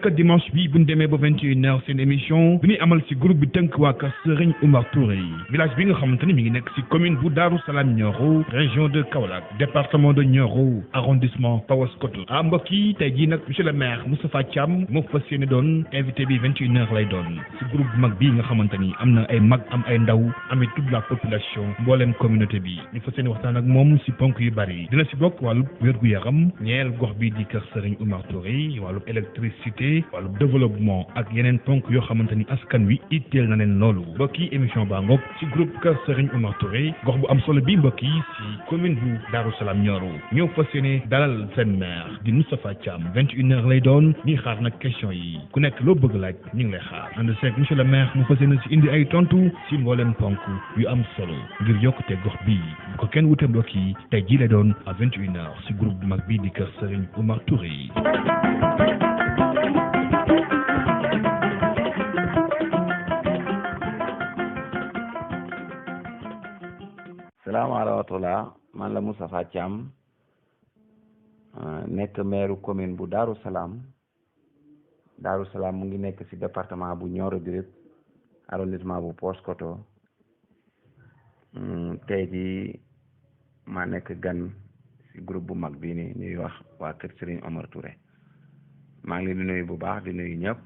nag dimanche bi bu ñu demee ba 21h seen émission bi ñuy amal si groupe bi tënk waa kër Serigne Oumar Touré village bi nga xamante ni mi ngi nekk si commune bu Darou Salam Nioro région de Kaolack département de Nioro arrondissement Paoskoto mbokk yi tey jii nag monsieur le maire Moustapha Thiam moo fas yéene doon invité bi 21h lay doon si groupe bu mag bii nga xamante ni am na ay mag am ay ndaw amit toute la population mbooleem communauté bi ñu fas yéene waxtaan ak moom si ponk yu bari dina si bokk wàllu wér-gu-yaram ñeel gox bi di kër Serigne Oumar Touré wàllu électricité wàllu développement ak yeneen ponk yoo xamante ni askan wi itteel na leen loolu mbokk yi émission baa ngoog si groupe kër Serigne Oumar Touré gox bu am solo bi mbokk yi si commune bu Darou Salam Nioro ñëw fas yéene dalal seen maire di Moustapha Thiam 21h lay doon ñuy xaar nag question yi ku nekk loo bëgg laaj ñu ngi lay xaar ànd seeg monsieur le maire mu fas yéene si indi ay tontu si mbooleem ponk yu am solo ngir yokkute gox bii bu ko kenn wute mbokk yi tey jii lay doon à 21h si groupe bu mag bii di kër Serigne Oumar Touré. salaamaaleykum wa rahmatulah man la Moustapha Thiam nekk maire commune bu Darou Salam mu ngi nekk ci département bu Nioro du Rip arrondissement bu Paoskoto tey jii ma nekk gan ci groupe bu mag bii ni ñuy wax waa kër Serigne Oumar Touré maa ngi leen di nuyu bu baax di nuyu ñëpp.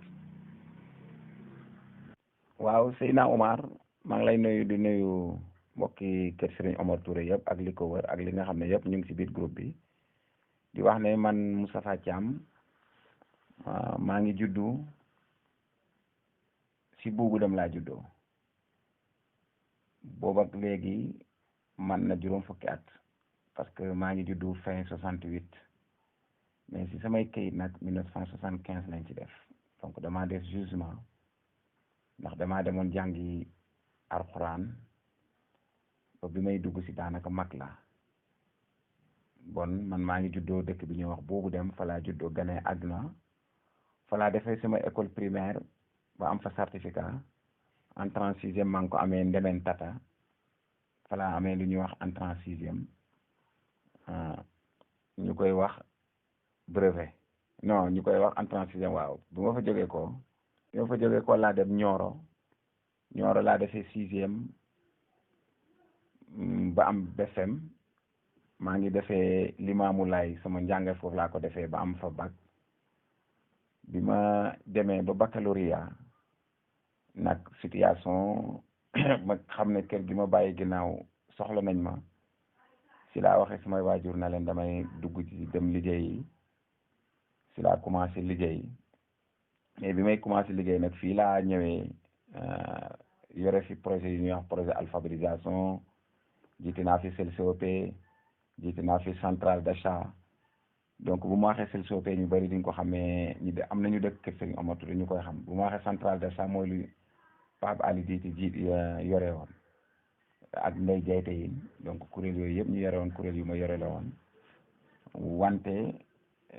waaw Seydina Omar maa ngi lay nuyu di nuyu mbokki kër Serigne Oumar Touré yëpp ak li ko wër ak li nga xam ne yëpp ñu ngi ci biir groupe bi di wax ne man Moustapha Thiam maa ngi juddu ci buubu dem laa juddoo boobu ak léegi man na juróom fukki at parce que maa ngi juddu fin 68 mais ci samay kayit nag 1975 lañ ci def donc damaa def jugement ndax damaa demoon jàngi alxuraan ba bi may dugg ci daanaka mag la bon man maa ngi juddoo dëkk bi ñuy wax boobu dem fa laa juddoo gane àdduna fa laa defee sama école primaire ba am fa certificat entrée en sixième maa ngi ko amee Ndemen Tata fa laa amee lu ñuy wax entrée en sixième ñu koy wax brevet non ñu koy wax entrée en sixième waaw bu ma fa jógee ko laa dem Nioro laa defee sixième ba am BFEM maa ngi defee Limaamu Laay sama njàng foofu laa ko defee ba am fa bac bi ma demee ba baccalauréat nag situation ma xam ne kër gi ma bàyyi ginnaaw soxla nañ ma si laa waxee samay waajur na leen damay dugg ci dem liggéey si laa commencé liggéey mais bi may commencé liggéey nag fii laa ñëwee yore fi projet yi ñuy wax projet alphabétisation jiite naa fi CLCOP jiite naa fi centrale d'achat donc bu ma waxee CLCOP ñu bëri di nga ko xamee am nañu dëkk kër Serigne Oumar Touré ñu koy xam bu ma waxee centrale d'achat mooy lu Pape Ali jiite yore woon ak Ndeye Diayte yi donc kuréel yooyu yëpp ñu yore woon kuréel yu ma yore la woon wante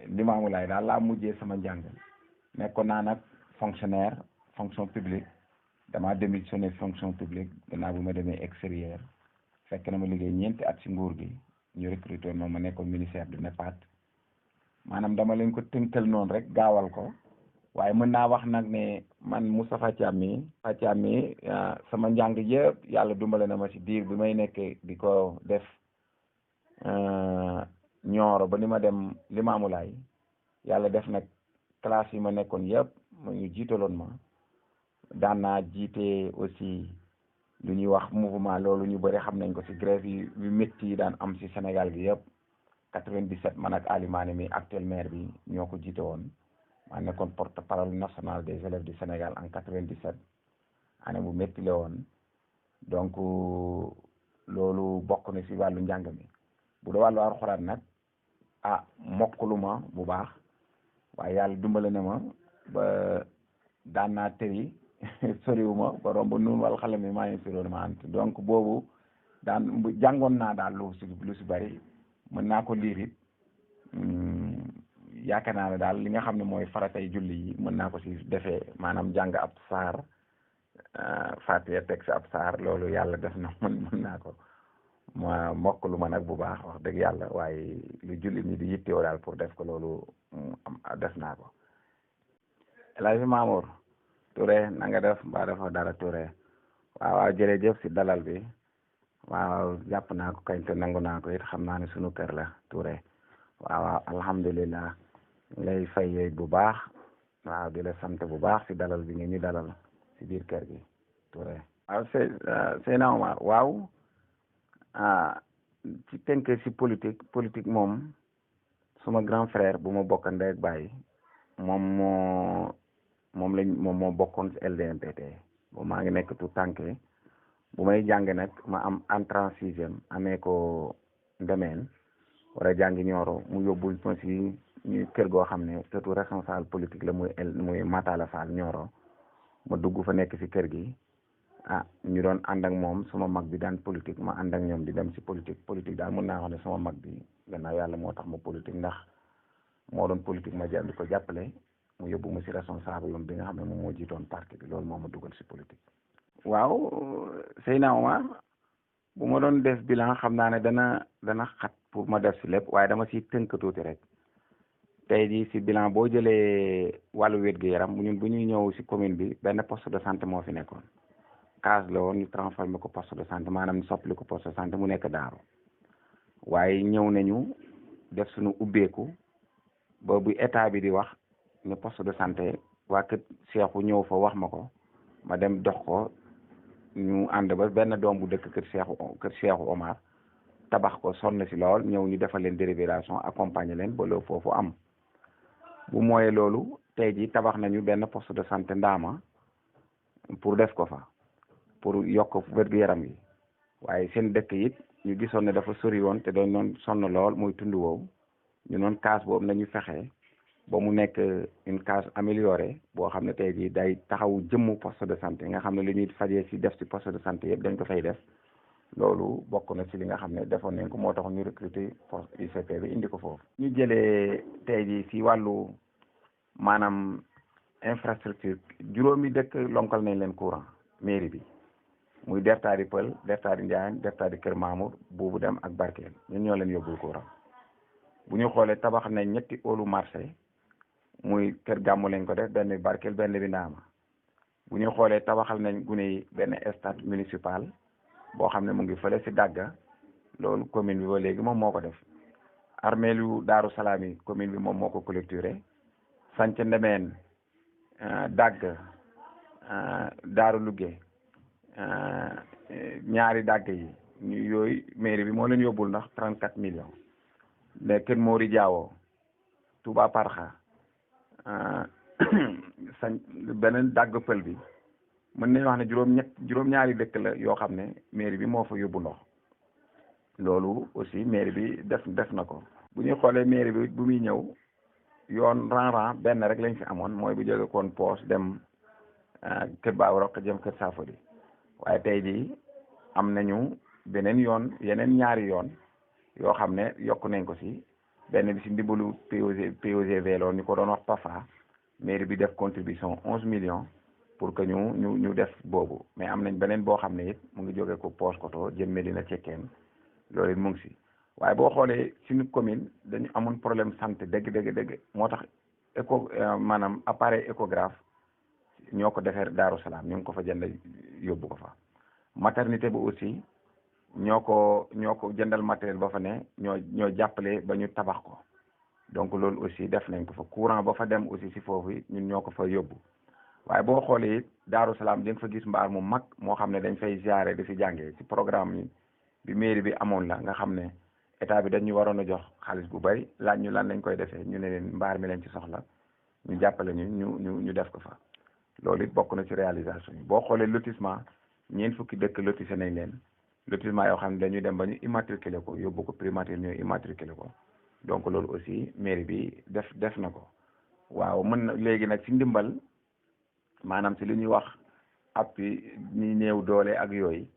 Limaamu Laay daal laa mujjee sama njàng nekkoon naa nag fonctionnaire fonction publique damaa démissionné fonction publique gannaaw bu ma demee extérieur fekk na ma liggéey ñeenti at ci nguur gi ñu recruté moom ma nekkoon ministère du NEPAD maanaam dama leen ko tënkal noonu rek gaawal ko waaye mën naa wax nag ne man Moustapha Thiam mi sama njàng yëpp yàlla dumbale na ma ci diir bi may nekkee di ko def Nioro ba ni ma dem Limaamu Laay yàlla def nag classe yi ma nekkoon yëpp mu ñu jiitaloon ma daan naa jiite aussi lu ñuy wax mouvement loolu ñu bëri xam nañ ko ci grève yi métti yi daan am ci Sénégal gi yëpp 97 man ak Alimane mi actuel maire bi ñoo ko jiite woon maa nekkoon porte-parole national des élèves du Sénégal en 97 année bu métti la woon donc loolu bokk na ci wàllu njàng mi bu dee wàllu alxuraan nag mokkulu ma bu baax waaye yàlla dimbale na ma ba daan naa tëri soriwuma ba romb nun wal xale mi maa ngi siroon ma ant donc boobu jàngoon naa daal lu si bari mën naa ko liir it yaakaar naa ne daal li nga xam ne mooy faratay julli yi mën naa ko si defee maanaam jàng ab saar Fatiha teg si ab saar loolu yàlla def na mën naa ko ma mokk lu ma nag bu baax wax dëgg yàlla waaye lu julli ñi di yittewoo daal pour def ko loolu def naa ko El Hadj Mamour Touré na nga def mbaa dafa dara Touré waaw jërëjëf si dalal bi waaw jàpp naa ko kañ te nangu naa ko it xam naa ne sunu kër la Touré waaw alhamdulilah lay fay bu baax waaw di la sant bu baax si dalal bi nga ñu dalal si biir kër gi Touré. waaw Seydina Omar waaw ci tënk si politique moom suma grand frère bu ma bokk ndey ak baay moom moo bokkoon si LDMPT boobu maa ngi nekk tout tànke bu may jàng nag ma am entrée en sixième amee ko ndemeen war a jàngi Nioro mu yóbbul ma si ñu kër goo xam ne surtout responsable politique la muy Matala Fall Nioro ma dugg fa nekk si kër gi ñu doon ànd ak moom sama mag bi daan politique ma ànd ak ñoom di dem si politique daal mën naa wax ne sama mag bi gannaaw yàlla moo tax ma politique ndax moo doon politique ma jëm di ko jàppale mu yóbbu ma si responsable yoon bi nga xam ne moom moo jiitoon parti bi loolu moo ma dugal si politique. waaw Seydina Omar bu ma doon def bilan xam naa ne dana xat pour ma def si lépp waaye dama si tënk tuuti rek tey jii si bilan boo jëlee wàllu wér-gu-yaram ñun bu ñuy ñëw si commune bi benn poste de santé moo fi nekkoon case la woon ñu transformé ko poste de santé maanaam ñu soppali ko poste de santé mu nekk Daaru waaye ñëw nañu def suñu ubbeeku ba bu état bi di wax ne poste de santé waa kër Seexu ñëw fa wax ma ko ma dem dox ko ñu ànd ba benn doom bu dëkk kër Seexu Omar tabax ko sonn si lool ñëw ñu defal leen délibération accompagner leen ba loolu foofu am bu mooyee loolu tey ji tabax nañu benn poste de santé Ndaama pour def ko fa pour yokk wér-gu-yaram yi waaye seen dëkk it ñu gisoon ne dafa sori woon te doon noon sonn lool muy tund woowu ñu noon case boobu nañu fexe ba mu nekk une case améliorée boo xam ne tey jii day taxawu jëmmu poste de santé nga xam ne li ñuy fajee si def si poste de santé yëpp dañ ko fay def loolu bokk na ci li nga xam ne defoon nañ ko moo tax ñu recruter poste ICP bi indi ko foofu. ñu jëlee tey jii si wàllu maanaam infrastructure juróomi dëkk lonkal nañ leen courant mairie bi muy Dertaari Pël Dertaari Njaañ Dertaari Kër Mamour Buubu Dem ak Barkeel ñun ñoo leen yóbbul courant bu ñu xoolee tabax nañ ñetti óolu marché muy Kër Gàmmu lañ ko def benn bi Barkeel benn bi Ndaama bu ñu xoolee tabaxal nañ gune yi benn stade municipal boo xam ne mu ngi fële si Dagga loolu commune bi ba léegi moom moo ko def armeelu Daaru Salaam yi commune bi moom moo ko clôturé sanc Ndemeen Dagga Daaru Luggé ñaari dàgg yi ñu yooyu mairie bi moo leen yóbbul ndax 34 millions mais Kër Mori Diawo Touba Parxa sañ beneen dàgg pël bi mën nañu wax ne juróom-ñaari dëkk la yoo xam ne mairie bi moo fa yóbbu ndox loolu aussi mairie bi def na ko bu ñuy xoolee mairie bi bu muy ñëw yoon ran benn rek lañ fi amoon mooy bu jóge koon poos dem Kër Baaw Roq jëm Kër Saafali waaye tey jii am nañu beneen yoon yeneen ñaari yoon yoo xam ne yokk nañ ko si benn bi si ndimbalu POGV loolu ñu ko doon wax PAFA mairie bi def contribution 11 millions pour que ñu def boobu mais am nañ beneen boo xam ne it mu ngi jóge ko Poos Koto jëm Medina Cekkeen loolu it mu ngi si waaye boo xoolee suñu commune dañu amoon problème santé dëgg moo tax maanaam appareil échographe ñoo ko defee Daaru Salaam ñu ngi ko fa jënd yóbbu ko fa maternité bi aussi ñoo ko jëndal matériel ba fa ne ñoo jàppale ba ñu tabax ko donc loolu aussi def nañ ko fa courant ba fa dem aussi si foofu ñun ñoo ko fa yóbbu waaye boo xoolee it Daaru Salaam di nga fa gis mbaar mu mag moo xam ne dañ fay ziare di fi jàngee si programme yi bi mairie bi amoon la nga xam ne état bi dañu waroon a jox xaalis bu bari laaj ñu lan lañ koy defee ñu ne leen mbaar mi leen ci soxla ñu jàppale ñu def ko fa loolu it bokk na ci réalisation yi boo xoolee lotissement ñeent fukki dëkk lotissé nañ leen lotissement yoo xam ne dañuy dem ba ñu immatriculé ko yóbbu ko primature ñu immatriculé ko donc loolu aussi mairie bi def na ko waaw mën na léegi nag ci ndimbal maanaam ci li ñuy wax appui ñi néew doole ak yooyu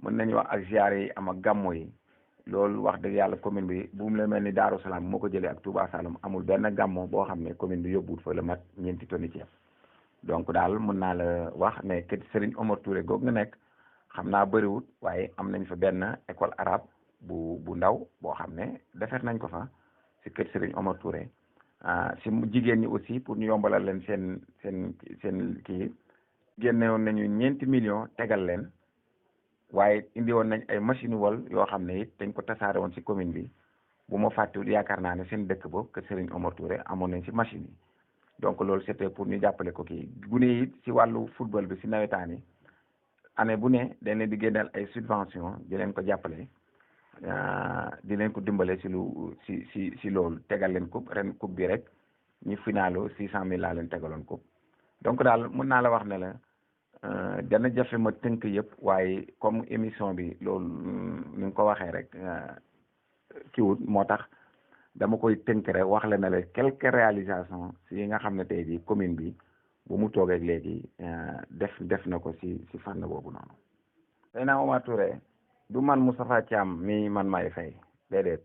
mën nañu wax ak ziare yi am ak gàmmo yi loolu wax dëgg yàlla commune bi bu mu la mel ni Daaru Salaam moo ko jëlee ak Touba Saloum amul benn gàmmo boo xam ne commune bi yóbbuwut fa la mat ñeenti tonni ceeb donc daal mën naa la wax ne kër Serigne Omar Touré goog nga nekk xam naa bëriwut waaye am nañ fa benn école arabe bu ndaw boo xam ne defar nañ ko fa si kër Serigne Omar Touré si jigéen ñi aussi pour ñu yombalal leen seen kii génnewoon nañu 4 millions tegal leen waaye indi woon nañ ay machine wol yoo xam ne it dañ ko tasaare woon si commune bi bu ma fàttewul yaakaar naa ne seen dëkk boobu kër Serigne Omar Touré amoon nañ si machine yi donc loolu c'était pour ñu jàppale ko kii gune it si wàllu football bi si nawetaan yi année bu ne dañ leen di génneel ay subvention di leen ko jàppale di leen ko dimbale si loolu tegal leen coupe ren coupe bi rek ñu finalu 600 000 laa leen tegaloon coupe donc daal mën naa la wax ne la dana jafe ma tënk yëpp waaye comme émission bi loolu ni nga ko waxee rek kiwut moo tax dama koy tënk rek wax la ne la quelques réalisations si yi nga xam ne tey jii commune bi bu mu toogee léegi def na ko si fànn boobu noonu. Seydina Omar Touré du man Moustapha Thiam mi man maay fay déedéet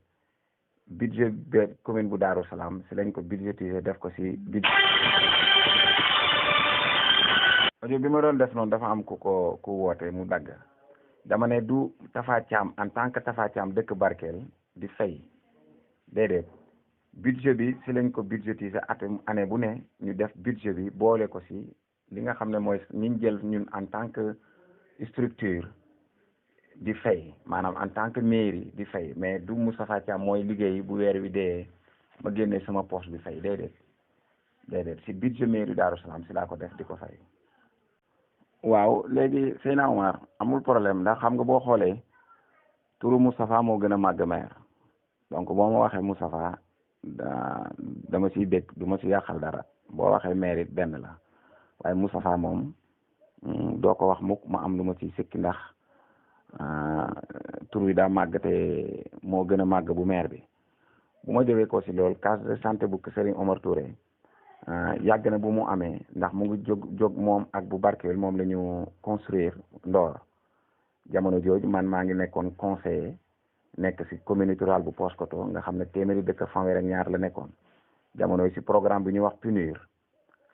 budget bi commune bu Darou Salam si lañ ko budgétiser def ko si budget. audio bi ma doon def noonu dafa am ku woote mu dagg dama ne du Tafa Thiam en tant que Tafa Thiam dëkk Barkeel di fay déedéet budget bi si lañ ko budgétiser année bu ne ñu def budget bi boole ko si li nga xam ne mooy niñ jël ñun en tant que structure di fay maanaam en tant que mairie di fay mais du Moustapha Thiam mooy liggéey bu weer wi dee ma génnee sama poche bi fay déedéet si budget mairie Darou Salam si laa ko def di ko fay. waaw léegi Seydina Omar amul problème ndax xam nga boo xoolee turu Moustapha moo gën a màgg maire donc boo ma waxee Moustapha dama siy dégg du ma si yàqal dara boo waxee maire it benn la waaye Moustapha moom doo ko wax mukk ma am lu ma siy sëkki ndax tur wi daa màgg te moo gën a màgg bu maire bi bu ma jógee ko si loolu case de santé bu Serigne Omar Touré yàgg na bu mu amee ndax mu ngi jóg moom ak bu Barkeel moom la ñu construire Ndor jamono jooju man maa ngi nekkoon conseiller nekk si commune rurale bu Paoskoto nga xam ne téeméeri dëkk fanweer ak ñaar la nekkoon jamono yi si programme bi ñuy wax PUNIR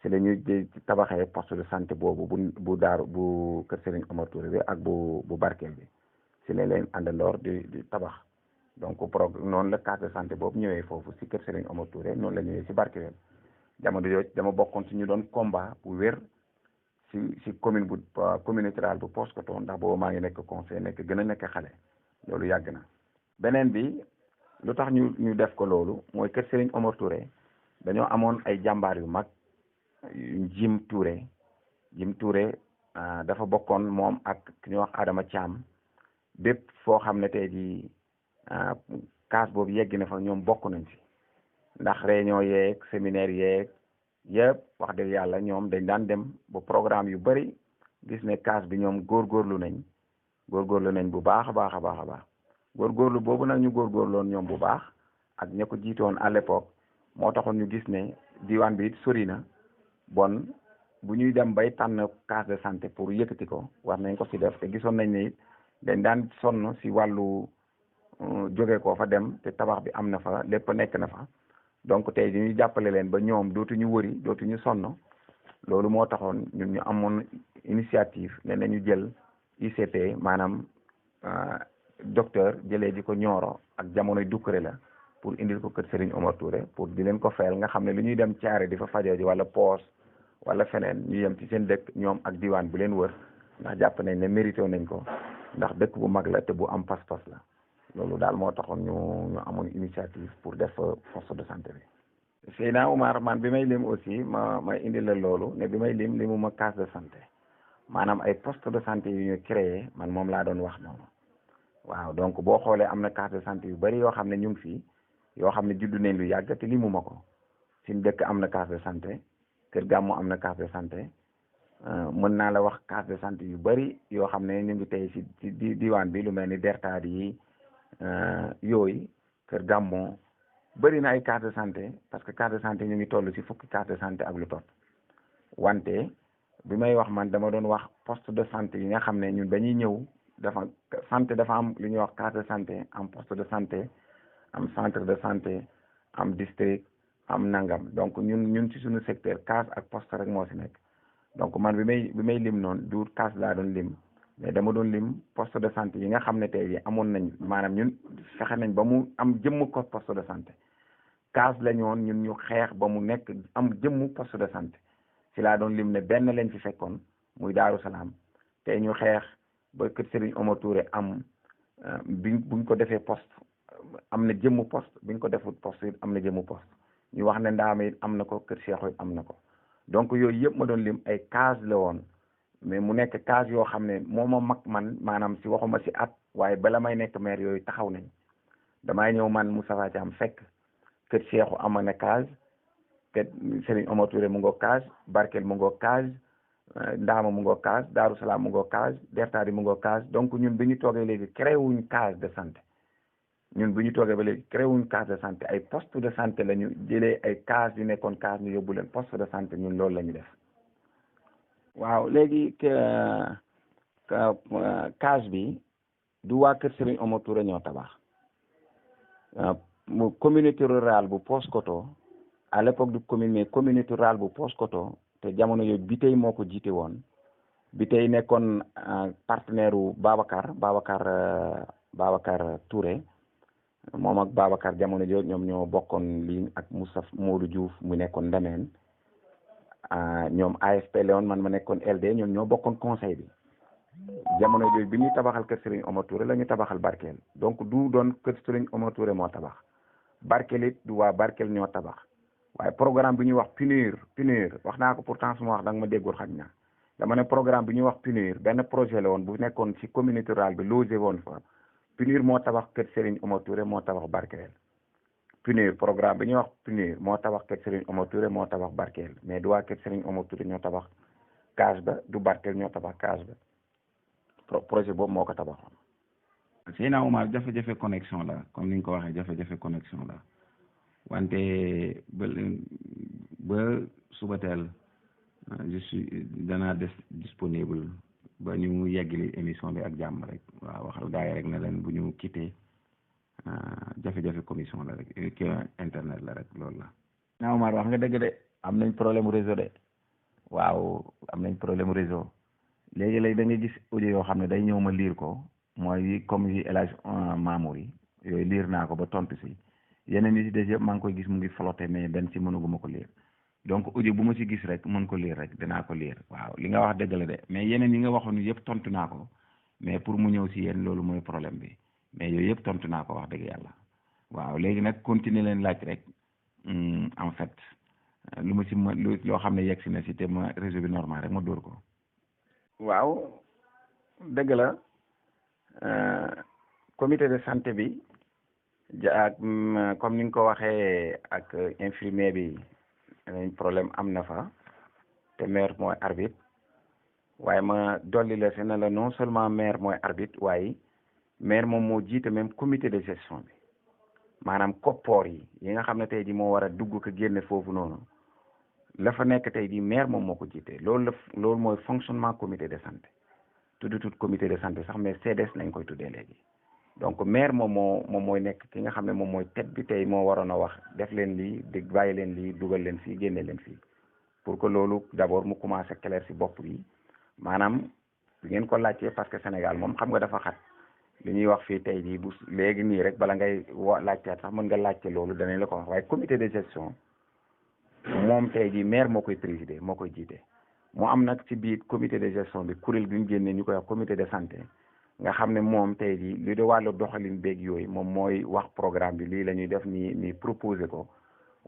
si la ñuy tabaxee poste de santé boobu bu kër Serigne Omar Touré bi ak bu Barkeel bi si la leen àndandoor di tabax donc noonu la case de santé boobu ñëwee foofu si kër Serigne Omar Touré noonu la ñëwee si Barkeel jamono yooyu dama bokkoon si ñu doon combat bu wér si commune rurale bu Paoskoto ndax boobu maa ngi nekk conseil gën a nekk xale loolu yàgg na. beneen bi lu tax ñu def ko loolu mooy kër Serigne Omar Touré dañoo amoon ay jàmbaar yu mag Jim Touré dafa bokkoon moom ak ki ñuy wax Adama Thiam bépp foo xam ne tey jii case boobu yegg na fa ñoom bokk nañ si ndax réunion yeeg séminaire yeeg yëpp wax dëgg yàlla ñoom dañ daan dem ba programme yu bari gis ne case bi ñoom góorgóorlu nañ bu baax a baax a baax a baax góorgóorlu boobu nag ñu góorgóorloon ñoom bu baax ak ña ko jiitoon à l'époque moo taxoon ñu gis ne diwaan bi it sori na bon bu ñuy dem bay tànn case de santé pour yëkkati ko war nañ ko si def te gisoon nañ ne it dañ daan sonn si wàllu jóge ko fa dem te tabax bi am na fa lépp nekk na fa donc tey ñu jàppale leen ba ñoom dootuñu wëri dootuñu sonn loolu moo taxoon ñun ñu amoon initiative ne nañu jël ICP maanaam docteur jëlee ji ko Nioro ak jamonoy Dukkure la pour indil ko kër Serigne Omar Touré pour di leen ko fayal nga xam ne lu ñuy dem caare di fa fajoo ji wala poos wala feneen ñu yem ci seen dëkk ñoom ak diwaan bu leen wër ndax jàpp nañ ne mérité nañ ko ndax dëkk bu mag la te bu am pas-pas la loolu daal moo taxoon ñu amoon initiative pour def poste de santé bi. Seydina Omar man bi may lim aussi ma indi la loolu ne bi may limu ma case de santé maanaam ay poste de santé yu ñu créé man moom laa doon wax noonu waaw donc boo xoolee am na case de santé yu bari yoo xam ne ñu ngi fii yoo xam ne juddu nañ lu yàgg te limu ma ko suñu dëkk am na case de santé Kër Gàmmu am na case de santé mën naa la wax case de santé yu bari yoo xam ne ñu ngi tey si diwaan bi lu mel ni dertaat yi yooyu Kër Gàmmu bëri na ay case de santé parce que case de santé ñu ngi toll si fukki case de santé ak lu topp wante bi may wax man dama doon wax poste de santé yi nga xam ne ñun dañuy ñëw dafa santé dafa am lu ñuy wax case de santé am poste de santé am centre de santé am district am nangam donc ñun ci suñu secteur case ak poste rek moo si nekk donc man bi may lim noonu du case laa doon lim mais dama doon lim poste de santé yi nga xam ne tey jii amoon nañ maanaam ñun fexe nañ ba mu am jëmm ko poste de santé case la ñoon ñun ñu xeex ba mu nekk am jëmmu poste de santé si laa doon lim ne benn lañ fi fekkoon muy Daaru Salaam te ñu xeex ba kër Serigne Omar Touré am buñ ko defee poste am na jëmmu poste buñ ko defut poste it am na jëmmu poste ñu wax ne Ndaama it am na ko kër Cheikh it am na ko donc yooyu yëpp ma doon lim ay case la woon mais mu nekk case yoo xam ne moo ma mag man maanaam si waxuma si at waaye bala may nekk maire yooyu taxaw nañ damay ñëw man Moustapha Thiam fekk kër Cheikh am na case kër Serigne Omar Touré mu ngoo case Barkel mu ngoo case Ndaama mu ngoo case Daaru Salaam mu ngoo case Dertaadi mu ngoo case donc ñun bi ñu toogee léegi créé wuñ case de santé ñun bu ñu toogee ba léegi créé wuñ case de santé ay poste de santé la ñu jëlee ay case yu nekkoon case ñu yóbbu leen poste de santé ñun loolu la ñu def waaw léegi case bi du waa kër Serigne Omar Touré ñoo tabax mu communauté rurale bu Paoskoto à l'époque du commune mais communauté rurale bu Paoskoto te jamono yooyu Biteye moo ko jiite woon Biteye nekkoon partenaire u Babacar Touré moom ak Babacar jamono jooju ñoom ñoo bokkoon lii ak Moustapha Modou Diouf mu nekkoon Ndameen ñoom AFP la woon man ma nekkoon LD ñoom ñoo bokkoon conseil bi jamono jooju bi ñuy tabaxal kër Serigne Omar Touré la ñu tabaxal Barkel donc du doon kër Serigne Omar Touré moo tabax Barkel it du waa Barkel ñoo tabax waaye programme bi ñuy wax PUNUR wax naa ko pourtant suma wax da nga ma déggul xaj na dama ne programme bi ñuy wax PUNUR benn projet la woon bu nekkoon ci communauté rurale bi logé woon fa PUNUR moo tabax kër Serigne Omar Touré moo tabax Barkel PUNUR programme bi ñuy wax PUNUR moo tabax kër Serigne Omar Touré moo tabax Barkel mais du waa kër Serigne Omar Touré ñoo tabax case ba du Barkel ñoo tabax case ba projet boobu moo ko tabaxoon. Seydina Omar jafe-jafe connexion la comme ni nga ko waxee jafe-jafe connexion la wante ba suba teel je suis danaa des disponible ba ñu yeggali émission bi ak jàmm rek waaw waxal gars yi rek ne leen bu ñu quitté jafe-jafe commission la rek internet la rek loolu la. Seydina Omar wax nga dëgg de am nañ problème réseau de waaw am nañ problème réseau léegi-léegi da nga gis audio yoo xam ne day ñëw ma liir ko mooy comme yi El Hadj Mamour yi yooyu liir naa ko ba tontu si yeneen yi si des yëpp maa ngi koy gis mu ngi flotté mais benn si mënuguma ko liir donc audio bu ma si gis rek mën ko liir rek dinaa ko liir waaw li nga wax dëgg la de mais yeneen yi nga waxoon yëpp tontu naa ko mais pour mu ñëw si yéen loolu mooy problème bi mais yooyu yëpp tontu naa ko wax dëgg yàlla waaw léegi nag continuer leen laaj rek en fait lu ma si loo xam ne yegg si na si te ma réseau bi normal rek ma dóor ko. waaw dëgg la comité de santé bi ak comme ni nga ko waxee ak infirmier bi problème am na fa te maire mooy arbitre waaye ma dolli la si ne la non seulement maire mooy arbitre waaye maire moom moo jiite même comité de gestion bi maanaam koppoor yi nga xam ne tey ji moo war a dugg ko génne foofu noonu la fa nekk tey jii maire moom moo ko jiite loolu mooy fonctionnement comité de santé tudd comité de santé sax mais CDS lañ koy tuddee léegi donc maire moom mooy nekk ki nga xam ne moom mooy tête bi tey moo waroon a wax def leen lii dégg bàyyi leen lii dugal leen fii génne leen fii pour que loolu d'abord mu commencé clair si bopp bi maanaam bi ngeen ko laajtee parce que Sénégal moom xam nga dafa xat li ñuy wax fii tey jii bu léegi nii rek bala ngay laajteet sax mën nga laajte loolu danañ la ko wax waaye comité de gestion moom tey jii maire moo koy présider moo koy jiite mu am nag ci biir comité de gestion bi kuréel gi ñu génnee ñu koy wax comité de santé nga xam ne moom tey jii li de wàllu doxalin beeg yooyu moom mooy wax programme bi lii la ñuy def nii proposé ko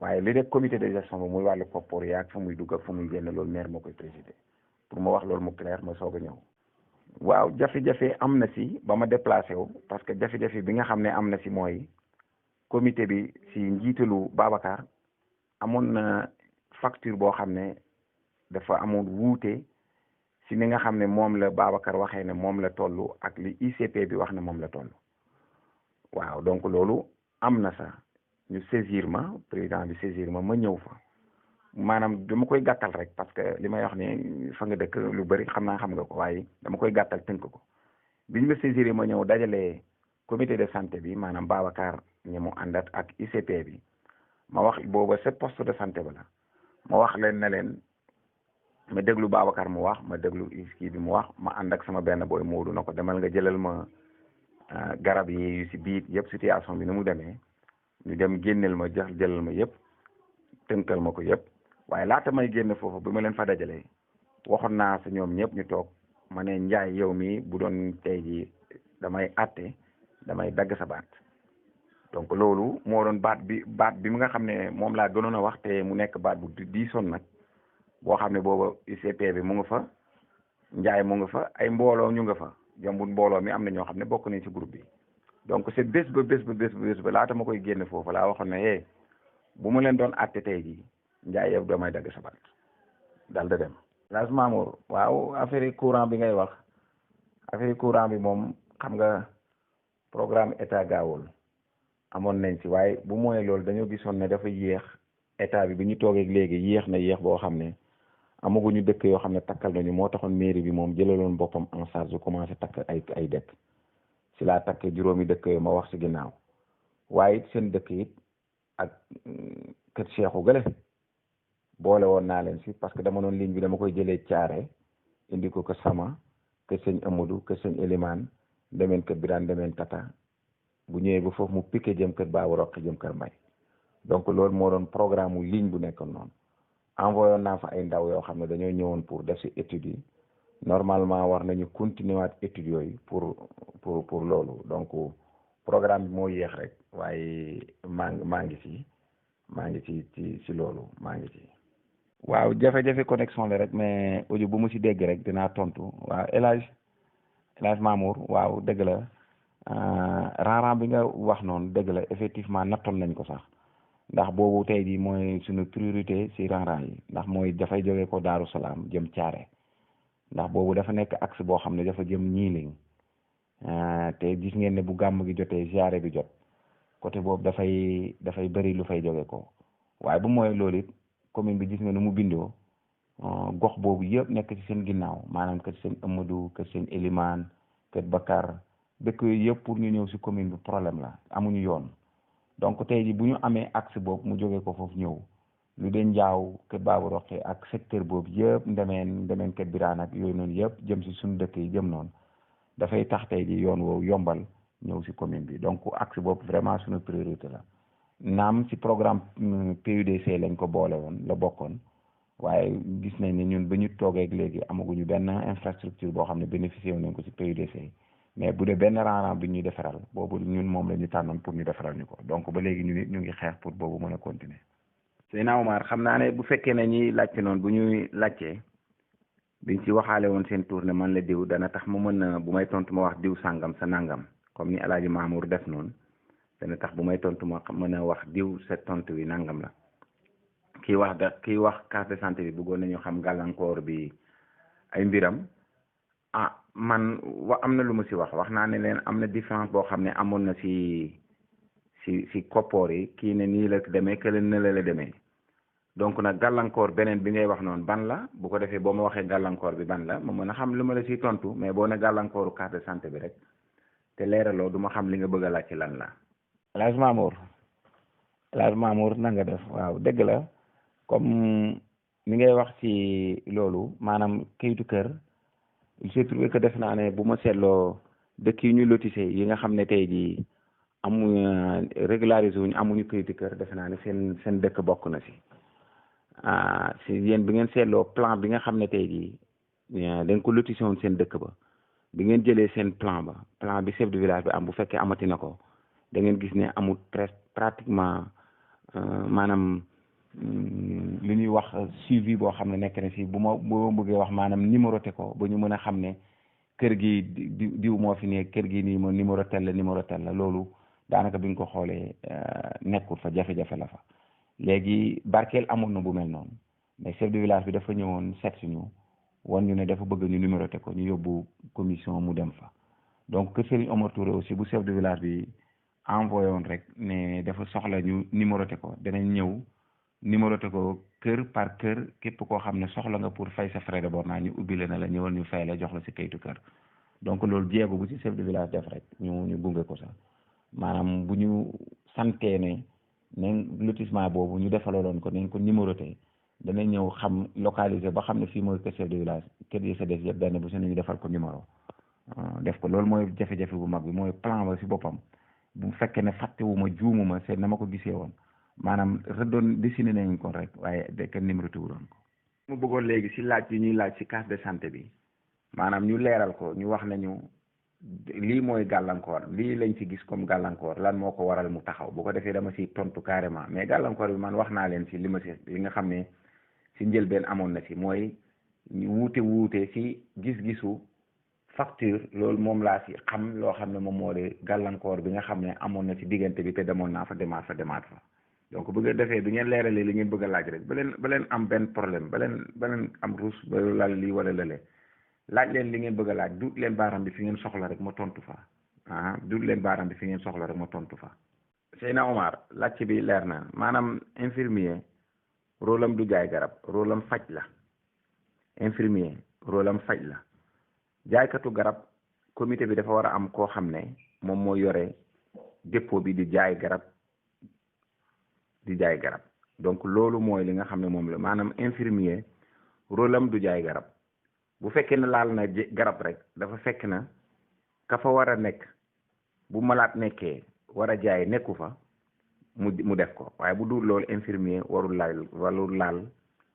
waaye li de comité de gestion bi muy wàllu koppoor yaag fa muy dugg ak fa muy génn loolu maire moo koy présider pour ma wax loolu mu clair ma soog a ñëw. waaw jafe-jafe am na si ba ma déplacé wu parce que jafe-jafe bi nga xam ne am na si mooy comité bi si njiitalu Babacar amoon na facture boo xam ne dafa amoon wuute si ni nga xam ne moom la Babacar waxee ne moom la toll ak li ICP bi wax ne moom la toll waaw donc loolu am na sax ñu saisir ma président bi saisir ma ñëw fa maanaam dama koy gàttal rek parce que li may wax ne fa nga dëkk lu bëri xam nga ko waaye dama koy gàttal tënk ko biñ ma saisir ma ñëw dajale comité de santé bi maanaam Babacar ñi mu àndat ak ICP bi ma wax booba sa poste de santé ba la ma wax leen ne leen ma déglu Babacar mu wax ma déglu kii bi mu wax ma ànd ak sama benn booy Moodu na ko demal nga jëlal ma garab yi si biir yëpp situation bi ni mu demee ñu dem génneel ma jëlal ma yëpp tënkal ma ko yëpp waaye laata may génn foofu bi ma leen fa dajalee waxoon naa sa ñoom ñëpp ñu toog ma ne Njaay yow mi bu doon tey ji damay àtte damay dagg sa baat donc loolu moo doon baat bi mu nga xam ne moom laa gënoon a wax te mu nekk baat bu diisoon nag boo xam ne booba UCP bi mu nga fa Njaay mu nga fa ay mbooloo ñu nga fa jambul mbooloo mi am na ñoo xam ne bokk nañ ci groupe bi donc c'est bés ba laata ma koy génn foofu laa waxoon ne bu ma leen doon àtte tey jii Njaay yow damay dagg sa baat dal da dem Las Mamour waaw affaire courant bi ngay wax affaire courant bi moom xam nga programme état gaawul amoon nañ ci waaye bu mooy loolu dañoo gisoon ne dafa yéex état bi ñu toogee léegi yéex na yéex boo xam ne amaguñu dëkk yoo xam ne takkal nañu moo taxoon mairie bi moom jëlaloon boppam en charge bu commencé takk ay dëkk si laa takk juróomi dëkk yooyu ma wax si ginnaaw waaye it seen dëkk it ak kër Cheikhou Gale boole woon naa leen si parce que dama noon ligne bi dama koy jëlee caare indi ko kër Sama kër sëñ Amadou kër sëñ Elimane demeen kër Birane demeen Tata bu ñëwee ba foofu mu piqué jëm kër Baabu Roq jëm kër Mbay donc loolu moo doon programme mu ligne bu nekkoon noonu envoyé woon naa fa ay ndaw yoo xam ne dañoo ñëwoon pour def si études yi normalement war nañu continuer waat études yooyu pour loolu donc programme bi moo yéex rek waaye maa ngi ci loolu maa ngi ci. waaw jafe-jafe connexion la rek mais audio bu mu si dégg rek dinaa tontu waaw El Hadj Mamour waaw dëgg la rang bi nga wax noonu dëgg la effectivement nattoon nañ ko sax ndax boobu tey jii mooy suñu priorité si rang yi ndax mooy dafay jógee ko Daaru Salaam jëm Thiaré ndax boobu dafa nekk axe boo xam ne dafa jëm Ñiiling te gis ngeen ne bu gàmm gi jotee ziare bi jot côté boobu dafay bëri lu fay jóge ko waaye bu mooy loolu it commune bi gis nga nu mu bindoo gox boobu yëpp nekk ci seen ginnaaw maanaam kër seen Amadou kër seen Elimane kër Bakar dëkk yooyu yëpp pour ñu ñëw si commune bi problème la amuñu yoon donc tey ji bu ñu amee axe boobu mu jógee ko foofu ñëw lu dee Njaaw kër Baabu Roqe ak secteur boobu yëpp ndemeen kër Birane ak yooyu noonu yëpp jëm si suñu dëkk yi jëm noonu dafay tax tey ji yoon woowu yombal ñëw si commune bi donc axe boobu vraiment suñu priorité la naam si programme PUDC lañ ko boole woon la bokkoon waaye gis nañ ne ñun ba ñu toogee léegi amaguñu benn infrastructure boo xam ne bénéficié wu nañ ko si PUDC mais bu dee benn rang bi ñuy defaral boobu ñun moom la ñu tànnoon pour ñu defaral ñu ko donc ba léegi ñu ngi xeex pour boobu mën a continuer. Seydina Omar xam naa ne bu fekkee ne ñuy laajte noonu bu ñuy laajtee biñ ci waxaale woon seen tour ne man la diw dana tax mu mën a bu may tontu ma wax diw sàngam sa nangam comme ni El Hadj Mamour def noonu dana tax bu may tontu ma mën a wax diw sa tontu bi nangam la kii wax carte de santé bi bëggoon nañu xam gàllankoor bi ay mbiram man am na lu ma si wax naa ne leen am na différence boo xam ne amoon na si koppoor yi kii ne nii la demee kële ne la demee donc nag gàllankoor beneen bi ngay wax noonu ban la bu ko defee boo ma waxee gàllankoor bi ban la ma mën a xam lu ma la siy tontu mais boo ne gàllankooru carte de santé bi rek te leeraloo du ma xam li nga bëgg a laaj ci lan la. El Hadj Mamour na nga def waaw dëgg la comme ni ngay wax ci loolu maanaam kayitu kër il s'est trouvé que def naa ne bu ma seetloo dëkk yi ñu lotissé yi nga xam ne tey jii amuñu régularisé wuñu amuñu kayitu kër defe naa ne seen dëkk bokk na si si yéen bi ngeen seetloo plan bi nga xam ne tey jii dañ ko lotissé woon seen dëkk ba bi ngeen jëlee seen plan bi chef de village bi am bu fekkee amati na ko da ngeen gis ne amul pratiquement maanaam li ñuy wax suivi boo xam ne nekk na si bu ma bëggee wax maanaam numéroté ko ba ñu mën a xam ne kër gi diw moo fi ne kër gi nii mo numéro tel la loolu daanaka bi nga ko xoolee nekkul fa jafe-jafe la fa léegi barkeel amoon na bu mel noonu mais chef de village bi dafa ñëwoon seet si ñu wan ñu ne dafa bëgg ñu numéroté ko ñu yóbbu commission mu dem fa donc kër Serigne Omar Touré aussi bu chef de village bi envoyé woon rek ne dafa soxla ñu numéroté ko danañ ñëw numéroté ko kër par kër képp koo xam ne soxla nga pour fay sa frais de bord naa ñu ubbi la ne la ñëwal ñu fay la jox la si kayitu kër donc loolu jéego bu ci chef de village def rek ñu gunge ko sax maanaam bu ñu santee ne lotissement boobu ñu defaloon ko nañ ko numéroté dana ñëw xam localisé ba xam ne fii mooy kër chef de village kër yi sa des yëpp benn bu si ñu defal ko numéro def ko loolu mooy jafe-jafe bu mag bi mooy plan ba si boppam bu fekkee ne fàttewuma juumuma c'est na ma ko gisee woon maanaam rëddoon dessiné nañ ko rek waaye de kenn numéro tuuroon ko. mu bëggoon léegi si laaj yi ñuy laaj si case de santé bi maanaam ñu leeral ko ñu wax nañu lii mooy gàllankoor lii lañ ci gis comme gàllankoor lan moo ko waral mu taxaw bu ko defee dama si tontu carrément mais gàllankoor bi man wax naa leen si li ma si li nga xam ne si njëlbeen amoon na si mooy ñu wuute si gis-gisu facture loolu moom laa si xam loo xam ne moom moo di gàllankoor bi nga xam ne amoon na si diggante bi te demoon naa fa demaat fa donc bu ngeen defee du ngeen leeralee li ngeen bëgg a laaj rek ba leen am benn problème ba leen am ruus ba lal lii wala lële laaj leen li ngeen bëgg a laaj duut leen baaram bi fi ngeen soxla rek ma tontu fa duut leen baaram bi fi ngeen soxla rek ma tontu fa. Seyna Omar laaj bi leer na maanaam infirmier rôle am du jaay garab rôle am faj la infirmier rôle am faj la jaaykatu garab comité bi dafa war a am koo xam ne moom moo yore dépôt bi di jaay garab donc loolu mooy li nga xam ne moom la maanaam infirmier rôle am du jaay garab bu fekkee ne laal na garab rek dafa fekk na ka fa war a nekk bu malaat nekkee war a jaay nekku fa mu def ko waaye bu dul loolu infirmier warul laal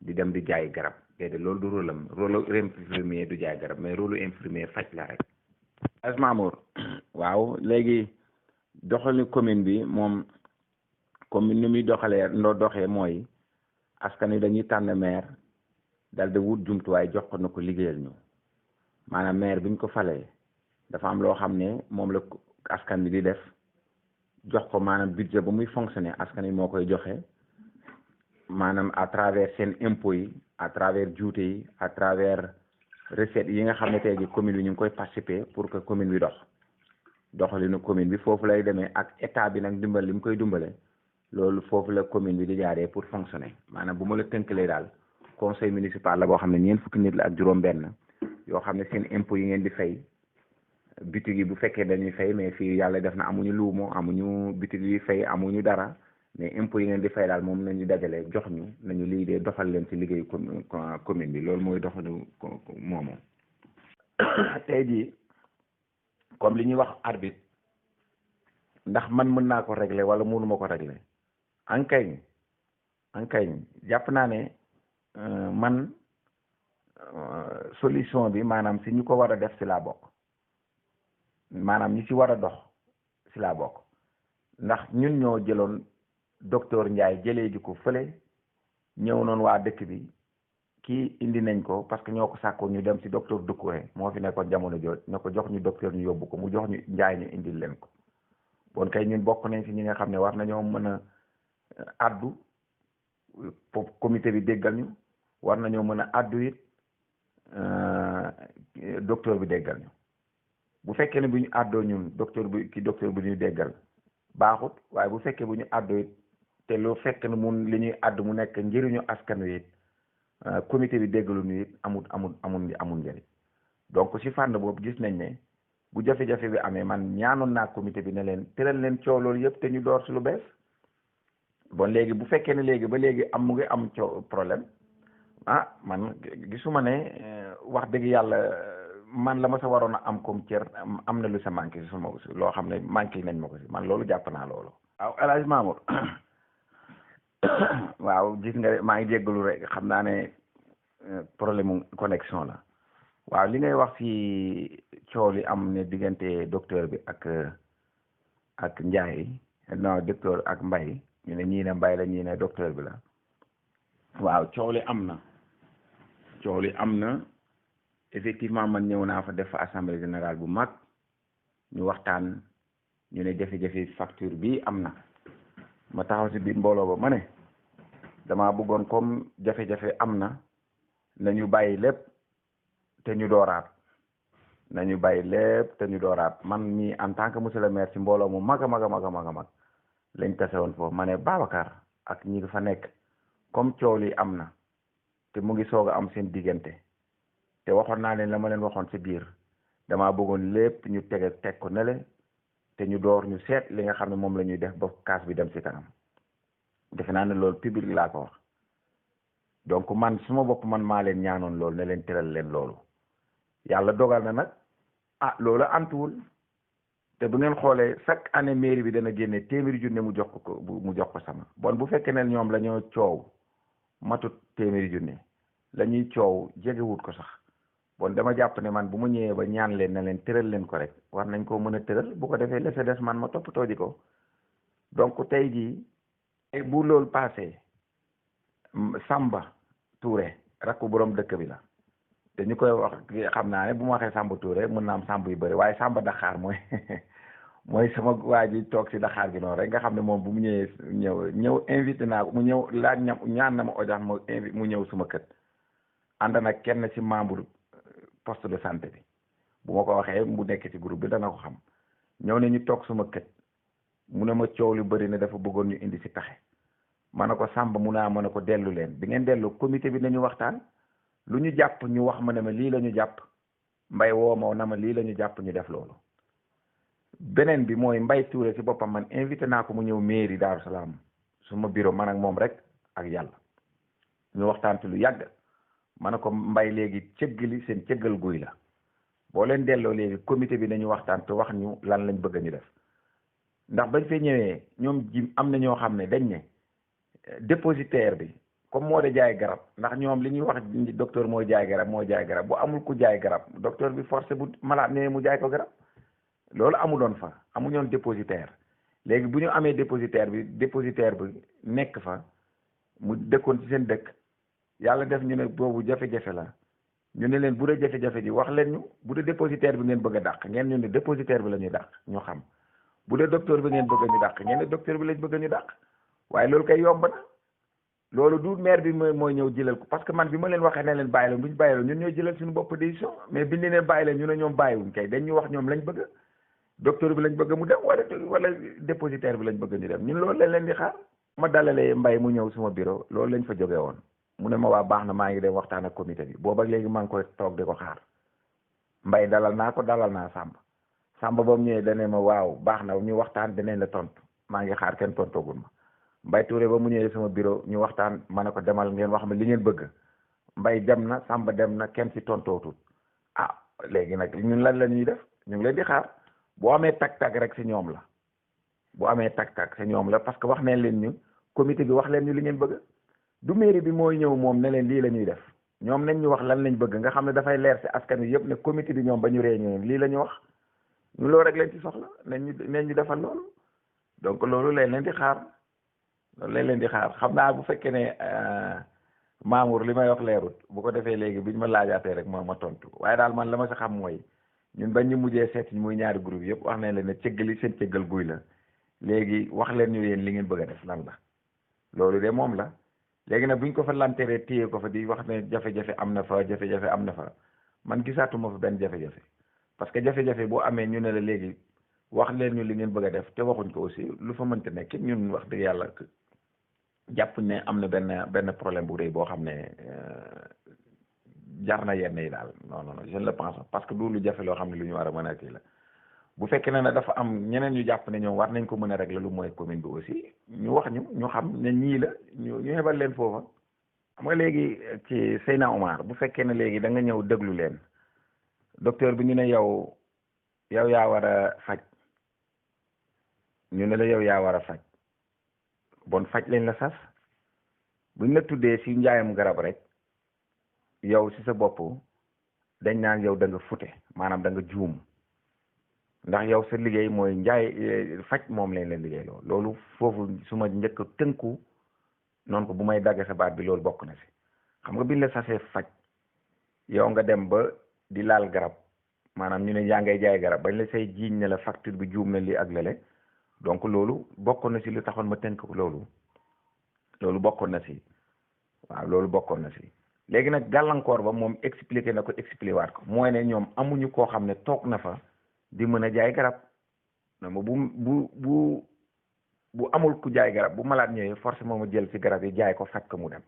di dem di jaay garab déedéet loolu du rôle am rôle infirmier du jaay garab mais rôle infirmier faj la rek. Mamour waaw léegi doxali commune bi moom commune ni muy doxee mooy askan wi dañuy tànn maire dal di wut jumtuwaay jox ko na ko liggéeyal ñu maanaam maire bi ñu ko falee dafa am loo xam ne moom la askan bi di def jox ko maanaam budget ba muy fonctionner askan wi moo koy joxe maanaam à travers seen impôts yi à travers juute yi à travers recettes yi nga xam ne tey ji commune bi ñu ngi koy participer pour que commune bi doxalinu commune bi foofu lay demee ak état bi nag dimbal li mu koy dimbale loolu foofu la commune bi di jaaree pour fonctionner maanaam bu ma la tënkalee daal conseil municipal la boo xam ne ñeent fukki nit la ak juróom-benn yoo xam ne seen impôts yi ngeen di fay bitig yi bu fekkee dañuy fay mais fii yàlla def na amuñu luumo amuñu bitig yi fay amuñu dara mais impôts yi ngeen di fay daal moom nañu dajale jox ñu nañu lii de doxal leen ci liggéeyu commune bi loolu mooy doxalu moomu. tey jii comme li ñuy wax arbitre ndax man mën naa ko régler wala mënuma ko régler ankay jàpp naa ne man solution bi maanaam si ñu ko war a def si laa bokk maanaam ñi si war a dox si laa bokk ndax ñun ñoo jëloon docteur Ndiaye jëlee ji ko fële ñëw noonu waa dëkk bi kii indi nañ ko parce que ñoo ko sàkkoo ñu dem si docteur Doucouré moo fi nekkoon jamono jooj ne ko jox ñu docteur ñu yóbbu ko mu jox ñu Ndiaye ñu indil leen ko bon kay ñun bokk nañ si ñi nga xam ne war nañoo mën a addu comité bi déggal ñu war nañoo mën a addu it docteur bi déggal ñu bu fekkee ne bu ñu àddoo ñun docteur bu ñuy déggal baaxut waaye bu fekkee bu ñu àddoo it te lu fekk ne mun li ñuy àdd mu nekk njëriñu askan wi it comité bi déggalu ñu it amul njëriñ donc si fànn boobu gis nañ ne bu jafe-jafe bi amee man ñaanoon naa comité bi ne leen tëral leen coow loolu yëpp te ñu door si lu bees bon léegi bu fekkee ne léegi ba léegi mu ngi am coow problème man gisuma ne wax dëgg yàlla man la ma sa waroon a am comme cër am na lu sa manqué si sama loo xam ne manqué nañ ma ko si man loolu jàpp naa loolu. waaw El Hadj Mamour waaw gis nga maa ngi jéggalu rek xam naa ne problème mu connexion la waaw li ngay wax ci coow li am ne diggante docteur bi ak Ndiaye non docteur ak Mbaye ñu ne ñii ne Mbaye la ñii ne docteur bi la waaw coow li am na effectivement man ñëw naa fa def fa assemblée générale bu mag ñu waxtaan ñu ne jafe-jafe facture bi am na ma taxaw si biir mbooloo ba ma ne damaa bëggoon comme jafe-jafe am na nañu bàyyi lépp te ñu dooraat man mii en tant que monsieur le maire ci mbooloo mu mag a mag lañ tase woon foofu ma ne Babacar ak ñi fa nekk comme coow li am na te mu ngi soog a am seen diggante te waxoon naa leen la ma leen waxoon ci biir damaa bëggoon lépp ñu teg ko nele te ñu door ñu seet li nga xam ne moom la ñuy def ba kaas bi dem ci kanam defe naa ne loolu public laa ko wax donc man suma bopp man maa leen ñaanoon loolu ne leen tëral leen loolu yàlla dogal na nag loolu antuwul te bu ngeen xoolee chaque année mairie bi dana génne téeméeri junne mu jox ko mu jox ko sama bon bu fekkee ne ñoom la ñoo coow matut téeméeri junne la ñuy coow jegewut ko sax bon dama jàpp ne man bu ma ñëwee ba ñaan leen na leen tëral leen ko rek war nañ koo mën a tëral bu ko defee la sa des man ma toppatoo ji ko donc tey jii bu loolu passé Samba Touré rakku borom dëkk bi la te ñu koy wax xam naa ne bu ma waxee Samba Touré mën naa am Samba yu bëri waaye Samba Dakar mooy sama waa ji toog si Dakar gi noonu rek nga xam ne moom bu mu ñëw invité naa ko mu ñëw laaj ñaan na ma audience mu ñëw suma kër ànd nag kenn ci membre poste de santé bi bu ma ko waxee mu nekk ci groupe bi dana ko xam ñëw ne ñu toog suma kër mu ne ma coow lu bëri ne dafa bëggoon ñu indi si pexe ma ne ko Samba mu naa ma ne ko dellu leen bi ngeen dellu comité bi nañu waxtaan lu ñu jàpp ñu wax ma ne ma lii la ñu jàpp Mbay woo ma na ma lii la ñu jàpp ñu def loolu beneen bi mooy Mbay Touré ci boppam man invité naa ko mu ñëw mairie Daaru Salaam suma bureau man ak moom rek ak yàlla ñu waxtaan ci lu yàgg ma ne ko Mbay léegi cëggali seen cëggal guy la boo leen delloo léegi comité bi nañu waxtaan te wax ñu lan lañ bëgg ñu def ndax bañ fee ñëwee ñoom ji am na ñoo xam ne dañ ne dépositaire bi comme moo de jaay garab ndax ñoom li ñuy wax docteur mooy jaay garab bu amul ku jaay garab docteur bi forcé bu malade ñëwee mu jaay ko garab loolu amuloon fa amuñoon dépositaire léegi bu ñu amee dépositaire bi nekk fa mu dëkkoon ci seen dëkk yàlla def ñu ne boobu jafe-jafe la ñu ne leen bu dee jafe-jafe ji wax leen ñu bu dee dépositaire bi ngeen bëgg a dàq ngeen ñu ne dépositaire bi la ñuy dàq ñu xam bu dee docteur bi ngeen bëgg ñu dàq ngeen ne docteur bi lañ bëgg ñu dàq waaye loolu kay yomb na loolu du maire bi mooy ñëw jëlal ko parce que man bi ma leen waxee ne leen bàyyi leen bu ñu bàyyi leen ñun ñooy jëlal suñu bopp décision mais biñ leen bàyyi leen ñu ne ñoom bàyyiwuñ kay dañ ñu wax ñoom lañ bëgg docteur bi lañ bëgg mu dem wala dépositaire bi lañ bëgg ñu dem ñun loolu lañ leen di xaar ma dalalee Mbay mu ñëw suma bureau loolu lañ fa jógee woon mu ne ma waa baax na maa ngi dem waxtaan ak comité bi booba léegi maa ngi koy toog di ko xaar Mbay dalal naa Samba boobu ñëwee dane ma waaw baax na ñu waxtaan dinañ la tontu maa ngi xaar kenn tontoogul ma Mbay Touré ba mu ñëwee sama bureau ñu waxtaan ma ne ko demal ngeen wax ma li ngeen bëgg Mbay dem na Samba dem na kenn ci tontootul léegi nag ñun lan la ñuy def ñu ngi leen di xaar boo amee tag-tag rek si ñoom la bu amee tag-tag si ñoom la parce que wax neen leen ñu comité bi wax leen ñu li ngeen bëgg du mairie bi mooy ñëw moom ne leen lii la ñuy def ñoom nañ ñu wax lan lañ bëgg nga xam ne dafay leer si askan wi yëpp ne comité bi ñoom ba ñu réunion lii la ñu wax ñu loolu rek leen ci soxla nañ ñu defal loolu donc loolu leen di xaar xam naa bu fekkee ne Mamour li may wax leerut bu ko defee léegi biñ ma laajaatee rek ma tontu waaye daal man la ma sa xam mooy ñun bañ ñu mujjee seet muy ñaari groupe yëpp wax nañ leen ne cëggali seen cëggal guy la léegi wax leen ñu yéen li ngeen bëgg a def lan la loolu de moom la léegi nag buñ ko fa lanteree téye ko fa di wax ne jafe-jafe am na fa man gisaatuma fa benn jafe-jafe parce que jafe-jafe boo amee ñu ne la léegi wax leen ñu li ngeen bëgg a def te waxuñ ko aussi lu fa mënta nekk ñun wax dëgg yàlla jàppuñ ne am na benn problème bu rëy boo xam ne jar na yenn yi daal non je ne le pense parce que du lu jafe loo xam ne lu ñu war a mën a kii la bu fekkee ne dafa am ñeneen ñu jàpp ne ñoom war nañ ko mën a régler lu mooy commune bi aussi ñu wax ñu xam ne ñii la ñu xebal leen foofa xam nga léegi ci Seyna Omar bu fekkee ne léegi da nga ñëw déglu leen docteur bi ñu ne yow yaa war a faj ñu ne la yow yaa war a faj bon faj lañ la sas buñ la tuddee si njaayam garab rek yow si sa bopp dañ naan yow da nga fute maanaam da nga juum ndax yow sa liggéey mooy njaay faj moom lañ leen liggéey loolu foofu su ma njëkk tënku noonu ko bu may dagg sa baat bi loolu bokk na si xam nga biñ la sasee faj yow nga dem ba di laal garab maanaam ñu ne yaa ngay jaay garab bañ la say jiiñ ne la facture bi juum na lii ak lele donc loolu bokkoon na si lu taxoon ma tënk loolu bokkoon na si waaw loolu bokkoon na si léegi nag gàllankoor ba moom expliqué na ko expliqué waat ko mooy ne ñoom amuñu koo xam ne toog na fa di mën a jaay garab non bu amul ku jaay garab bu malaat ñëwee forcément mu jël ci garab yi jaay ko faj ko mu dem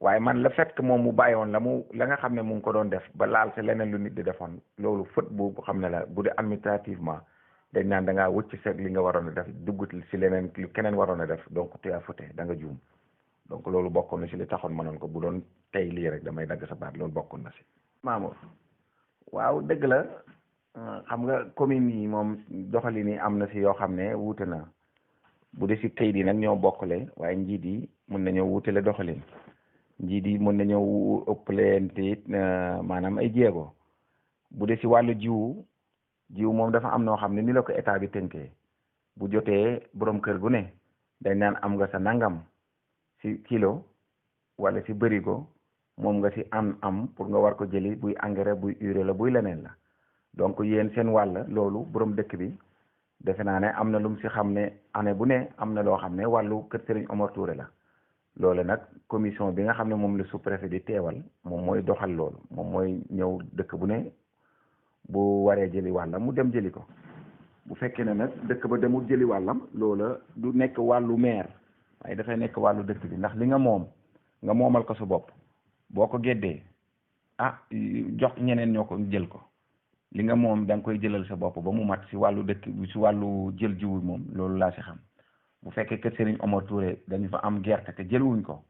waaye man le fait que moom mu bàyyoon la nga xam ne mu ngi ko doon def ba laal ci leneen lu nit di defoon loolu fët bu xam ne la bu dee administrativement dañ naan da ngaa wëcc seet li nga waroon a def dugg ci leneen lu keneen waroon a def donc tu as fauté da nga juum donc loolu bokkoon na ci li taxoon ma noon ko bu doon tey lii rek damay dagg sa baat loolu bokkoon na ci. Mamour waaw dëgg la xam nga commune yi moom doxalin yi am na si yoo xam ne wuute na bu dee si kayit yi nag ñoo bokkale waaye njiit yi mën nañoo wuutale doxalin njiit yi mën nañoo ëppalente it maanaam ay jéego bu dee si wàllu jiwu moom dafa am noo xam ne ni la ko état bi tënkee bu jotee borom kër gu ne dañ naan am nga sa nangam si kilo wala si bërigo moom nga si am pour nga war ko jëli buy engrais buy urée la buy leneen la donc yéen seen wàll loolu borom dëkk bi defe naa ne am na lu mu si xam ne année bu ne am na loo xam ne wàllu kër Serigne Omar Touré la loolu nag commission bi nga xam ne moom la sous-préfet di teewal moom mooy doxal loolu moom mooy ñëw dëkk bu ne bu waree jëli wàllam mu dem jëli ko bu fekkee ne nag dëkk ba demul jëli wàllam loola du nekk wàllu maire waaye dafay nekk wàllu dëkk bi ndax li nga moom nga moomal ko sa bopp boo ko géddee jox ñeneen ñoo ko jël ko li nga moom da nga koy jëlal sa bopp ba mu mat si wàllu dëkk si wàllu jël jiwu moom loolu laa si xam bu fekkee kër Serigne Omar Touré dañu fa am gerte te jëliwuñ ko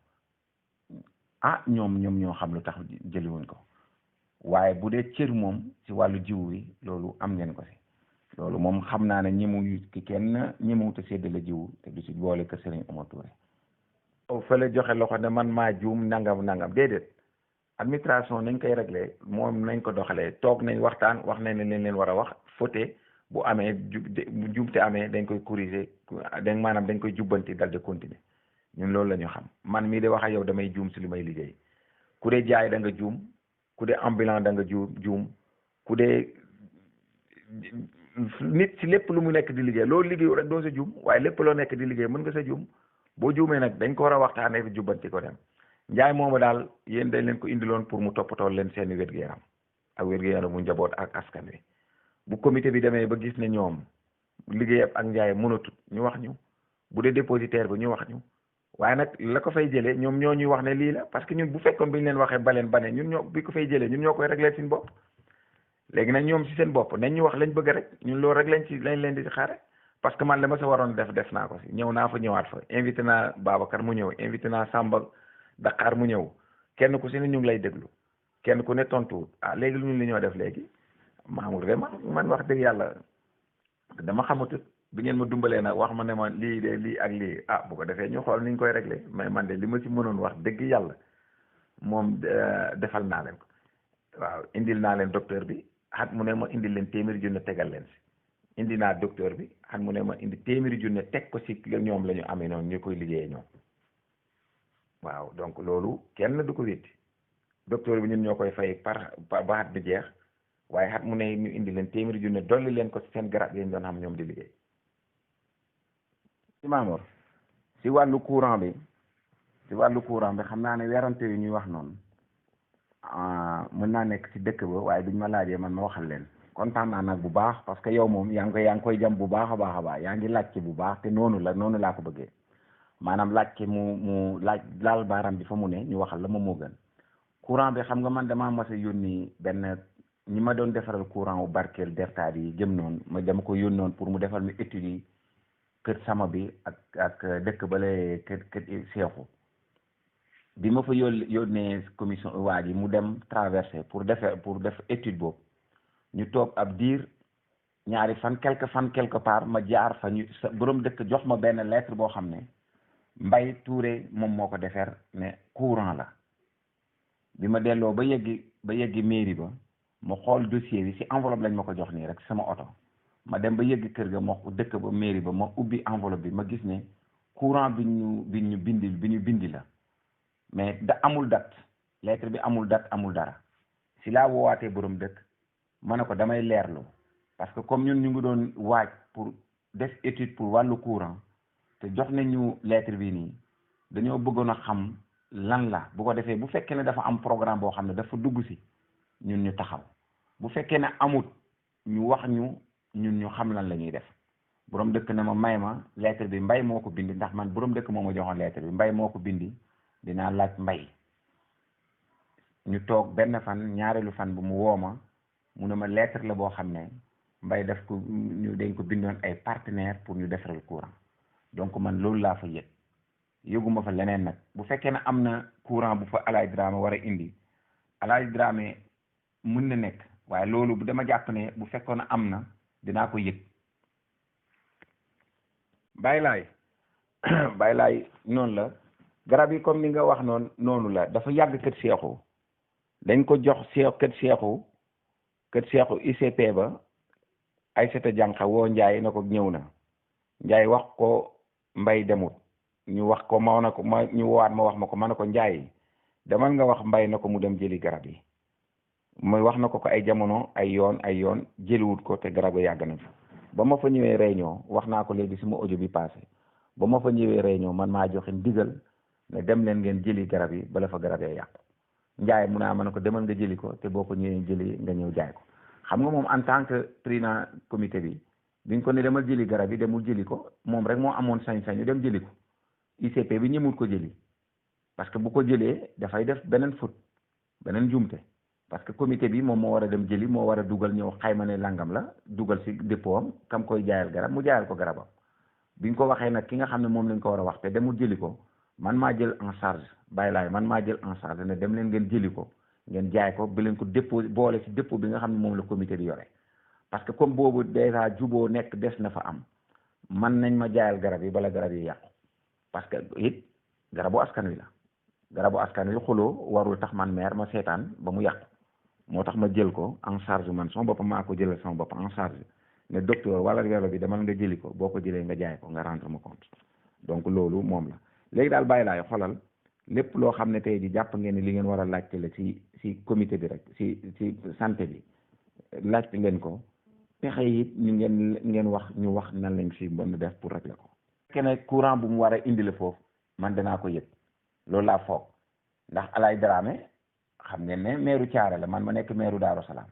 ñoom ñoo xam lu tax jëliwuñ ko waaye bu dee cër moom si wàllu jiwu wi loolu am ngeen ko si loolu moom xam naa ne kenn ñemewut a séddale jiwu te du si boole kër Serigne Omar Touré fa la joxe loxo ne man maa juum nangam déedéet administration nañ koy réglé moom nañ ko doxalee toog nañ waxtaan wax nañ leen war a wax fauté bu amee jubte amee dañ koy corriger dañ koy jubbanti dal de continuer ñun loolu la ñu xam man mii de wax ak yow damay juum si li may liggéey ku dee jaay da nga juum ku dee ambulant da nga juum ku dee nit si lépp lu mu nekk di liggéey loolu liggéeyu rek doo sa juum waaye lépp loo nekk di liggéey mën nga sa juum boo juumee nag dañ ko war a waxtaanee jubbanti ko dem njaay moomu daal yéen dañ leen ko indiloon pour mu toppatoo leen seeni wér-gu-yaram ak wér-gu-yaram mu njaboot ak askan wi bu comité bi demee ba gis ne ñoom liggéey ak njaay mënatut ñu wax ñu bu dee dépositaire bi ñu wax ñu waaye nag la ko fay jëlee ñoom ñoo ñuy wax ne lii la parce que ñun bu fekkoon bi ñu leen waxee baleen bane ñun ñoo bi ko fay jëlee ñun ñoo koy réglé seen bopp léegi nag ñoom si seen bopp nañ ñu wax lañ bëgg rek ñun loolu rek lañ leen di xaare parce que man la ma sa waroon def naa ko si ñëw naa fa ñëwaat fa invité naa Babacar mu ñëw invité naa Samba Dakar mu ñëw kenn ku si ne ñu ngi lay déglu kenn ku ne tontuwut léegi lu ñu li ñoo def léegi Mamour de man wax dëgg yàlla dama xamatut bi ngeen ma dumbalee nag wax ma ne ma lii de lii ak lii bu ko defee ñu xool ni ñu koy réglé mais man de li ma si mënoon wax dëgg yàlla moom defal naa leen ko waaw indil naa leen docteur bi xat mu ne ma indil leen téeméeri junne tegal leen si indi naa docteur bi xat mu ne ma indi téeméeri junne teg ko si ñoom la ñu amee noonu ñu koy liggéeyee ñoom waaw donc loolu kenn du ko wétti docteur bi ñun ñoo koy fay ba xat bi jeex waaye xat mu ne ñu indi leen téeméeri junne dolli leen ko si seen garab yi ñu doon xam ñoom di liggéey si Mamour si wàllu courant bi xam naa ne werante yu ñuy wax noonu mën naa nekk si dëkk ba waaye duñ ma laajee man ma waxal leen kontaan naa nag bu baax parce que yow moom yaa ngi koy jam bu baax a baax yaa ngi laajte bu baax te noonu laa ko bëggee maanaam laajte mu laal baaram bi fa mu ne ñu waxal la moom moo gën courant bi xam nga man damaa mas a yónni benn ñi ma doon defaral courant wu barkeel dertaat yi jëm noonu ma dama ko yónnoon pour mu defal mi études yi kër sama bi ak dëkk bale kër seexu bi ma fa yónnee commission waa ji mu dem traversé pour def étude boobu ñu toog ab diir ñaari fan quelque part ma jaar fa ñu borom dëkk jox ma benn lettre boo xam ne Mbay Touré moom moo ko defar ne courant la bi ma delloo ba yeggi mairie ba ma xool dossier bi si enveloppe lañ ma ko jox nii rek sama oto ma dem ba yeggi kër ga ma dëkk ba mairie ba ma ubbi enveloppe bi ma gis ne courant bi ñu bindi la mais amul date lettre bi amul date amul dara si laa woowaatee borom dëkk ma ne ko damay leerlu parce que comme ñun ñu ngi doon waaj pour def étude pour wàllu courant te jox nañu lettre bi nii dañoo bëggoon a xam lan la bu ko defee bu fekkee ne dafa am programme boo xam ne dafa dugg si ñun ñu taxaw bu fekkee ne amut ñu wax ñun ñu xam lan la ñuy def borom dëkk ne ma may ma lettre bi Mbay moo ko bindi ndax man borom dëkk moo ma joxoon lettre bi Mbay moo ko bindi dinaa laaj Mbay ñu toog benn fan ñaareelu fan bu mu woo ma mu ne ma lettre la boo xam ne Mbay def ko dañ ko bindoon ay partenaire pour ñu defaral courant donc man loolu laa fa yëguma fa leneen nag bu fekkee ne am na courant bu fa Alaaj Dramé war a indi Alaaj Dramé mën na nekk waaye loolu bu dama jàpp ne bu fekkoon am na dinaa ko yëg. bàyyi laay noonu la garab yi comme ni nga wax noonu la dafa yàgg kër seexu dañ ko jox kër seexu ICP ba ay seta jànqa woo Njaay na ko ñëw na Njaay wax ko Mbay demut ñu wax ko ñu woowaat ma wax ma ko ma ne ko Njaay demal nga wax Mbay na ko mu dem jëli garab yi mooy wax na ko ay jamono ay yoon jëliwut ko te garab yi yàgg na fa ba ma fa ñëwee réunion wax naa ko léegi suma audio bi passé ba ma fa ñëwee réunion man maa joxe ndigal ne dem leen ngeen jëli garab yi bala fa garab yi yàqu Njaay mu naa ma ne ko demal nga jëli ko te boo ko ñëwee jëli nga ñëw jaay ko xam nga moom en tant que président comité bi biñ ko ne demal jëli garab yi demul jëli ko moom rek moo amoon sañ-sañu dem jëli ko ICP bi ñëmul ko jëli parce que bu ko jëlee dafay def beneen faute beneen jumte parce que comité bi moom moo war a dem jëli moo war a dugal ñëw xayma ne langam la dugal si dépôt am kam koy jaayal garab mu jaayal ko garabam biñ ko waxee nag ki nga xam ne moom lañ ko war a wax te demul jëli ko man maa jël en charge bàyyi laay man maa jël en charge ne dem leen ngeen jëli ko ngeen jaay ko bi leen ko dépôt boole si dépôt bi nga xam ne moom la comité di yore parce que comme boobu déjà juboo nekk des na fa am man nañ ma jaayal garab yi bala garab yi yàqu parce que it garabu askan wi la garabu askan wi xuloo warul tax man maire ma seetaan ba mu yàqu moo tax ma jël ko en charge man sama bopp maa ko jëlal sama bopp en charge ne docteur wala garab bi demal nga jëli ko boo ko jëlee nga jaay ko nga rendre ma compte donc loolu moom la léegi daal bàyyi laay xolal lépp loo xam ne tey ji jàpp ngeen ni li ngeen war a laajte la ci comité bi rek ci santé bi laajte ngeen ko pexe it ñu ngeen ñu wax nan lañ fi mën a def pour régler ko kene courant bu mu war a indi la foofu man danaa ko yëg loolu laa foog ndax Alay Dramé xam ngeen ne meeru Thiaré la man ma nekk meeru Daaru Salaam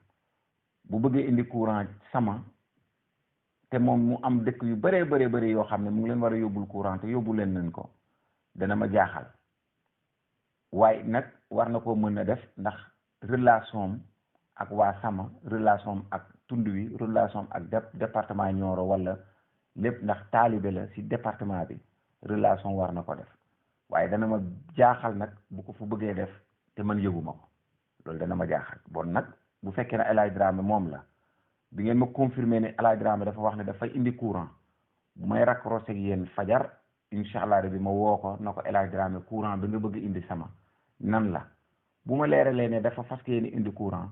bu bëggee indi courant sama te moom mu am dëkk yu bëree yoo xam ne mu ngi leen war a yóbbul courant te yóbbu leen nañ ko dana ma jaaxal waaye nag war na koo mën a def ndax relation ak waa sama relation ak tund wi relation ak département Nioro wala lépp ndax taalibe la ci département bi relation war na ko def waaye dana ma jaaxal nag bu ko fu bëggee def te man yëguma ko loolu dana ma jaaxal bon nag bu fekkee ne El Hadj Dramé moom la bi ngeen ma confirmer ne El Hadj Dramé dafa wax ne dafay indi courant bu may raccroché ak yéen fajar incha allah rabbi ma woo ko na ko El Hadj Dramé courant bi nga bëgg indi sama nan la bu ma leeralee ne dafa fas yéene indi courant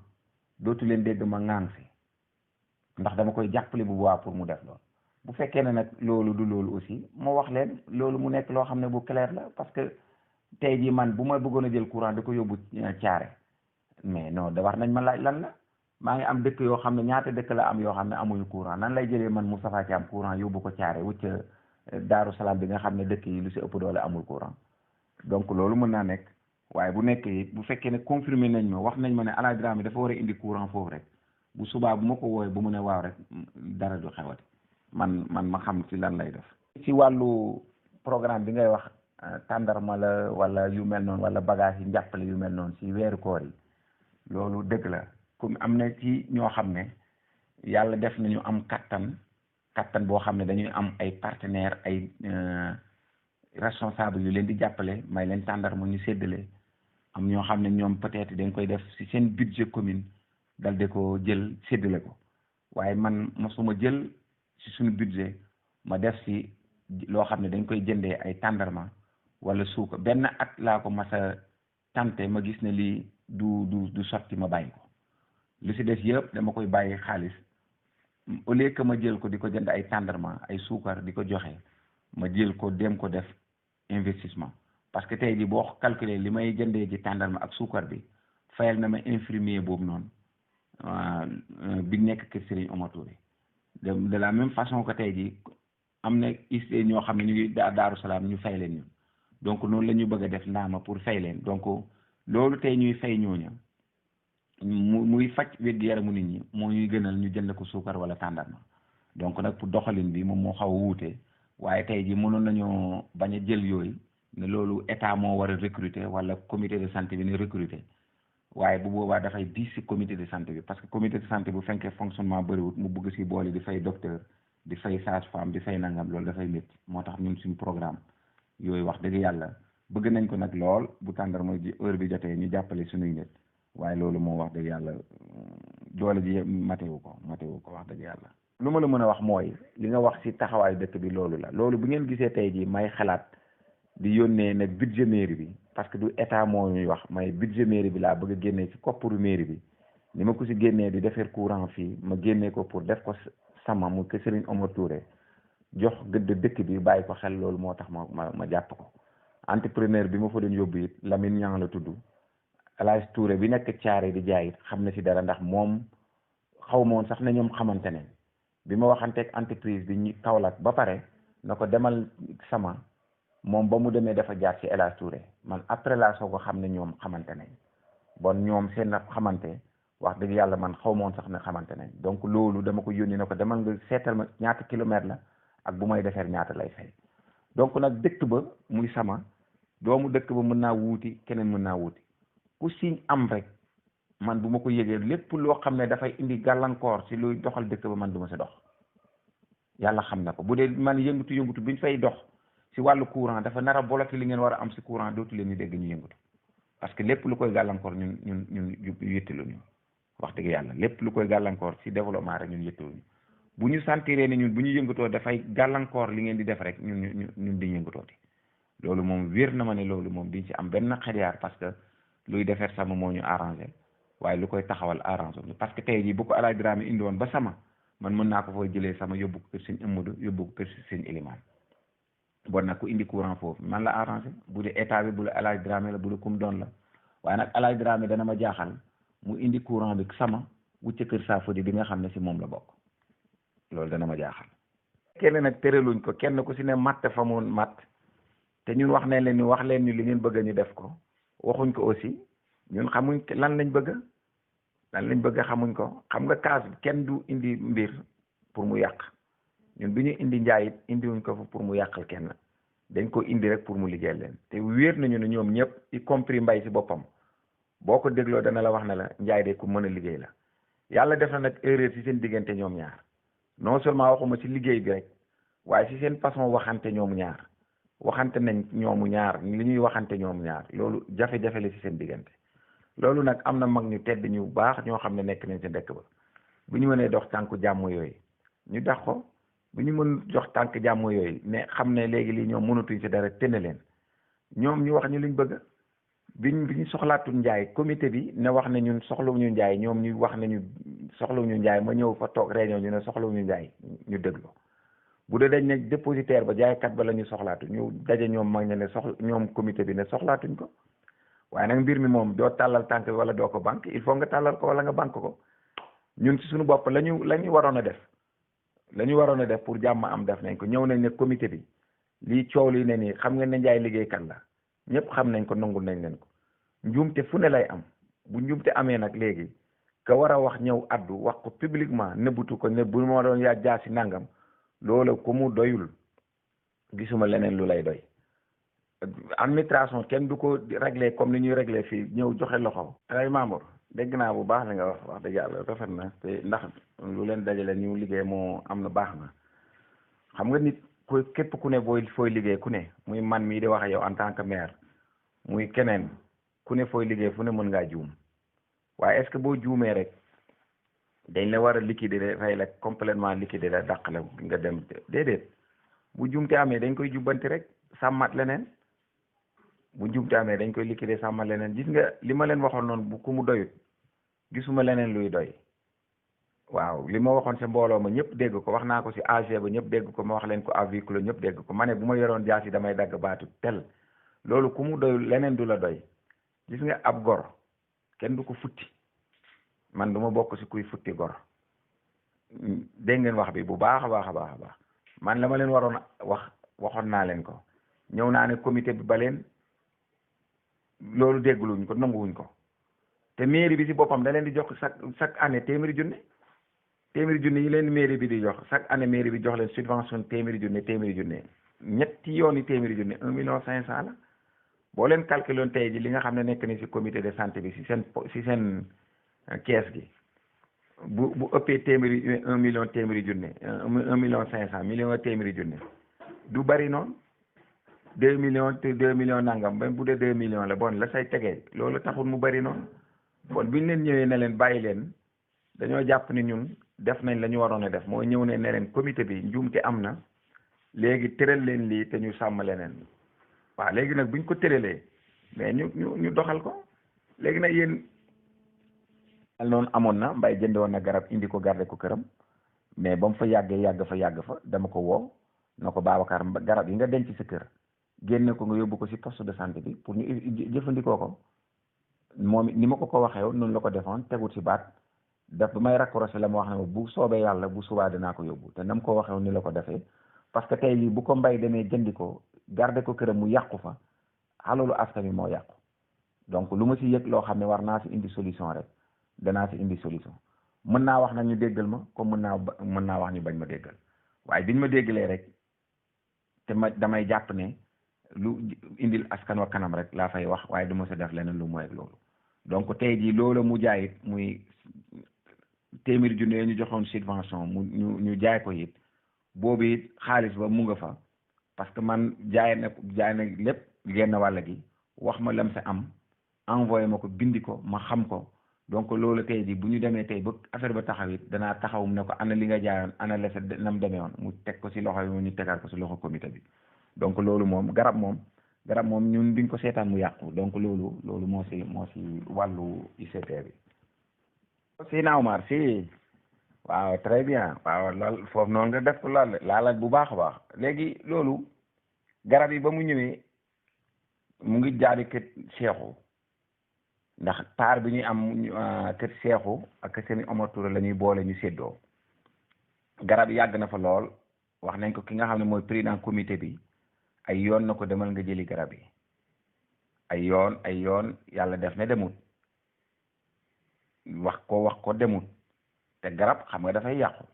dootu leen dégg ma ŋaan si ndax dama koy jàppale bu baax pour mu def loolu bu fekkee ne nag loolu du loolu aussi moo wax leen loolu mu nekk loo xam ne bu clair la parce que tey jii man bu ma bëggoon a jël courant di ko yóbbu Thiaré mais non da war nañ ma laaj lan la maa ngi am dëkk yoo xam ne ñaata dëkk la am yoo xam ne amuñu courant nan lay jëlee man Moustapha Thiam courant yóbbu ko Thiaré wucc Daaru Salaam bi nga xam ne dëkk yi lu si ëpp doole amul courant donc loolu mën naa nekk waaye bu nekkee bu fekkee ne confirmé nañ ma wax nañ ma ne El Hadj Dramé dafa war a indi courant foofu rek bu subaa bu ma ko wooyee bu mu ne waaw rek dara du xewati man ma xam ci lan lay def. ci wàllu programme bi ngay wax tàndarma la wala yu mel noonu wala bagage yi njàppale yu mel noonu ci weeru koor yi loolu dëgg la comme am na ci ñoo xam ne yàlla def nañu am kattan boo xam ne dañuy am ay partenaires ay responsable yu leen di jàppale may leen tàndarma ñu séddale am ñoo xam ne ñoom peut-être dañ koy def ci seen budget commune dal di ko jël séddale ko waaye man mosuma jël ci suñu budget ma def ci loo xam ne dañ koy jëndee ay tàndarma wala suukar benn at laa ko mas a tante ma gis ne lii du sotti ma bàyyi ko lu ci des yëpp dama koy bàyyi xaalis au lieu que ma jël ko di ko jënd ay tàndarma ay suukar di ko joxe ma jël ko dem ko def investissement parce que tey jii boo calculer li may jëndee ji tàndarma ak suukar bi fayal na ma infirmier boobu noonu bi nekk kër Serigne Omar Touré de la même façon que tey jii am na ICP ñoo xam ne ñu ngi Daaru Salaam ñu fay leen ñun donc noonu la ñu bëgg a def ndaama pour fay leen donc loolu tey ñuy fay ñooña muy faj wér-gu-yaramu nit ñi moo ñuy gënal ñu jënd ko suukar wala tàndarma donc nag pour doxalin bi moom moo xaw a wuute waaye tey jii mënoon nañoo bañ a jël yooyu ne loolu état moo war a recruter wala comité de santé bi ne recruter waaye bu boobaa dafay diis ci comité de santé bi parce que comité de santé bu fekkee fonctionnement bëriwut mu bëgg ci boole di fay docteur di fay sage-femme di fay nangam loolu dafay métti moo tax ñun suñu programme yooyu wax dëgg yàlla bëgg nañ ko nag lool bu tàndarma ji heure bi jotee ñu jàppale suñuy nit waaye loolu moo wax dëgg yàlla doole ji matewu ko wax dëgg yàlla. lu ma la mën a wax mooy li nga wax ci taxawaayu dëkk bi loolu la loolu bu ngeen gisee tey jii may xalaat di yónnee ne budget mairie bi parce que du état moo ñuy wax may budget mairie bi laa bëgg a génnee ci kopparu mairie bi ni ma ko ci génnee di defar courant fii ma génnee ko pour def ko sama mu ke Serigne Omar Touré jox gëdd dëkk bi bàyyi ko xel loolu moo tax ma jàpp ko. entrepreneur bi ma fa doon yóbbu it Lamine Niang la tudd El Hadj Touré bi nekk caare di jaay it xam na ci dara ndax moom xaw ma woon sax ne ñoom xamante ne bi ma waxanteeg entreprise bi ñu Kaolack ba pare na ko demal sama moom ba mu demee dafa jaar ci El Hadj Touré man après la soo ko xam ne ñoom xamante nañ bon ñoom seen xamante wax dëgg yàlla man xaw ma woon sax ne xamante nañ donc loolu dama ko yónni na ko demal nga seetal ma ñaata kilomètre la ak bu may defeer ñaata lay fay donc nag dëkk ba muy sama doomu dëkk ba mën naa wuuti keneen mën naa wuuti ku siñ am rek man bu ma ko yëgee lépp loo xam ne dafay indi gàllankoor ci luy doxal dëkk ba man du ma si dox yàlla xam na ko bu dee man yëngutu bi ñu fay dox ci wàllu courant dafa nar a bloqué li ngeen war a am ci courant dootu leen ñu dégg ñu yëngutu parce que lépp lu koy gàllankoor ñun yëttalu ñu wax dëgg yàlla lépp lu koy gàllankoor ci développement rek ñun yëttalu ñu bu ñu sentiree ne ñun bu ñu yëngatoo dafay gàllankoor li ngeen di def rek ñun di yëngatooti loolu moom wér na ma ne loolu moom diñ ci am benn xeliyaar parce que luy defar sama moo ñu arrangé waaye lu koy taxawal arrangé parce que tey jii bu ko El Hadj Dramé indi woon ba sama man mën naa ko fooy jëlee sama yóbbu ko kër sëñ Amadou yóbbu ko kër sëñ Elimane bon nag ku indi courant foofu man la arrangé bu dee état bi bu la El Hadj Dramé la bu dee kum doon la waaye nag El Hadj Dramé dana ma jaaxal mu indi courant bi sama wucce kër Saafodi bi nga xam ne si moom la bokk loolu dana ma jaaxal. kenn nag tëraluñ ko kenn ku si ne matt fa mu matt te ñun wax nañ leen ni wax leen ni li ngeen bëgg ñu def ko waxuñ ko aussi ñun xamuñ lan lañ bëgg xamuñ ko xam nga kaas kenn du indi mbir pour mu yàq ñun bi ñu indi njaay it indiwuñ ko fa pour mu yàqal kenn dañ ko indi rek pour mu liggéeyal leen te wéer nañu ne ñoom ñëpp y compris mbay si boppam boo ko dégloo dana la wax ne la njaay de ku mën a liggéey la yàlla def na nag erreur si seen diggante ñoom ñaar non seulement waxuma ci liggéey bi rek waaye si seen façon waxante ñoom ñaar waxante nañ ñoomu ñaar li ñuy waxante ñoom ñaar loolu jafe-jafe la si seen diggante loolu nag am na mag ñu tedd ñu baax ñoo xam ne nekk nañ si dëkk ba bu ñu mënee dox tànku jàmm yooyu ñu dax ko bu ñu mën jox tànk jàmm yooyu ne xam ne léegi lii ñoom mënatuñ si dara tënne leen ñoom ñu wax ñu liñ bëgg bi ñu soxlaatul njaay comité bi ne wax ne ñun soxlawuñu njaay ñoom ñu wax ne ñu soxlawuñu njaay ma ñëw fa toog réunion ñu ne soxlawuñu njaay ñu déglu bu dee dañ ne dépositaire ba jaaykat ba la ñu soxlaatu ñu daje ñoom mag ne ñoom comité bi ne soxlaatuñ ko waaye nag mbir mi moom doo tàllal tànk bi wala doo ko banque il faut nga tàllal ko wala nga banque ko ñun ci suñu bopp la ñu waroon a def pour jàmm am def nañ ko ñëw nañ ne comité bi lii coow li ne nii xam ngeen ne njaay liggéeykat la ñëpp xam nañ ko nangul nañ leen ko njuumte fu ne lay am bu njuumte amee nag léegi ka war a wax ñëw addu wax ko publiquement nëbbutu ko ne bu ma doon yaa jaa si nangam loolu ku mu doyul gisuma leneen lu lay doy administration kenn du ko réglé comme ni ñuy réglé fii ñëw joxe loxo. ay Mamour dégg naa bu baax li nga wax dëgg yàlla rafet na te ndax lu leen dajale ñu liggéey moo am na baax na xam nga nit ku képp ku ne fooy liggéey ku ne muy man mii di wax ak yow en tant que maire muy keneen ku ne fooy liggéey fu ne mën ngaa juum waaye est-ce que boo juumee rek dañ la war a liquider fay la complètement liquider la dàq la nga dem déedéet bu juumte amee dañ koy jubbanti rek sàmmat leneen. bu njumte amee dañ koy liquider sàmma leneen gis nga li ma leen waxoon noonu bu ku mu doyut gisuma leneen luy doy waaw li ma waxoon sa mbooloo ma ñëpp dégg ko wax naa ko si AG ba ñëpp dégg ko ma wax leen ko à huis clos ñëpp dégg ko ma ne bu ma yoroon jaas yi damay dagg baatu tel loolu ku mu doyul leneen du la doy gis nga ab gor kenn du ko futti man du ma bokk si kuy futti gor dégg ngeen wax bi bu baax a baax a baax a baax man la ma leen waroon waxoon naa leen ko ñëw naa ne comité bi ba leen loolu déggluñ ko nanguwuñ ko te mairie bi si boppam da leen di jox chaque année téeméeri junne yi leen mairie bi di jox chaque année mairie bi jox leen subvention téeméeri junne ñetti yooni téeméeri junne 1,5 million la boo leen calculé woon tey ji li nga xam ne nekk ni si comité de santé bi si seen kees gi bu ëppee téeméeri 1 million téeméeri junne 1,5 million téeméeri junne du bari noonu 2 millions te 2 millions nangam même bu dee 2 millions la bon la say tegee loolu taxul mu bari noonu bon biñ leen ñëwee ne leen bàyyi leen dañoo jàpp ni ñun def nañ la ñu waroon a def mooy ñëw ne leen comité bi njuumte am na léegi tëral leen lii te ñu sàmm leneen waaw léegi nag buñ ko tëralee mais ñu doxal ko léegi nag yéen noonu amoon na mbay jënd woon na garab indi ko garder ko këram mais ba mu fa yàggee yàgg fa dama ko woo na ko Babacar garab yi nga denc sa kër génne ko nga yóbbu ko ci poste de santé bi pour ñu jëfandikoo ko moom ni ma ko waxee woon noonu la ko defoon tegul ci baat daf ba may raccroché la ma wax ne bu soobee yàlla bu subaa dinaa ko yóbbu te nam ko waxee woon ni la ko defee parce que tey lii bu ko mbay demee jëndi ko garder ko këram mu yàqu fa alalu askan wi moo yàqu donc lu ma ci yëg loo xam ne war naa ci indi solution rek danaa ci indi solution mën naa wax nag ñu déggal ma comme mën naa wax ñu bañ ma déggal waaye biñ ma déggalee rek te damay jàpp ne lu indil askan wa kanam rek laa fay wax waaye du ma sa def leneen lu mooy ak loolu donc tey jii loolu mu jaayit muy téeméeri junne ñu joxoon subvention ñu jaay ko it boobu it xaalis ba mu nga fa parce que man jaay na lépp genn wàll gi wax ma lam sa am envoyé ma ko bindi ko ma xam ko donc loolu tey jii bu ñu demee tey ba affaire ba taxaw it danaa taxawum ne ko ana li nga jaayoon ana la sa nam demee woon mu teg ko ci loxo yi ñu tegaat ko ci loxo comité bi donc loolu moom garab moom ñun duñ ko seetaan mu yàqu donc loolu moo ci wàllu ICP bi. si naaw maar si waaw très bien waaw lool foofu noonu nga def ko laal bu baax a baax léegi loolu garab yi ba mu ñëwee mu ngi jaari kër Seexu ndax paar bi ñuy am kër Seexu ak kër Serigne Omar Touré la ñuy boole ñu séddoo garab yàgg na fa lool wax nañ ko ki nga xam ne mooy président comité bi ay yoon na ko demal nga jëli garab yi ay yoon yàlla def na demut wax ko demut te garab xam nga dafay yàqu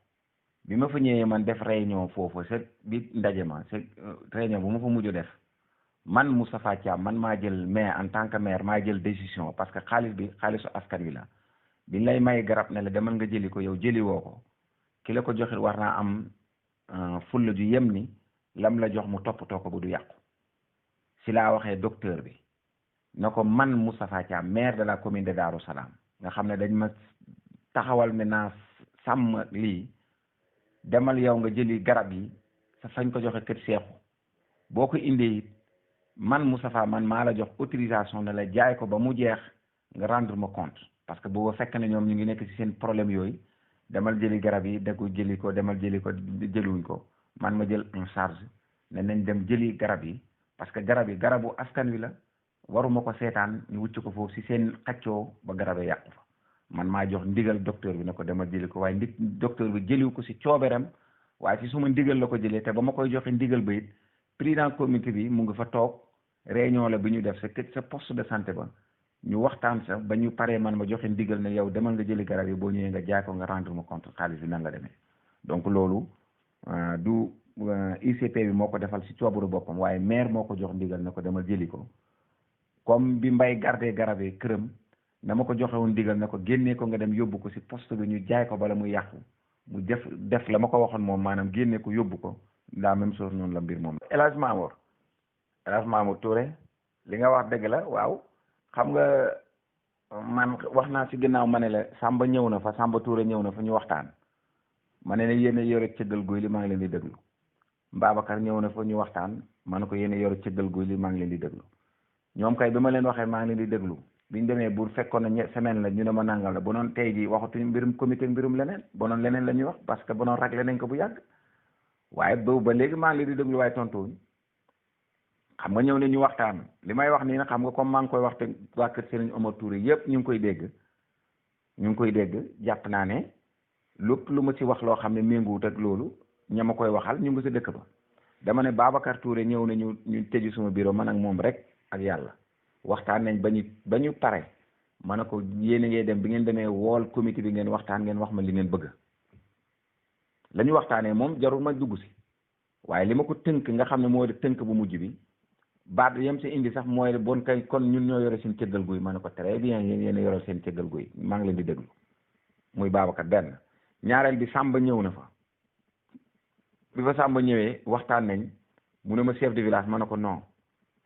bi ma fa ñëwee man def réunion foofu sa bi ndaje ma sa réunion bu ma fa mujj def man Moustapha Thiam man maa jël maire en tant que maire maa jël décision parce que xaalisu askan wi la biñ lay may garab ne la demal nga jëli ko yow jëli woo ko ki la ko joxit war naa am fulla ju yem ni lam la jox mu toppatoo ko bu du yàqu si laa waxee docteur bi na ko man Moustapha Thiam maire de la commune de Darou Salam nga xam ne dañ ma taxawal maintenant sàmm lii demal yow nga jëli garab yi sa fañ ko joxe kër Seexu boo ko indee it man Moustapha man maa la jox autorisation ne la jaay ko ba mu jeex nga rendre ma compte parce que booba fekk na ñoom ñu ngi nekk ci seen problème yooyu demal jëli garab yi daggu jëli ko demal jëli ko jëluñ ko man ma jël en charge ne nañ dem jëli garab yi parce que garab yi garabu askan wi la waruma ko seetaan ñu wucc ko foofu ci seen xaccoo ba garab yi yàqu fa man maa jox ndigal docteur bi ne ko demal jëli ko waaye docteur bi jëliw ko ci cooberam waaye ci suma ndigal la ko jëlee te ba ma koy joxe ndigal ba it président comité bi mu ngi fa toog réunion la bi ñu def sa poste de santé ba ñu waxtaan sa ba ñu paree man ma joxe ndigal ne yow demal nga jëli garab yi boo ñëwee nga jaay ko nga rendre ma compte xaalis bi nan la demee donc loolu du ICP bi moo ko defal ci coobaru boppam waaye maire moo ko jox ndigal ne ko demal jëli ko comme bi mbay gardé garab yi këram dama ko joxe woon ndigal ne ko génnee ko nga dem yóbbu ko ci poste bi ñu jaay ko bala muy yàqu mu def la ma ko waxoon moom maanaam génne ko yóbbu ko la même chose noonu la mbir moom El Hadj Mamour Touré li nga wax dëgg la waaw xam nga man wax naa ci ginnaaw ma ne la Samba ñëw na fa Samba Touré ñëw na fa ñu waxtaan ma ne yéen a yore cëggal guy li maa ngi leen di déglu Babacar ñëw na fa ñu waxtaan ma ne ko yéen a yore cëggal guy li maa ngi leen di déglu ñoom kay bi ma leen waxee maa ngi leen di déglu biñ demee bu fekkoon na semaine la ñu ne ma nangam la ba noon tey jii waxatuñu mbirum comité mbirum leneen ba noon leneen la ñuy wax parce que ba noon réglé nañ ko bu yàgg waaye boobu ba léegi maa ngi leen di déglu waaye tontuwuñ xam nga ñëw ne ñu waxtaan li may wax nii nag xam nga comme maa ngi koy wax te waa kër Serigne Omar Touré yëpp ñu ngi koy dégg jàpp naa ne lépp lu ma ci wax loo xam ne méngoowut ak loolu ña ma koy waxal ñu ngi sa dëkk ba dama ne Babacar Touré ñëw na ñu tëju suma bureau man ak moom rek ak yàlla waxtaan nañ ba ñu pare ma ne ko yéen a ngay dem bi ngeen demee wool comité bi ngeen waxtaan ngeen wax ma li ngeen bëgg la ñu waxtaanee moom jarul ma dugg si waaye li ma ko tënk nga xam ne moo di tënk bu mujj bi baat yem si indi sax mooy bon kay kon ñun ñoo yore seen cëggal guy ma ne ko très bien yéen a yore seen cëggal guy maa ngi leen di déglu muy Babacar benn ñaareel bi Samba ñëw na fa bi fa Samba ñëwee waxtaan nañ mu ne ma chef de village ma ne ko non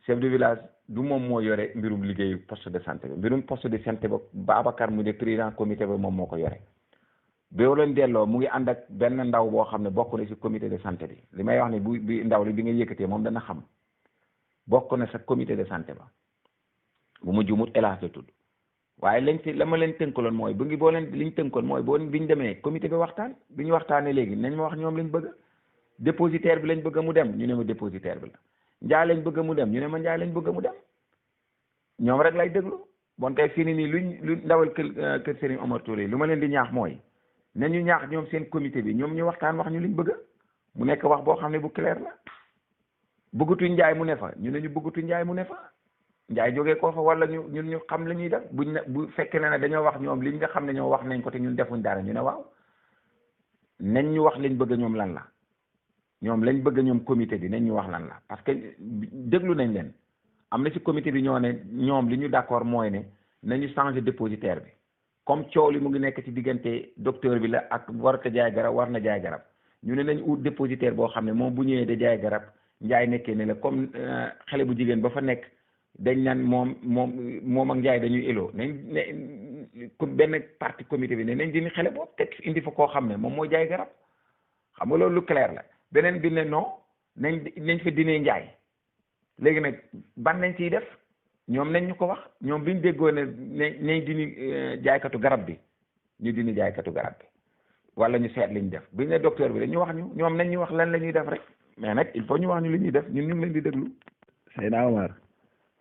chef de village du moom moo yore mbirum liggéeyu poste de santé bi mbirum poste de santé ba Babacar mu de président comité ba moom moo ko yore boo leen delloo mu ngi ànd ak benn ndaw boo xam ne bokk na ci comité de santé bi li may wax ni bi ndaw li bi nga yëkkatee moom dana xam bokk na sa comité de santé ba bu mu jumut hélas la tudd waaye lañ ci la ma leen tënkaloon mooy bu ngi boo leen liñ tënkoon mooy boo biñ demee comité bi waxtaan bi ñu waxtaanee léegi nañ ma wax ñoom lañ bëgg dépositaire bi lañ bëgg mu dem ñu ne ma dépositaire bi la njaay lañ bëgg mu dem ñu ne ma njaay lañ bëgg mu dem ñoom rek lay déglu bon kay fii nii lu ndawal kër Serigne Omar Touré lu ma leen di ñaax mooy nañu ñaax ñoom seen comité bi ñoom ñu waxtaan wax ñu liñ bëgg mu nekk wax boo xam ne bu clair la bëggatu njaay mu ne fa ñu ne ñu bëggatu njaay mu ne fa njaay jógee koo fa wala ñun ñu xam la ñuy def buñ ne bu fekkee ne dañoo wax ñoom liñ nga xam ne ñoo wax nañ ko te ñun defuñ dara ñu ne waaw nañ ñu wax lañ bëgg ñoom lan la ñoom lañ bëgg ñoom comité bi nañ ñu wax lan la parce que déglu nañ leen am na ci comité bi ñoo ne ñoom li ñu d'accord mooy ne nañu changer dépositaire bi comme coow li mu ngi nekk ci diggante docteur bi la ak warta jaay garab war na jaay garab ñu ne nañ ut dépositaire boo xam ne moom bu ñëwee da jaay garab njaay nekkee ne la comme xale bu jigéen ba fa nekk dañ naan moom ak njaay dañuy éloo nañ ne benn partie comité bi ne nañ dindi xale boobu teg indi fa koo xam ne moom mooy jaay garab xam nga loolu lu clair la beneen bi ne non nañ fa dinee njaay léegi nag ban nañ ciy def ñoom nañ ñu ko wax ñoom biñ déggoo ne nañ dini jaaykatu garab bi ñu dini jaaykatu garab bi wala ñu seet liñ def biñ ne docteur bi dañu wax ñu ñoom nañ ñu wax lan la ñuy def rek mais nag il faut ñu wax ñu li ñuy def ñun ñu ngi leen di déglu.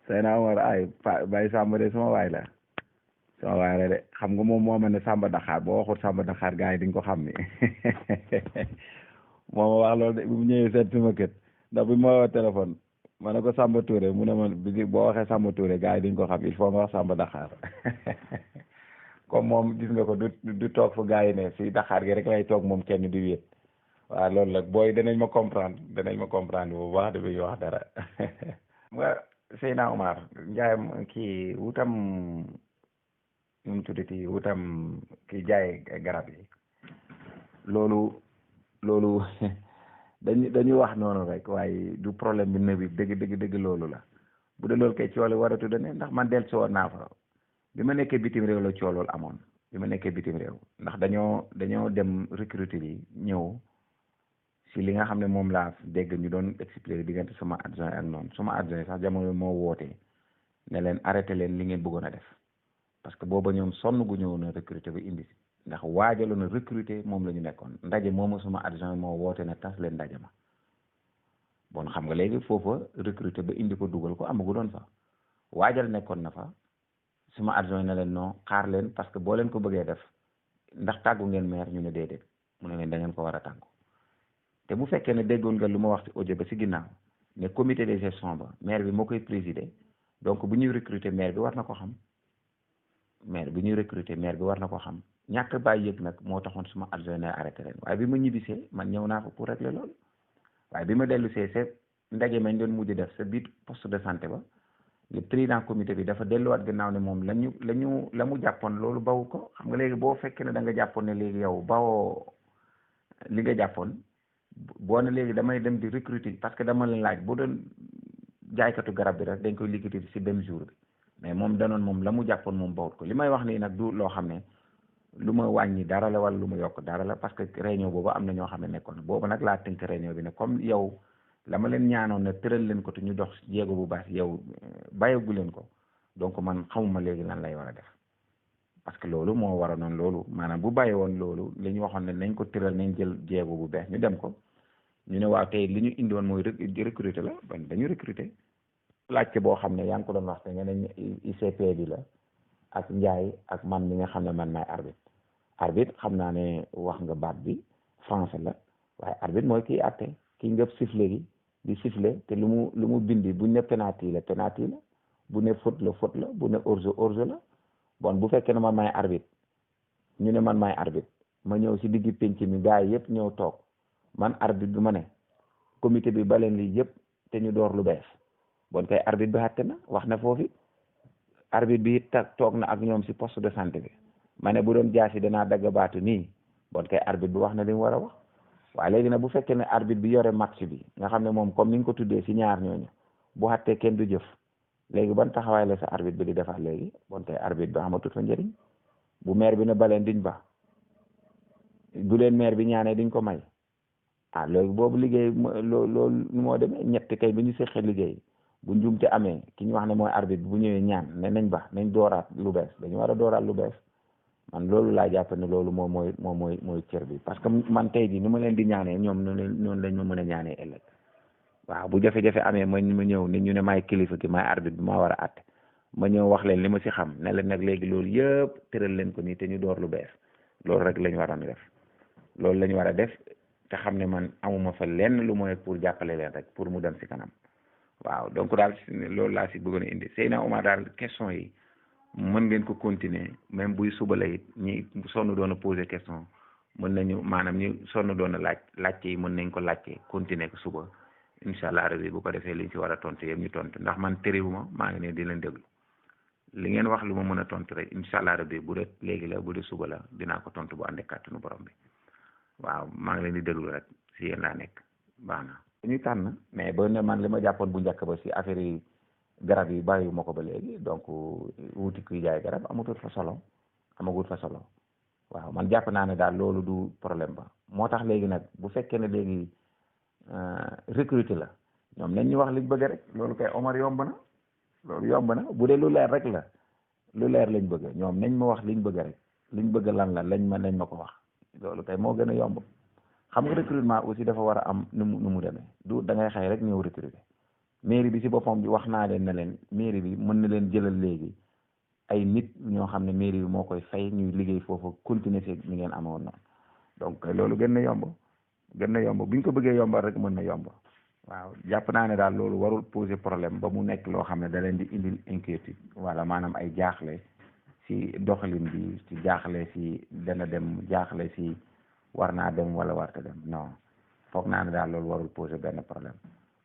Seydina Omar ay Baye Samba de sama waay la de xam nga moom moo ma ne Samba Daxaar boo waxul Samba Daxaar gars yi diñ ko xam ni moo ma wax loolu de bu mu ñëwee seet sama kër ndax bi ma woo téléphone ma ne ko Samba Touré mu ne ma boo waxee Samba Touré gars yi diñ ko xam il faut nga wax Samba Daxaar comme moom gis nga ko du toog fu gars yi ne si Daxaar gi rek lay toog moom kenn di wéet waaw loolu la booy danañ ma comprendre bu baax de bi wax dara nga Seydina Omar njaayam kii wutam nu mu tuddati wutam kii jaay garab yi loolu dañuy wax noonu rek waaye du problème bi nëbi dëgg loolu la bu dee loolu kay coole waratu dane ndax man del soo naa fa bi ma nekkee bitim réew la coolool amoon bi ma nekkee bitim réew ndax dañoo dem recruter yi ñëw si li nga xam ne moom laa dégg ñu doon expliquer diggante sama adjoint ak noonu sama adjoint sax jamono moo wootee ne leen arrêté leen li ngeen bëggoon a def parce que booba ñoom sonn gu ñëw na recruter ba indi si ndax waajaloon na recruter moom la ñu nekkoon ndaje moomu sama adjoint moo woote ne tas leen ndaje ma bon xam nga léegi foofa recruter ba indi ko dugal ko amagu doon fa waajal nekkoon na fa sama adjoint ne leen non xaar leen parce que boo leen ko bëggee def ndax tàggu ngeen maire ñu ne déedéet mu ne leen da ngeen ko war a tàggu te bu fekkee ne déggoon nga lu ma wax ci audio ba ci ginnaaw ne comité de gestion ba maire bi moo koy présider donc bu ñuy recruter maire bi war na ko xam ñàkk bàyyi yëg nag moo taxoon suma adjoint ne arrêté leen waaye bi ma ñibbisee man ñëw naa fa pour régler loolu waaye bi ma dellu see seet ndaje mañ doon mujj def sa biir poste de santé ba le président comité bi dafa delluwaat gannaaw ne moom la mu jàppoon loolu bawu ko xam nga léegi boo fekkee ne da nga jàppoon ne léegi yow bawoo li nga jàppoon boo ne léegi damay dem di recruter parce que dama la laaj boo doon jaaykatu garab bi rek dañ koy liggéey ci même jour bi mais moom danoon moom la mu jàppoon moom bawut ko li may wax nii nag du loo xam ne lu ma wàññi dara la wala lu ma yokk dara la parce que réunion boobu am na ñoo xam ne nekkoon boobu nag laa tënk réunion bi ne comme yow la ma leen ñaanoon ne tëral leen ko te ñu dox jéego bu baax yow bàyyigu leen ko donc man xamuma léegi lan lay war a def parce que loolu moo war a noonu loolu maanaam bu bàyyi woon loolu li ñu waxoon ne nañ ko tëral nañ jël jéego bu bees ñu dem ko ñu ne waaw tey li ñu indiwoon mooy recruter la ban dañu recruter laajte boo xam ne yaa ngi ko doon wax te nga ne ICP bi la ak Njaay ak man mi nga xam ne man maay arbitre xam naa ne wax nga baat bi français la waaye arbitre mooy kii àtte kii ngëp sifflet gi di sifflet te lu mu bindi bu ne penalty la bu ne faute la bu ne hors-jeu la bon bu fekkee ne man maay arbitre ñu ne man maay arbitre ma ñëw si diggi penc mi gars yi yëpp ñëw toog man arbitre bi ma ne comité bi baleen lii yëpp te ñu door lu bees bon kay arbitre bi àtte na wax na foofu arbitre bi toog na ak ñoom si poste de santé bi ma ne bu doon jaasi danaa dagg baatu nii bon kay arbitre bi wax na li mu war a wax waaye léegi nag bu fekkee ne arbitre bi yore match bi nga xam ne moom comme ni nga ko tuddee si ñaar ñooñu bu xattee kenn du jëf léegi ban taxawaay la sa arbitre bi di defaat léegi bon kay arbitre bi amatut fa njëriñ bu maire bi ne baleen duñ ba bu leen maire bi ñaanee duñ ko may ah loolu boobu liggéey loolu nu moo demee ñett kay bi ñu seqee liggéey bu njuumte amee ki ñu wax ne mooy arbitre bu ñëwee ñaan ne nañ dooraat lu bees dañu war a dooraat lu bees man loolu laa jàpp ne loolu mooy cër bi parce que man tey jii ni ma leen di ñaanee ñoom noonu lañ ma mën a ñaanee ëllëg waaw bu jafe-jafe amee ma ñëw ni ñu ne maay kilifa ki maay arbitre bi maa war a àtte ma ñëw wax leen li ma si xam ne leen nag léegi loolu yëpp tëral leen ko nii te ñu door lu bees loolu rek la ñu waroon def loolu la ñu war a def te xam ne man amuma fa lenn lu mooy pour jàppale leen rek pour mu dem si kanam waaw donc daal loolu laa si bëggoon a indi Seydina Omar daal question yi mën ngeen ko continuer même buy suba la it ñi sonn doon a poser question mën nañu maanaam ñi sonn doon a laajte yi mën nañ ko laajte continuer ko suba incha allah rabbi bu ko defee liñ si war a tontu yëpp ñu tontu ndax man terewuma maa ngi ne di leen déglu li ngeen wax lu ma mën a tontu rek incha allah rabbi bu dee léegi la bu dee suba la dinaa ko tontu bu ànd ak kàttanu borom bi waaw maa ngi leen di déglu rek si yéen laa nekk baax na. ñu tànn mais ba ne man li ma jàppoon bu njëkk ba si affaire yi garab yi bàyyiwu ma ko ba léegi donc wuti kuy jaay garab amagut fa solo waaw man jàpp naa ne daal loolu du problème ba moo tax léegi nag bu fekkee ne léegi recruter la ñoom nañ ñu wax liñ bëgg rek loolu kay Omar yomb na loolu yomb na bu dee lu leer rek la lu leer lañ bëgg ñoom nañ ma wax liñ bëgg rek liñ bëgg lan la nañ ma ko wax loolu kay moo gën a yomb xam nga recrutement aussi dafa war a am nu mu demee du da ngay xëy rek ñëw recruter mairie bi si boppam bi wax naa leen ne leen mairie bi mën na leen jëlal léegi ay nit ñoo xam ne mairie bi moo koy fay ñuy liggéey foofu continuer si ni ngeen amoon noonu donc loolu gën na yomb bu ñu ko bëggee yombal rek mën na yomb waaw jàpp naa ne daal loolu warul poser problème ba mu nekk loo xam ne da leen di indil inquiétude wala maanaam ay jaaxle si doxalin bi si jaaxle si dana dem jaaxle si war naa dem wala warta dem non foog naa ne daal loolu warul poser benn problème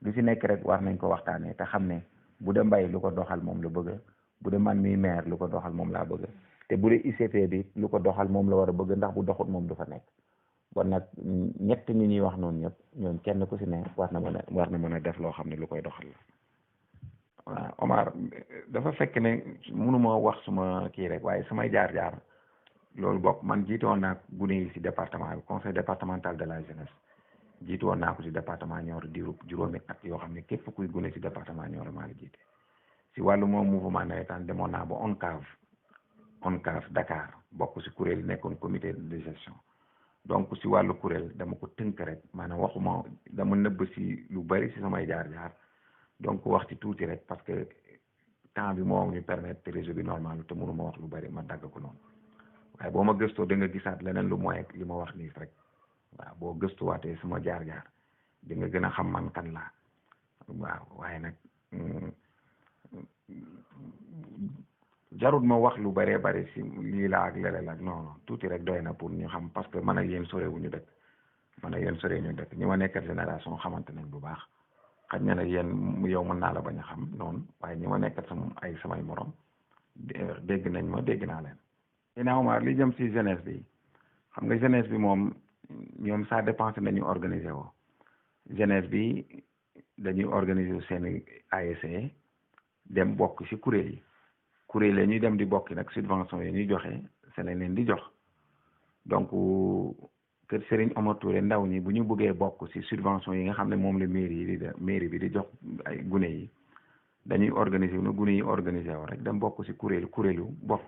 lu si nekk rek war nañ ko waxtaanee te xam ne bu dee mbay lu ko doxal moom la bëgg bu dee man mi maire lu ko doxal moom laa bëgg te bu dee ICP bi lu ko doxal moom la war a bëgg ndax bu doxut moom du fa nekk bon nag ñett ñi ñuy wax noonu ñëpp ñoom kenn ku si ne war na mën a def loo xam ne lu koy doxal la waaw Omar dafa fekk ne mënuma wax suma kii rek waaye samay jaar-jaar loolu bokk man jiite woon naa gune yi si département bi conseil départemental de la jeunesse jiitu woon naa ko si département Nioro diiru juróomi at yoo xam ne képp kuy gune si département Nioro maa la jiite si wàllu moom mouvement nawetaan demoon naa ba ONCAV Dakar bokk si kuréel yi nekkoon comité de gestion donc si wàllu kuréel dama ko tënk rek maanaam waxuma dama nëbb si lu bari si samay jaar-jaar donc wax ci tuuti rek parce que temps bi moo ñu permettre réseau bi normal te mënuma wax lu bari ma dagg ko noonu waaye boo ma gëstoo da nga gisaat leneen lu mooy li ma wax nii rek waaw boo gëstuwaatee sama jaar-jaar di nga gën a xam man kan laa waaw waaye nag jarut ma wax lu bëree bëri si lii laa ak lele la non tuuti rek doy na pour ñu xam parce que man ak yéen sore wu ñu dëkk ñi ma nekkal génération xamante nañ bu baax xaj na nag yéen yow mën naa la bañ a xam noonu waaye ñi ma nekkal samay morom dégg nañ ma dégg naa leen. Seydina Omar li jëm si jeunesse bi xam nga jeunesse bi moom ñoom ça dépend nañu organiser woo jeunesse bi dañuy organiser seen ASC dem bokk si kuréel yi ñuy dem di bokki nag subvention yi ñuy joxe se leen di jox donc kër Serigne Omar Touré ndaw ñi bu ñu bëggee bokk si subvention yi nga xam ne moom la mairie bi di jox ay gune yi dañuy organiser wu na gune yi organiser wu rek dem bokk si kuréelu bokk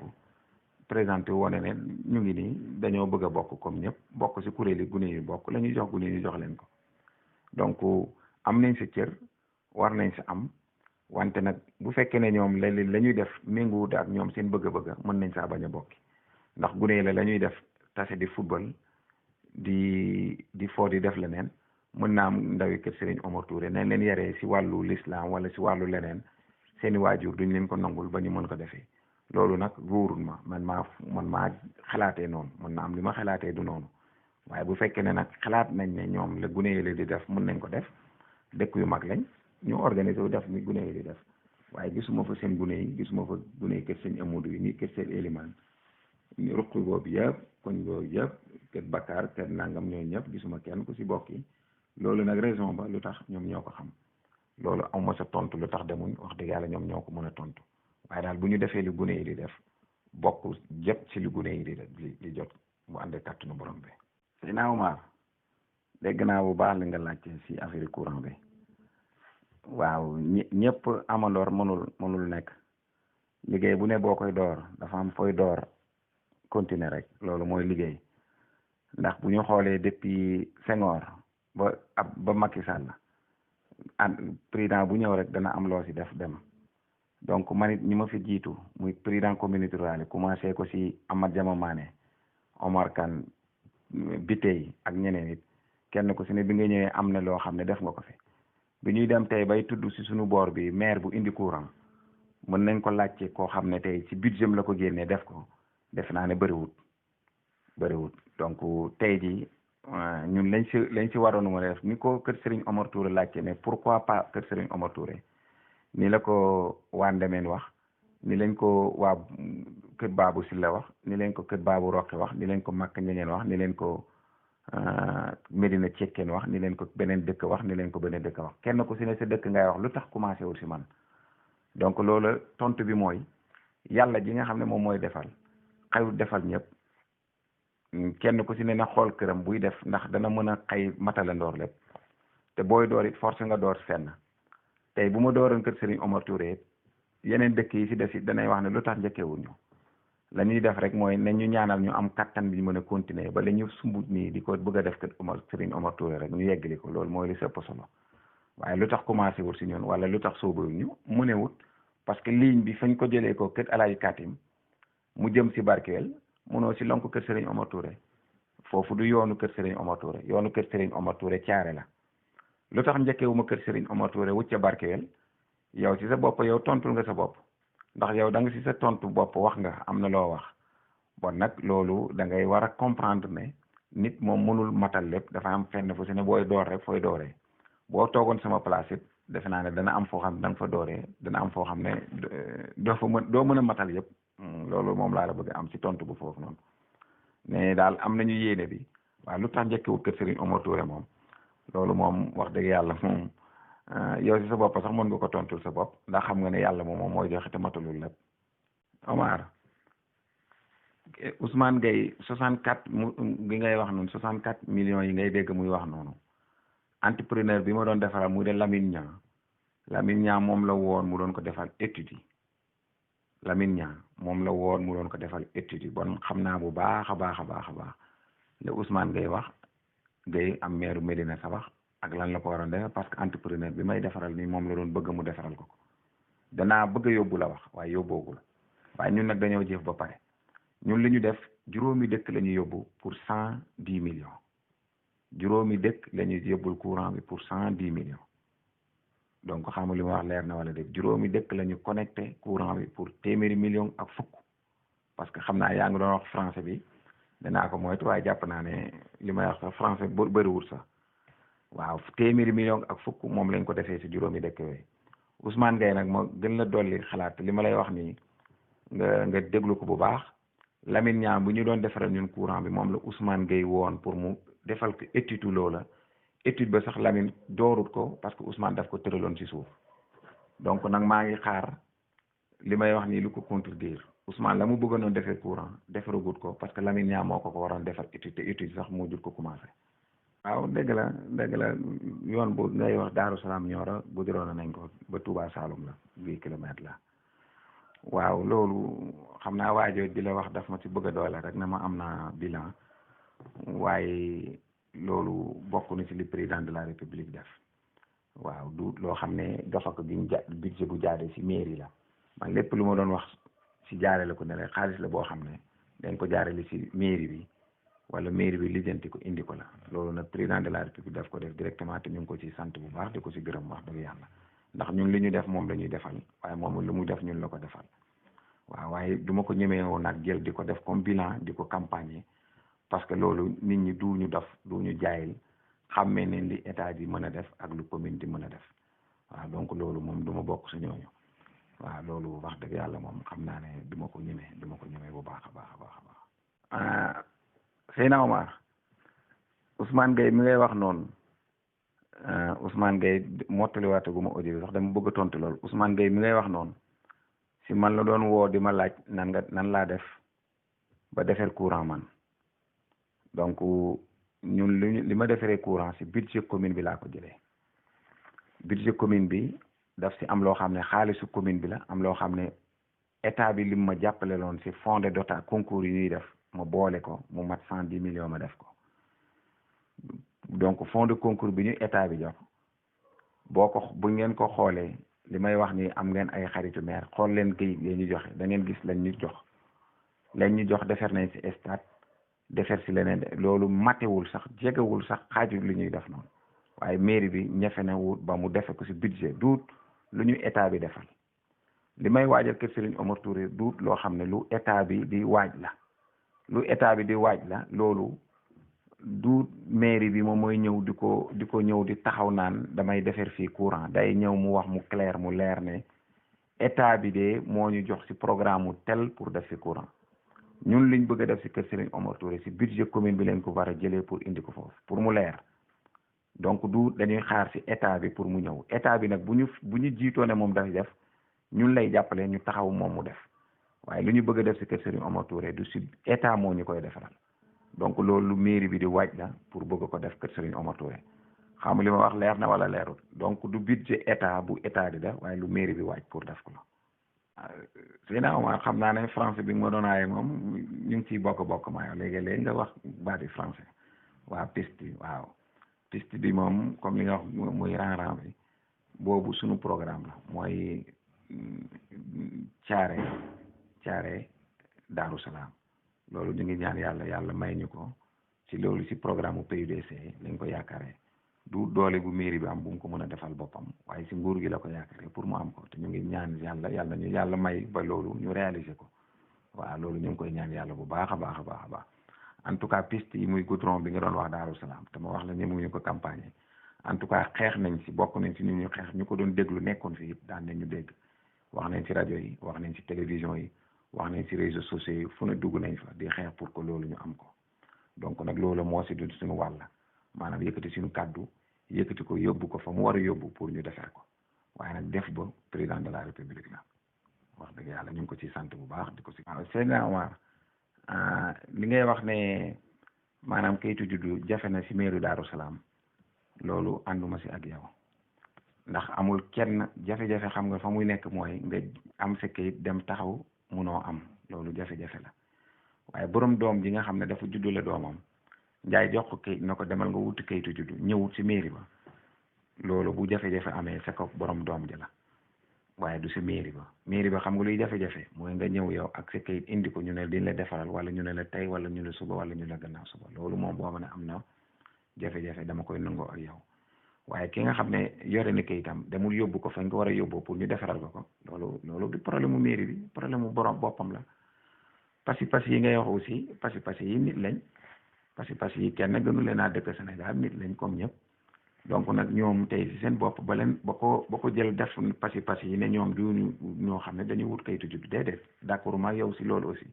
présenté wone ne ñu ngi nii dañoo bëgg a bokk comme ñëpp bokk si kuréel yi gune yi bokk la ñuy jox gune yi jox leen ko donc am nañ si cër war nañ si am wante nag bu fekkee ne ñoom la ñuy def méngoowut ak ñoom seen bëgg-bëgg mën nañ saa bañ a bokki ndax gune yi la ñuy def tase di football di foo di def leneen mën naa am ndawi kër Serigne Omar Touré nañ leen yaree si wàllu l'islam wala si wàllu leneen seeni waajur duñ leen ko nangul ba ñu mën ko defee loolu nag wóorul ma man maa xalaatee noonu mën na am li ma xalaatee du noonu waaye bu fekkee ne nag xalaat nañ ne ñoom la gune yi la di def mën nañ ko def dëkk yu mag lañ ñu organiser wu def ni gune yi di def waaye gisuma fa seen gune yi gisuma fa gune yi kër seen Amadou yi nii kër seen Eliman ruq boobu yëpp koñ boobu yëpp kër Bakar kër nangam ñooñu ñëpp gisuma kenn ku si bokki loolu nag raison ba lu tax ñoom ñoo ko xam loolu amuma sa tontu lu tax demuñ wax dëgg yàlla ñoom ñoo ko mën a tontu waaye daal bu ñu defee li gune yi di def bokk jëpp ci li gune yi di jot mu ànd kàttanu borom bi Seydina Omar dégg naa bu baax li nga laajte si affaire courant bi waaw ñëpp amandoor mënul nekk liggéey bu ne boo koy door dafa am fooy door continuer rek loolu mooy liggéey ndax bu ñu xoolee depuis Senghor ba Macky Sall président bu ñëw rek dana am loo si def dem donc man it ñi ma fi jiitu muy président communauté rurale commencé ko si Amath Jama Mané Omar Kane Bitey ak ñeneen it kenn ku si ne bi nga ñëwee am na loo xam ne def nga ko fi bi ñuy dem tey bay tudd si suñu boor bi maire bu indi courant mën nañ ko laajte koo xam ne tey si budget la ko génnee def ko def naa ne bëriwut donc tey jii ñun lañ si waroon mu def ni ko kër Serigne Omar Touré laajte ne pourquoi pas kër Serigne Omar Touré ni la ko waa Ndemeen wax ni lañ ko waa kër Babou Silla wax ni leen ko kër Babou Roqe wax ni leen ko Makka Ñeñeen wax ni leen ko Medina Cekkeen wax ni leen ko beneen dëkk wax ni leen ko beneen dëkk wax kenn ku si ne sa dëkk ngay wax lu tax commencé wul si man donc loolu tontu bi mooy yàlla ji nga xam ne moom mooy defal xëyul defal ñëpp kenn ku si ne na xool këram buy def ndax dana mën a xëy matala ndoor lépp te booy door it force nga door fenn tey bu ma dooroon kër Serigne Omar Touré yeneen dëkk yi si des it danay wax ne lu tax njëkkewuñu la ñuy def rek mooy ne ñu ñaanal ñu am kattan bi ñu mën a continuer ba la ñu sumbut nii di ko bëgg a def kër Serigne Omar Touré rek ñu yeggali ko loolu mooy li sëpp solo waaye lu tax commencé wul si ñun wala lu tax sóobuñu mu ne wut parce que ligne bi fañ ko jëlee ko kër Alaaji Katim mu jëm si Barkeel munoo si lonk kër Serigne Omar Touré foofu du yoonu kër Serigne Omar Touré yoonu kër Serigne Omar Touré caare la lu tax njëkkewuma kër Serigne Omar Touré wut ca Barkeel yow si sa bopp yow tontul nga sa bopp ndax yow da nga si sa tontu bopp wax nga am na loo wax bon nag loolu da ngay war a comprendre ne nit moom mënul matal lépp dafa am fenn fu si ne booy door rek fooy dooree boo toogoon sama place it defe naa ne dana am foo xam ne da nga fa dooree dana am foo xam ne doo mën a matal yëpp loolu moom laa la bëgg am si tontu bu foofu noonu mais daal am nañu yéene bi waaw lu tax njëkkewut kër Serigne Omar Touré moom loolu moom wax dëgg yàlla moom yow si sa bopp sax mën nga ko tontul sa bopp ndax xam nga ne yàlla moom mooy joxe te matalul lépp Omar Ousmane Gueye 64 gi ngay wax noonu 64 millions yi ngay dégg muy wax noonu entrepreneur bi ma doon defaral mu de Lamine Niang moom la woon mu doon ko defal étude yi Lamine Niang moom la woon mu doon ko defal étude yi bon xam naa bu baax a baax le Ousmane Gueye wax Gueye am maire Medina Sabax ak lan la ko waroon defee parce que entrepreneur bi may defaral nii moom la doon bëgg mu defaral ko danaa bëgg a yóbbu la wax waaye yóbboogul waaye ñun nag dañoo jëf ba pare ñun li ñu def juróomi dëkk la ñu yóbbu pour 110 millions juróomi dëkk la ñu yóbbul courant bi pour 110 millions donc xam nga li ma wax leer na wala def juróomi dëkk la ñu connecté courant bi pour téeméeri millions ak fukk parce que xam naa yaa ngi doon wax français bi danaa ko moytu waaye jàpp naa ne li may wax sax français bëriwul sax waaw téeméeri millions ak fukk moom lañ ko defee si juróomi dëkk yooyu Ousmane Gueye nag ma gën la dolli xalaat li ma lay wax nii nga déglu ko bu baax Lamine Niang bu ñu doon defaral ñun courant bi moom la Ousmane Gueye woon pour mu defal ko étude loola étude ba sax Lamine doorut ko parce que Ousmane daf ko tëraloon ci suuf donc nag maa ngi xaar li may wax nii lu ko contredire Ousmane la mu bëggoon doon defee courant defaragut ko parce que Lamine Niang moo ko waroon defar étude te étude sax moo jut ko commencé. waaw dëgg la yoon bu ngay wax Daaru Salaam Nioro goudronné nañ ko ba Touba Saloum la 8 kilomètres la waaw loolu xam naa waajoo di la wax daf ma ci bëgg a doole rek na ma am na bilan waaye loolu bokk na ci li président de la république def waaw du loo xam ne dafa ko budget bu jaaree ci mairie la man lépp lu ma doon wax ci jaarale ko ne rek xaalis la boo xam ne dañ ko jaarale ci mairie bi wala mairie bi lijjanti ko indi ko la loolu nag président de la république daf ko def directement te ñu ngi ko ci sant bu baax di ko ci gërëm wax dëgg yàlla ndax ñun li ñu def moom la ñuy defal waaye moom lu mu def ñun la ko defal waaw waaye du ma ko ñemee woon nag jël di ko def comme bilan di ko campagne parce que loolu nit ñi du ñu def du ñu jaayil xàmmee ne li état bi mën a def ak lu commune di mën a def waaw donc loolu moom du ma bokk si ñooñu waaw loolu wax dëgg yàlla moom xam naa ne du ma ko ñemee bu baax a baax. Seydina Omar Ousmane Gueye mi ngay wax noonu Ousmane Gueye mottaliwaate gu ma audio bi sax dama bëgg a tontu loolu Ousmane Gueye mi ngay wax noonu si man la doon woo di ma laaj nan laa def ba defar courant man donc ñun li ma defaree courant si budget commune bi laa ko jëlee budget commune bi daf si am loo xam ne xaalisu commune bi la am loo xam ne état bi lim ma jàppale loon si fonds de dotation concours yi ñuy def ma boole ko mu mat 110 millions ma def ko donc fonds de concours bi ñu état bi jox bu ngeen ko xoolee li may wax ni am ngeen ay xaritu maire xool leen kayit yi ñu joxe da ngeen gis lañ ñu jox defar nañ si stade defar si leneen loolu matewul sax jegewul sax xaaju li ñuy def noonu waaye mairie bi ñefe na wut ba mu defe ko si budget duut lu ñu état bi defal li may waajal kër Serigne Omar Touré duut loo xam ne lu état bi di waaj la loolu du mairie bi moom mooy ñëw di ko ñëw di taxaw naan damay defar fii courant day ñëw mu wax mu clair mu leer ne état bi de moo ñu jox si programme mu tel pour def fi courant ñun liñ bëgg a def si kër Serigne Omar Touré si budget commune bi leen ko war a jëlee pour indi ko foofu pour mu leer donc du dañuy xaar si état bi pour mu ñëw état bi nag bu ñu jiitoo ne moom dafay def ñun lay jàppale ñu taxaw moom mu def waaye lu ñu bëgg a def si kër Serigne Omar Touré du si état moo ñu koy defaral donc loolu lu mairie bi di waaj la pour bëgg ko def kër Serigne Omar Touré xam li ma wax leer na wala leerul donc du budget état bu état di def waaye lu mairie bi waaj pour def ko la Seydina Omar xam naa ne français bi nga ma doon aaye moom ñu ngi ciy bokk maa yow léegi nga wax baati français waaw piste bi moom comme li nga wax muy rang bi boobu suñu programme la mooy caare Daaru Salaam loolu ñu ngi ñaan yàlla may ñu ko ci loolu ci programme PUDC lañ ko yaakaaree du doole bu mairie bi am bu mu ko mën a defal boppam waaye ci nguur gi la ko yaakaaree pour mu am ko te ñu ngi ñaan yàlla may ba loolu ñu réaliser ko waaw loolu ñu ngi koy ñaan yàlla bu baax a baax en tout cas piste yi muy goudron bi nga doon wax Daaru Salaam te ma wax la ne mu ñu ko campagne en tout cas xeex nañ ci bokk nañ ci nit ñu xeex ñu ko doon déglu nekkoon fi it daan nañ ñu dégg wax nañ ci rajo yi wax nañ ci télévision yi wax nañ ci réseaux sociaux yi fu ne dugg nañ fa di xeex pour que loolu ñu am ko donc nag loolu moo si dund suñu wàll maanaam yëkkati suñu kàddu yëkkati ko yóbbu ko fa mu war a yóbbu pour ñu defee ko waaye nag def ba président de la république la wax dëgg yàlla ñu ngi ko ci sant bu baax di ko ci Seydina Omar li ngay wax ne maanaam kayitu juddu jafe na si meeru Daaru Salaam loolu ànduma si ak yow ndax amul kenn jafe-jafe xam nga fa muy nekk mooy nga am sa kayit dem taxaw munoo am loolu jafe-jafe la waaye borom doom ji nga xam ne dafa juddu la doomam njaay jox ko kayit na ko demal nga wuti kayitu juddu ñëwut si mairie ba loolu bu jafe-jafe amee sa ko borom doom ji la waaye du si mairie ba xam nga luy jafe-jafe mooy nga ñëw yow ak sa kayit indi ko ñu ne diñ la defaral wala ñu ne la tey wala ñu ne suba wala ñu la gannaaw suba loolu moom boo ma ne am na jafe-jafe dama koy nangoo ak yow waaye ki nga xam ne yore na kayitam demul yóbbu ko fañ ko war a yóbbu pour ñu defaral ko loolu du problème mu mairie bi problème mu borom boppam la pasi yi ngay wax aussi pasi yi nit lañ pasi yi kenn gënu leen a dëkk Sénégal nit lañ comme ñëpp donc nag ñoom tey si seen bopp ba ko jël def pasi yi ne ñoom du ñoo xam ne dañuy wut kayitu juddu déedéet d'accord ma yow si loolu aussi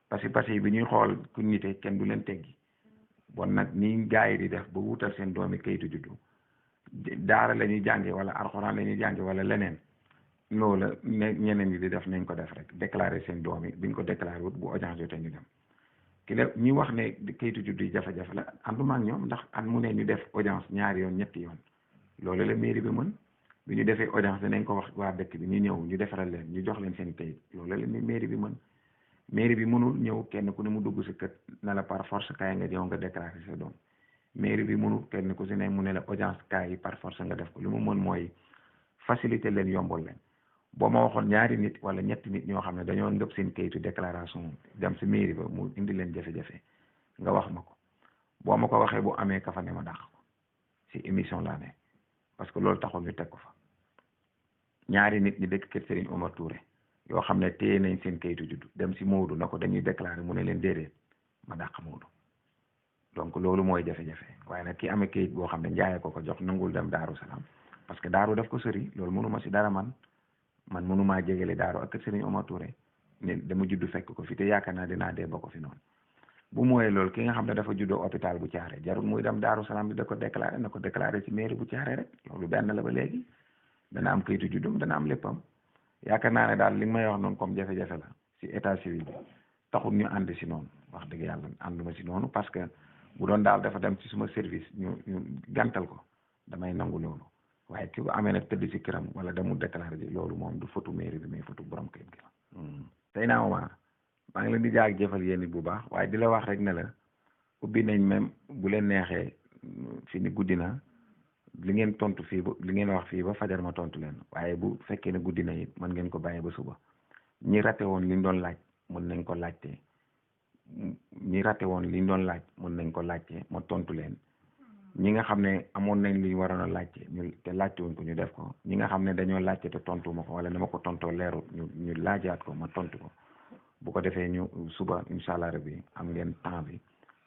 pasi yi bi ñuy xool ku nite kenn du leen teggi bon nag ni gars yi di def ba wutal seen doomi kayitu juddu daara la ñuy jànge wala alxuraan la ñuy jànge wala leneen loola ñeneen ñi di def nañ ko def rek déclarer seen doom yi biñ ko déclarer wut bu audience jotee ñu dem ki la ñi wax ne kayitu juddu yi jafe-jafe la ànduma ak ñoom ndax an mu ne ñu def audience ñaari yoon ñetti yoon loolu la mairie bi mën bi ñu defee audience dinañ ko wax waa dëkk bi ñu ñëw ñu defaral leen ñu jox leen seen kayit loolu la mairie bi mën mairie bi mënul ñëw kenn ku ne mu dugg si kër na la par force kaay nga ñëw nga déclarer sa doom mairie bi mënul kenn ku si ne mu ne la audience kaay yi par force nga def ko li mu mën mooy faciliter leen yombal leen boo ma waxoon ñaari nit wala ñetti nit ñoo xam ne dañoo ngëp seen kayitu déclaration dem si mairie ba mu indi leen jafe-jafe nga wax ma ko boo ma ko waxee bu amee ka fa ne ma dàq ko si émission laa ne parce que loolu taxul ñu teg ko fa ñaari nit ñi dëkk kër Serigne Omar Touré yoo xam ne téye nañ seen kayitu juddu dem si Moodu na ko dañuy déclarer mu ne leen déedéet ma dàq Moodu donc loolu mooy jafe-jafe waaye nag ki amee kayit boo xam ne njaayee ko jox nangul dem Daaru Salaam parce que daaru daf ko sori loolu mënuma si dara man mënumaa jegele daaru ak kër Serigne Omar Touré ne dama juddu fekk ko fi te yaakaar naa dinaa dee ba ko fi noonu bu mooyee loolu ki nga xam ne dafa juddoo hôpital bu Thiaré jarul muy dem Daaru Salaam bi da ko déclaré na ko déclaré ci mairie bu Thiaré rek loolu benn la ba léegi dana am kayitu juddum dana am léppam yaakaar naa ne daal li nga may wax noonu comme jafe-jafe la si état civil bi taxul ñu ànd si noonu wax dëgg yàlla ànduma si noonu parce que bu doon daal dafa dem ci suma service ñu gàntal ko damay nangu loolu waaye ki ko amee nag tëdd ci këram wala demul déclaré ji loolu moom du photo mairie bi mais photo borom kayit gi la. tey naa Omar maa ngi leen di jaag jëfal yéen bu baax waaye di la wax rek ne la ubbi nañ même bu leen neexee fi ni guddi na li ngeen tontu fii ba li ngeen wax fii ba fajar ma tontu leen waaye bu fekkee ne guddi na it mën ngeen ko bàyyee ba suba ñi raté woon liñ doon laaj mën nañ ko laajte ñi raté woon liñ doon laaj mën nañ ko laajte ma tontu leen ñi nga xam ne amoon nañ li ñu waroon a laajte ñu te laajte wuñ ko ñu def ko ñi nga xam ne dañoo laajte te tontu ma ko wala dama ko tontoo leerut ñu laajaat ko ma tontu ko bu ko defee ñu suba incha allah rabbi am ngeen temps bi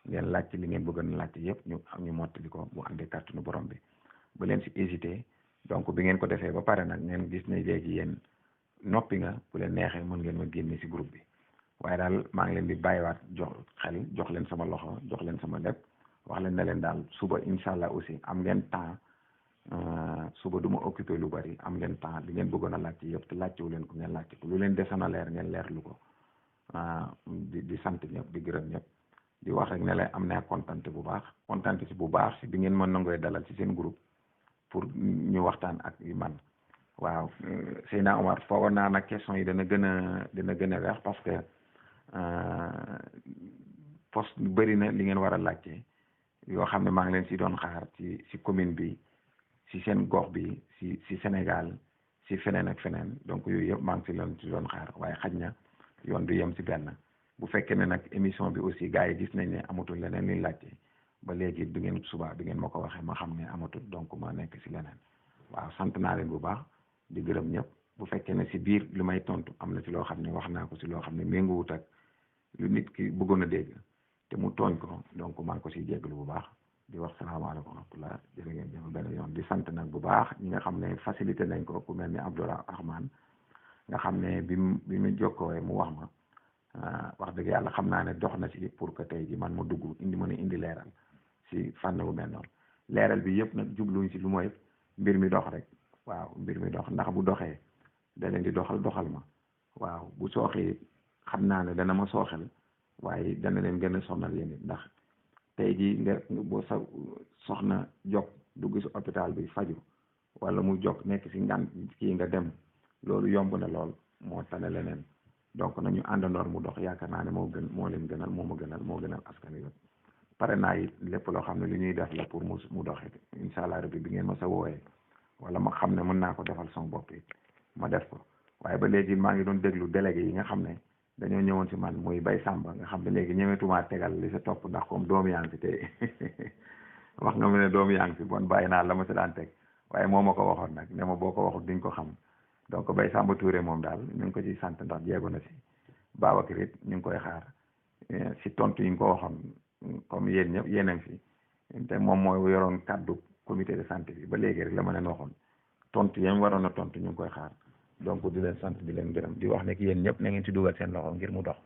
ngeen laajte li ngeen bëgg a laajte yëpp ñu mottali ko bu àndee kàttanu borom bi ba leen si hésité donc bi ngeen ko defee ba pare nag ngeen gis ne léegi yéen noppi nga bu leen neexee mën ngeen ma génne si groupe bi waaye daal maa ngi leen di bàyyiwaat jox leen sama loxo jox leen sama lépp wax leen ne leen daal suba incha allah aussi am ngeen temps suba du ma occupé lu bari am ngeen temps li ngeen bëggoon a laajte yëpp te laajtewu leen ko ngeen laajte ko lu leen desoon a leer ngeen leerlu ko di sant ñëpp di gërëm ñëpp di wax rek ne leen am naa kontante bu baax si bi ngeen mën nangoy dalal ci seen groupe pour ñu waxtaan ak man waaw Seydina Omar foogoon naa nag question yi dana gën a weex parce que poste bëri na li ngeen war a laajte yoo xam ne maa ngi leen si doon xaar ci commune bi si seen gox bi si Sénégal si feneen ak feneen donc yooyu yëpp maa ngi si doon xaar waaye xaj na yoon du yem si benn bu fekkee ne nag émission bi aussi gars yi gis nañ ne amatul leneen luñ laajte ba léegi du ngeen suba bi ngeen ma ko waxee ma xam ne amatul donc ma nekk si leneen waaw sant naa leen bu baax di gërëm ñëpp bu fekkee ne si biir li may tontu am na si loo xam ne wax naa ko si loo xam ne méngoowut ak lu nit ki bëggoon a dégg te mu tooñ ko donc maa ngi ko siy jéggalu bu baax di wax salaamaaleykum wa rahmatulah jërë ngeen jëf benn yoon di sant nag bu baax ñi nga xam ne facilité nañ ko ku mel ni Abdourahmane nga xam ne bi mu jokkooee mu wax ma wax dëgg yàlla xam naa ne dox na si pour que tey ji man ma dugg indi leeral si fànn bu mel noonu leeral bi yëpp nag jubluñ si lu mooy mbir mi dox rek waaw mbir mi dox ndax bu doxee da leen di doxal ma waaw bu sooxee xam naa ne dana ma sooxel waaye dana leen gën a sonal yéen ndax tey jii nga boo sa soxna jog dugg si hôpital bi faju wala mu jog nekk si ngan kii nga dem loolu yomb na lool moo tane leneen donc nañu àndandoor mu dox yaakaar naa ne moo leen gënal moo gënal askan wi pare naa it lépp loo xam ne li ñuy def la pour mu doxee incha allah rabbi bi ngeen ma sa wooyee wala ma xam ne mën naa ko defal sama bopp it ma def ko waaye ba léegi maa ngi doon déglu délégué yi nga xam ne dañoo ñëwoon si man muy Bay Samba nga xam ne léegi ñëwetumaa tegal li sa topp ndax comme doomu yaa ngi fi tey wax nga ma ne doomu yaa ngi fi bon bàyyi naa la ma si daan teg waaye moo ma ko waxoon nag ne ma boo ko waxul duñ ko xam donc Bay Samba Touré moom daal ñu ngi ko ciy sant ndax jéego na si Babacar it ñu ngi koy xaar si tontu yi nga ko waxoon comme yéen ñëpp yéen a ngi fi te moom mooy yoroon kàddu comité de santé bi ba léegi rek la ma leen waxoon tontu yéen waroon a tontu ñu ngi koy xaar donc di leen sant di leen gërëm di wax ne yéen ñëpp na ngeen ci dugal seen loxo ngir mu dox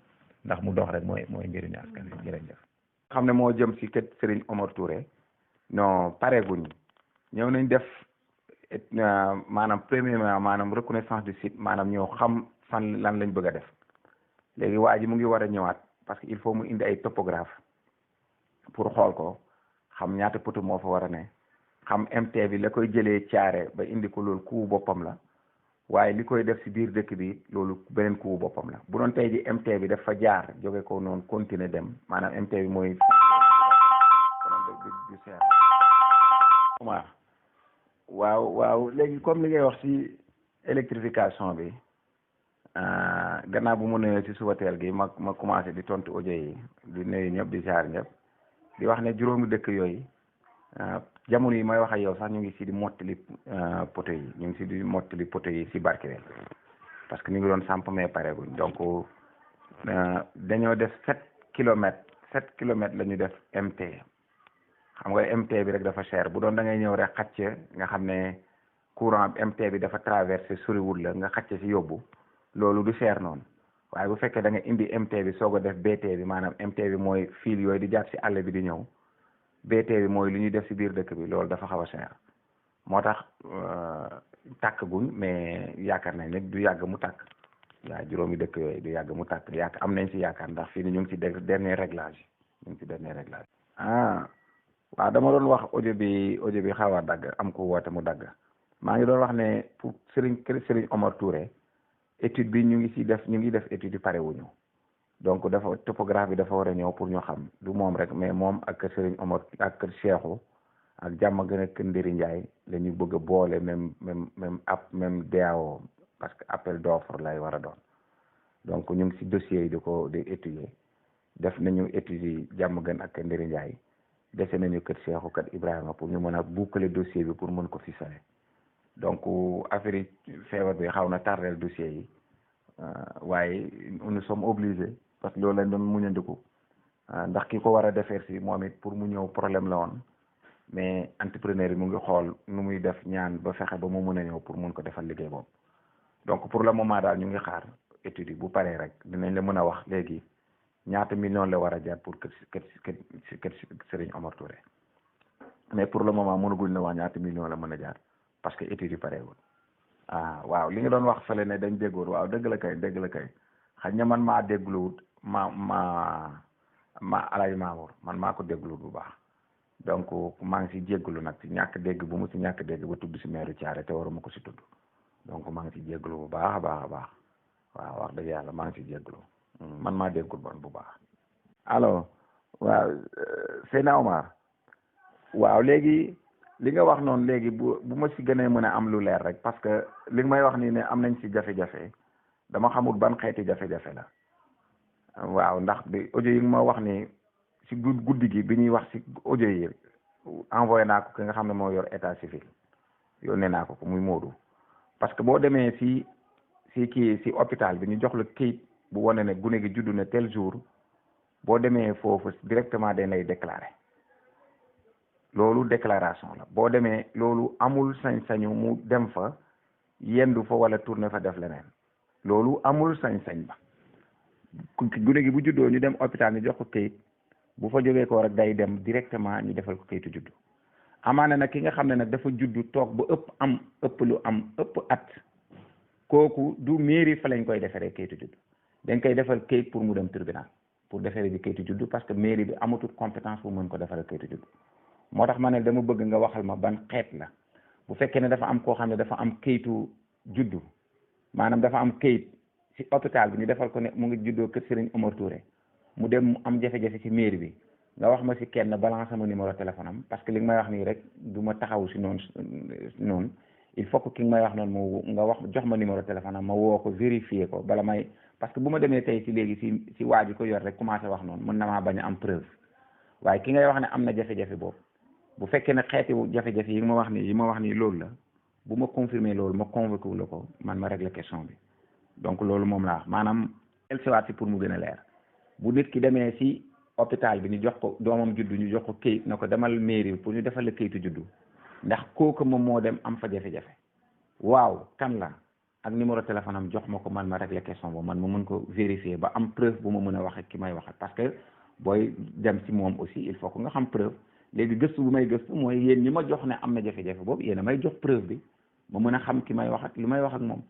ndax mu dox rek mooy njëriñu askan wi jërëjëf. xam ne moo jëm si kër Serigne Omar Touré non pareeguñ ñëw nañ def maanaam premièrement maanaam reconnaissance du site maanaam ñoo xam fan lan lañ bëgg a def léegi waa ji mu ngi war a ñëwaat parce que il faut mu indi ay topographe pour xool ko xam ñaata poto moo fa war a ne xam MT bi la koy jëlee caare ba indi ko loolu coût boppam la waaye li koy def si biir dëkk bi loolu beneen coût boppam la bu doon tey ji MT bi dafa jaar jóge ko noonu continuer dem maanaam MT bi mooy du seer waaw léegi comme li ngay wax si électrification bi gannaaw bu mu nuyoo si suba teel gi ma commencé di tontu audio yi di nuyu ñëpp di jaar ñëpp di wax ne juróomi dëkk yooyu jamono yi may wax ak yow sax ñu ngi si di mottali poto yi ñu ngi si di mottali poto yi si Barkewel parce que ñu ngi doon samp mais pareeguñ donc dañoo def 7 kilomètres la ñu def MT xam nga MT bi rek dafa cher bu doon da ngay ñëw rek xacc nga xam ne courant MT bi dafa traversé soriwul la nga xacc si yóbbu loolu du cher noonu waaye bu fekkee da nga indi MT bi soog a def BT bi maanaam MT bi mooy fil yooyu di jaar si àll bi di ñëw BT bi mooy li ñuy def si biir dëkk bi loolu dafa xaw a cher moo tax tàkk guñ mais yaakaar nañ ne du yàgg mu tàkk waaw juróomi dëkk yooyu du yàgg mu tàkk am nañ si yaakaar ndax fii ni ñu ngi si dernier réglage waaw dama doon wax audio bi xaw a dagg am ko woote mu dagg maa ngi doon wax ne pour Serigne Omar Touré étude bi ñu ngi def étude yi pare wuñu donc dafa topographie bi dafa war a ñëw pour ñu xam du moom rek mais moom ak kër Serigne Omar ak kër Cheikhou ak jàmm gën a kër Ndiri Ndiaye la ñu bëgg a boole même DAO parce que appel d'offre lay war a doon donc ñu ngi si dossier yi di étudier def nañu études yi jàmm gën ak kër Ndiri Ndiaye dese nañu kër Cheikhou kër Ibrahima pour ñu mën a boucler dossier bi pour mën ko ficeler donc affaire yi feebar bi xaw na tardel dossier yi waaye nous sommes obligés parce que loolu lañ doon muñandiku ndax ki ko war a defeer si moom it pour mu ñëw problème la woon mais entrepreneur yi mu ngi xool nu muy def ñaan ba fexe ba mu mën a ñëw pour mun ko defal liggéey boobu donc pour le moment daal ñu ngi xaar études yi bu paree rek dinañ la mën a wax léegi ñaata million la war a jaar pour kër Serigne Omar Touré mais pour le moment mënaguñ na wax ñaata million la mën a jaar parce que études yi pareewul waaw li nga doon wax fële ne dañ déggoon waaw dëgg la kay xëy na man maa dégluwut ma Alaaji Mamour man maa ko dégluwut bu baax donc maa ngi si jégglu nag si ñàkk dégg bu mu si ñàkk dégg ba tudd si meeru Thiaré te waruma ko si tudd donc maa ngi si jégglu bu baax a baax waaw wax dëgg yàlla maa ngi si jégglu man maa déggul bon bu baax alors waaw Seydina Omar waaw léegi li nga wax noonu léegi bu ma si gënee mën a am lu leer rek parce que li nga may wax nii ne am nañ si jafe-jafe dama xamul ban xeeti jafe-jafe la waaw ndax bi audio yi nga ma wax ni si guddi gi bi ñuy wax si audio yi envoyé naa ko ki nga xam ne moo yor état civil yónnee naa ko muy Modou parce que boo demee si hôpital bi ñu jox la kayit bu wane ne gune gi juddu na tel jour boo demee foofu directement dañ lay déclaré loolu déclaration la boo demee loolu amul sañ-sañu mu dem fa yendu fa wala tourné fa def leneen loolu amul sañ-sañ ba gune gi bu juddoo ñu dem hôpital ñu jox ko kayit bu fa jógee ko rek day dem directement ñu defal ko kayitu juddu amaana nag ki nga xam ne nag dafa juddu toog ba ëpp at kooku du mairie fa lañ koy defaree kayitu juddu dañ koy defal kayit pour mu dem tribunal pour defaree bi kayitu juddu parce que mairie bi amatul compétence pour mën ko defaree kayitu juddu moo tax ma ne dama bëgg nga waxal ma ban xeet la bu fekkee ne dafa am koo xam ne dafa am kayitu juddu maanaam dafa am kayit si hôpital bi ñu defal ko ne mu ngi juddoo kër Serigne Omar Touré mu dem mu am jafe-jafe si mairie bi nga wax ma si kenn balance sama numéro téléphone am parce que li nga may wax nii rek du ma taxaw si noonu il faut que ki nga may wax noonu nga wax jox ma numéro téléphone am ma woo ko vérifier ko bala may parce que bu ma demee tey si léegi si waa ji ko yor rek commencé wax noonu mën na maa bañ a am preuve waaye ki ngay wax ne am na jafe-jafe boobu bu fekkee ne xeeti jafe-jafe yi ma wax nii loolu la bu ma confirmer loolu ma convoqué wu la ko man ma régler question bi donc loolu moom laa wax maanaam elsiwaat si pour mu gën a leer bu nit ki demee si hôpital bi ñu jox ko doomam juddu ñu jox ko këyit na ko demal mairie pour ñu defal la këyitu juddu ndax kooku moom moo dem am fa jafe-jafe waaw kan la ak numéro téléphone am jox ma ko man ma régler question boobu man ma mën ko vérifier ba am preuve bu ma mën a wax ak ki may waxat parce que booy dem si moom aussi il faut que nga xam preuve léegi gëstu bu may gëstu mooy yéen ñi ma jox ne am na jafe-jafe boobu yéen a may jox preuve bi ma mën a xam ki may wax ak li may wax ak moom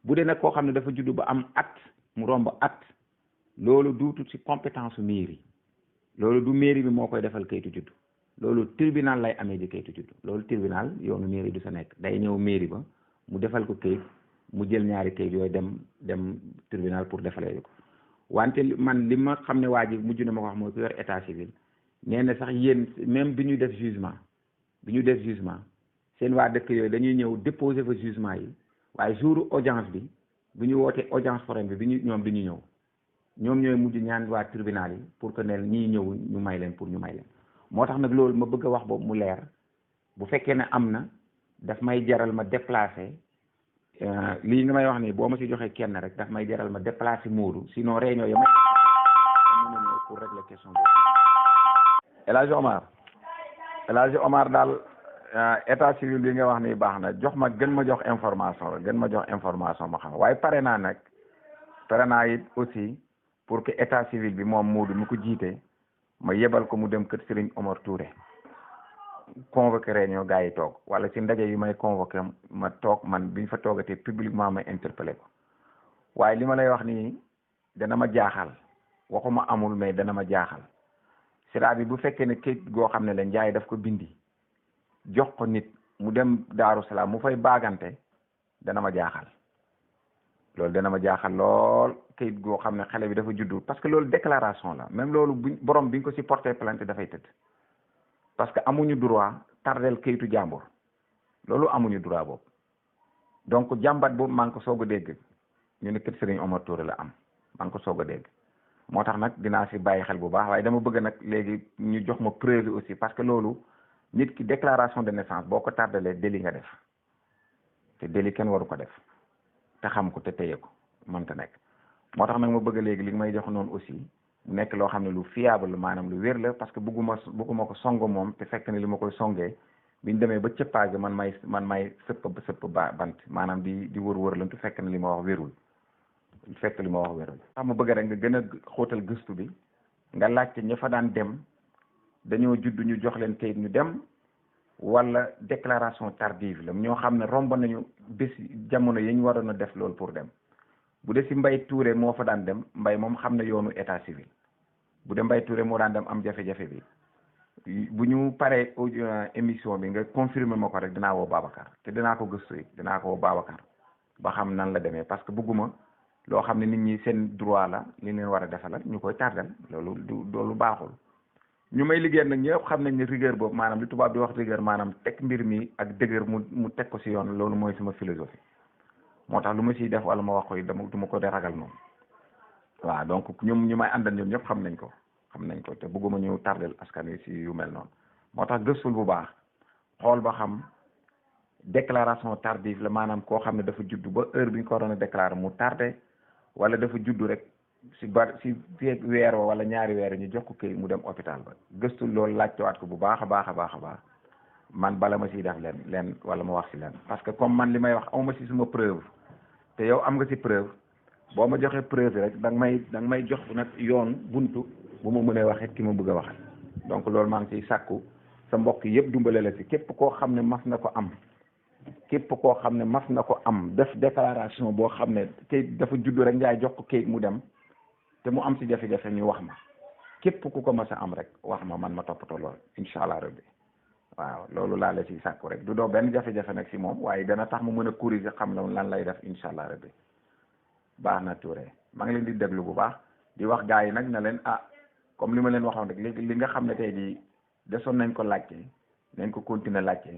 bu dee nag koo xam ne dafa juddu ba am at mu romb at loolu duutu ci compétence su mairie loolu du mairie bi moo koy defal kayitu juddu loolu tribunal lay amee ji kayitu juddu loolu tribunal yoonu mairie du sa nekk day ñëw mairie ba mu defal ko kayit mu jël ñaari kayit yooyu dem tribunal pour defalee ko wante man li ma xam ne waa ji mujj na ma ko wax mooy ku yor état civil nee na sax yéen même bi ñu def jugement seen waa dëkk yooyu dañuy ñëw déposer fa jugement yi waaye jour audience bi bu ñu wootee audience foraine bi ñoom du ñu ñëw ñoom ñooy mujj ñaan waa tribunal yi pour que ne ñii ñëw ñu may leen pour ñu may leen moo tax nag loolu ma bëgg a wax boobu mu leer bu fekkee ne am na daf may jaral ma déplacer lii nga may wax nii boo ma si joxee kenn rek daf may jaral ma déplacer Modou sinon réunion yi mën a ñëw pour régler question boobu. El Hadj Omar daal état civil bi nga wax nii baax na gën ma jox information ma xam waaye pare naa it aussi pour que état civil bi moom Modou mi ko jiite ma yebal ko mu dem kër Serigne Omar Touré convoqué réunion gars yi toog wala ci ndaje yi may convoqué ma toog man biñ fa toogatee publiquement ma interpellé ko waaye li ma lay wax nii dana ma jaaxal waxuma amul mais dana ma jaaxal c'est-à-dire bu fekkee ne kayit goo xam ne la njaay daf ko bindi jox ko nit mu dem Daaru Salaam mu fay baagante dana ma jaaxal loolu dana ma jaaxal lool. kayit goo xam ne xale bi dafa juddu parce que loolu déclaration la même loolu bu borom bi ñu ko si porté plainte dafay tëdd parce que amuñu droit tardel kayitu jàmbur loolu amuñu droit boobu. donc jàmbat boobu maa ngi ko soog a dégg ñu ne kër Serigne Omar Touré la am maa ngi ko soog a dégg moo tax nag dinaa si bàyyi xel bu baax waaye dama bëgg nag léegi ñu jox ma preuve aussi parce que loolu nit ki déclaration de naissance boo ko tardalee délit nga def te délit kenn waru ko def te xam ko te téye ko mënta nekk. moo tax nag ma bëgg léegi li may jox noonu aussi mu nekk loo xam ne lu fiable maanaam lu wér la parce que bëgguma ko songo moom te fekk ne li ma koy songee biñ demee ba cëppaage man may sëpp bant maanaam di wër lantu fekk ne li ma wax wérul tax ma bëgg rek nga gën a xóotal gëstu bi nga laajte ña fa daan dem dañoo judd ñu jox leen kayit ñu dem wala déclaration tardive la ñoo xam ne romb nañu bés jamono yi ñu waroon a def loolu pour dem. bu dee si Mbaye Touré moo fa daan dem Mbaye moom xam na yoonu état civil bu dee Mbaye Touré moo daan dem am jafe-jafe bi bu ñu paree émission bi nga confirmer ma ko rek dinaa woo Babacar te dinaa ko gëstu yi dinaa ko woo Babacar ba xam nan la demee parce que bëgguma loo xam ne nit ñi seen droit la li leen war a defal ñu koy tardal loolu baaxul. ñu may liggéey nag ñëpp xam nañ ne rigueur boobu maanaam li tubaab di wax rigueur maanaam teg mbir mi ak dëgër mu teg ko si yoon loolu mooy sama philosophie. moo tax lu ma siy def wala ma wax ko du ma ko de ragal noonu waaw donc ñoom ñu may àndal ñoom ñëpp xam nañ ko te bëgguma ñu tardel askan wi si yu mel noonu moo tax gëstul bu baax xool ba xam déclaration tardive la maanaam koo xam ne dafa juddu ba heure bi ñu ko waroon a déclarer mu tardé wala dafa juddu rek si weer wala ñaari weer ñu jox ko këy mu dem hôpital ba gëstul loolu laajtewaat ko bu baax a baax man bala ma siy def leen wala ma wax si leen parce que comme man li may wax awma si suma preuve te yow am nga si preuve boo ma joxee preuve rek da nga may jox nag yoon buntu bu ma mënee waxee ki ma bëgg a waxee donc loolu maa ngi siy sàkku sa mbokk yëpp dumbale la si képp koo xam ne mas na ko am def déclaration boo xam ne kayit dafa juddu rek njaay jox ko kayit mu dem te mu am si jafe-jafe ñu wax ma képp ku ko mas a am rek wax ma man ma toppatoo lool incha allah rabbi waaw loolu laa la si sàkku rek du doo benn jafe-jafe nag si moom waaye dana tax mu mën a corriger xam na lan lay def incha allah rabbi baax na Touré maa ngi leen di déglu bu baax di wax gars yi nag na leen comme li ma leen waxoon rek léegi li nga xam ne tey jii desoon nañ ko laajte nañ ko continuer laajte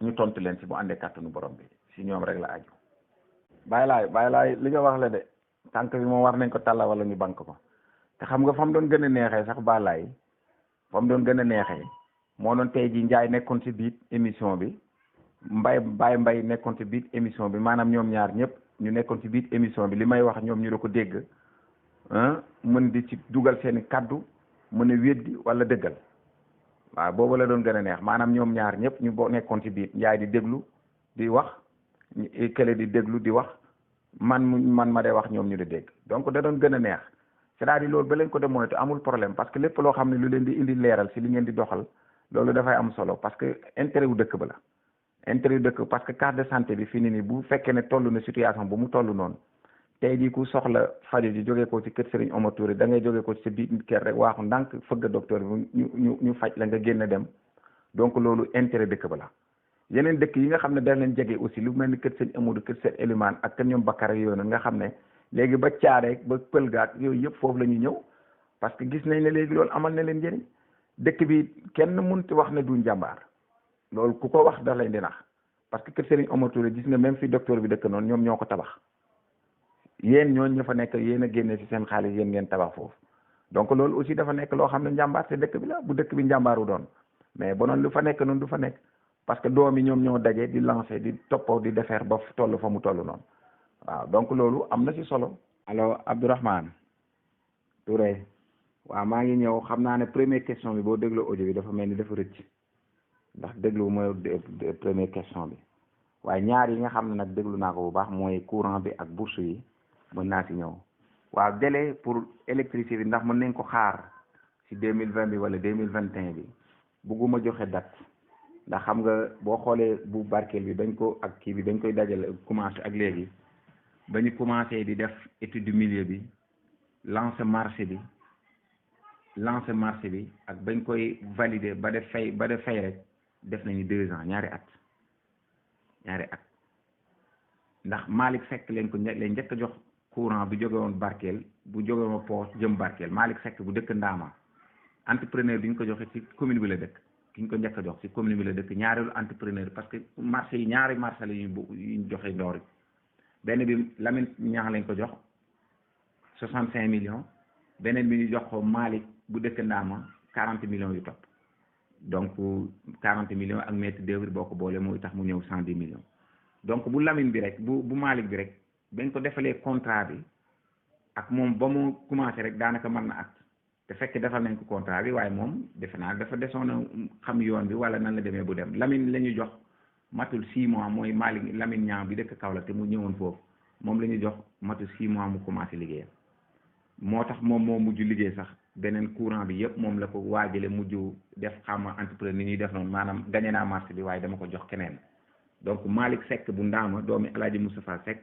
ñu tontu leen si bu àndee kàttanu borom bi si ñoom rek la aju. bàyyi laay li nga wax la de tànk bi moom war nañ ko tàlla wala ñu bank ko te xam nga fa mu doon gën a neexee sax balaay fa mu doon gën a neexee moo doon tey jii Njaay nekkoon si biir émission bi Mbay nekkoon si biir émission bi maanaam ñoom ñaar ñëpp ñu nekkoon si biir émission bi li may wax ñoom ñu da ko dégg mën di ci dugal seeni kaddu mën a weddi wala dëggal waaw boobu la doon gën a neex maanaam ñoom ñaar ñëpp ñu nekkoon ci biir Njaay di déglu di wax kële di déglu di wax man ma dee wax ñoom ñu di dégg donc da doon gën a neex c'est-à-dire loolu ba leen ko de moytu amul problème parce que lépp loo xam ne lu leen di indi leeral si li ngeen di doxal loolu dafay am solo parce que intérêt wu dëkk ba la intérêt wu dëkk parce que carte de santé bi fii nii bu fekkee ne toll na situation bu mu toll noonu tey jii ku soxla faju ji jógee ko ci kër Serigne Omar Touré da ngay jógee ko ci sa biir kër rek waaxu ndànk fëgg docteur bi ñu faj la nga génn dem donc loolu intérêt dëkk ba la yeneen dëkk yi nga xam ne dañ leen jege aussi lu mel ni kër Serigne Amadou kër Serigne Elimane ak kër ñoom Bakar yooyu nga xam ne léegi ba Caareek ba Pël Gaak yooyu yëpp foofu la ñuy ñëw parce que gis nañ ne léegi loolu amal na leen njëriñ dëkk bi kenn mënut wax ne du njàmbaar loolu ku ko wax da leen di nax parce que kër Serigne Omar Touré gis nga même fi docteur bi dëkk noonu ñoom ñoo ko tabax yéen ñooñu ñu fa nekk yéen a génne ci seen xaalis yéen ngeen tabax foofu donc loolu aussi dafa nekk loo xam ne njàmbaar te dëkk bi la bu dëkk bi njàmbaaru doon mais ba noonu lu fa nekk noonu du fa nekk parce que doom yi ñoom ñoo daje di lancer di toppoo di defeer ba toll fa mu toll noonu waaw donc loolu am na ci solo. allo Abdourahmane Touré waaw maa ngi ñëw xam naa ne première question bi boo déglu audio bi dafa mel ni dafa rëcc ndax déglu mooy première question bi waaye ñaar yi nga xam ne nag déglu naa ko bu baax mooy courant bi ak bourse yi mën naa ci ñëw waaw délai pour électricité bi ndax mën nañ ko xaar ci 2020 bi wala 2021 bi bugguma joxe date ndax xam nga boo xoolee bu barkeel bi dañ ko ak kii bi dañ koy dajale commencé ak léegi ba ñu commencé di def étude du milieu bi lancer marché bi lancer marché bi ak bañ koy valider ba def fay rek def nañu 2 ans ñaari at ndax Malick Seck leen njëkk a jox courant bu jóge woon Barkeel bu jóge woon Poos jëm Barkeel Malick Seck bu dëkk Ndaama entrepreneur bi ñu ko joxe ci commune bi la dëkk ki ñu ko njëkk a jox ci commune bi la dëkk ñaareelu entrepreneur parce que marché yi ñaari marché la ñu joxe ndoor yi benn bi Lamine Niang lañ ko jox 65 millions beneen bi ñu jox ko Malick bu dëkk Ndaama 40 millions yu topp donc 40 millions ak maître d'œuvre boo ko boole mooy tax mu ñëw 110 millions donc bu Lamine bi rek bu Malick bi rek bañ ko defalee contrat bi ak moom ba mu commencé rek daanaka mën na at te fekk defal nañ ko contrat bi waaye moom defe naa dafa desoon a xam yoon bi wala nan la demee bu dem Lamine la ñu jox matul 6 mois mooy Malick Lamine Niang bi dëkk Kaolack te mu ñëwoon foofu moom la ñu jox matul 6 mois mu commencé liggéeyam moo tax moom moo mujj liggéey sax beneen courant bi yëpp moom la ko waajale mujj def xama entrepreneur ni ñuy def noonu maanaam gagné naa marché bi waaye dama ko jox keneen donc Malick Seck bu Ndaama doomi El Hadj Moustapha Seck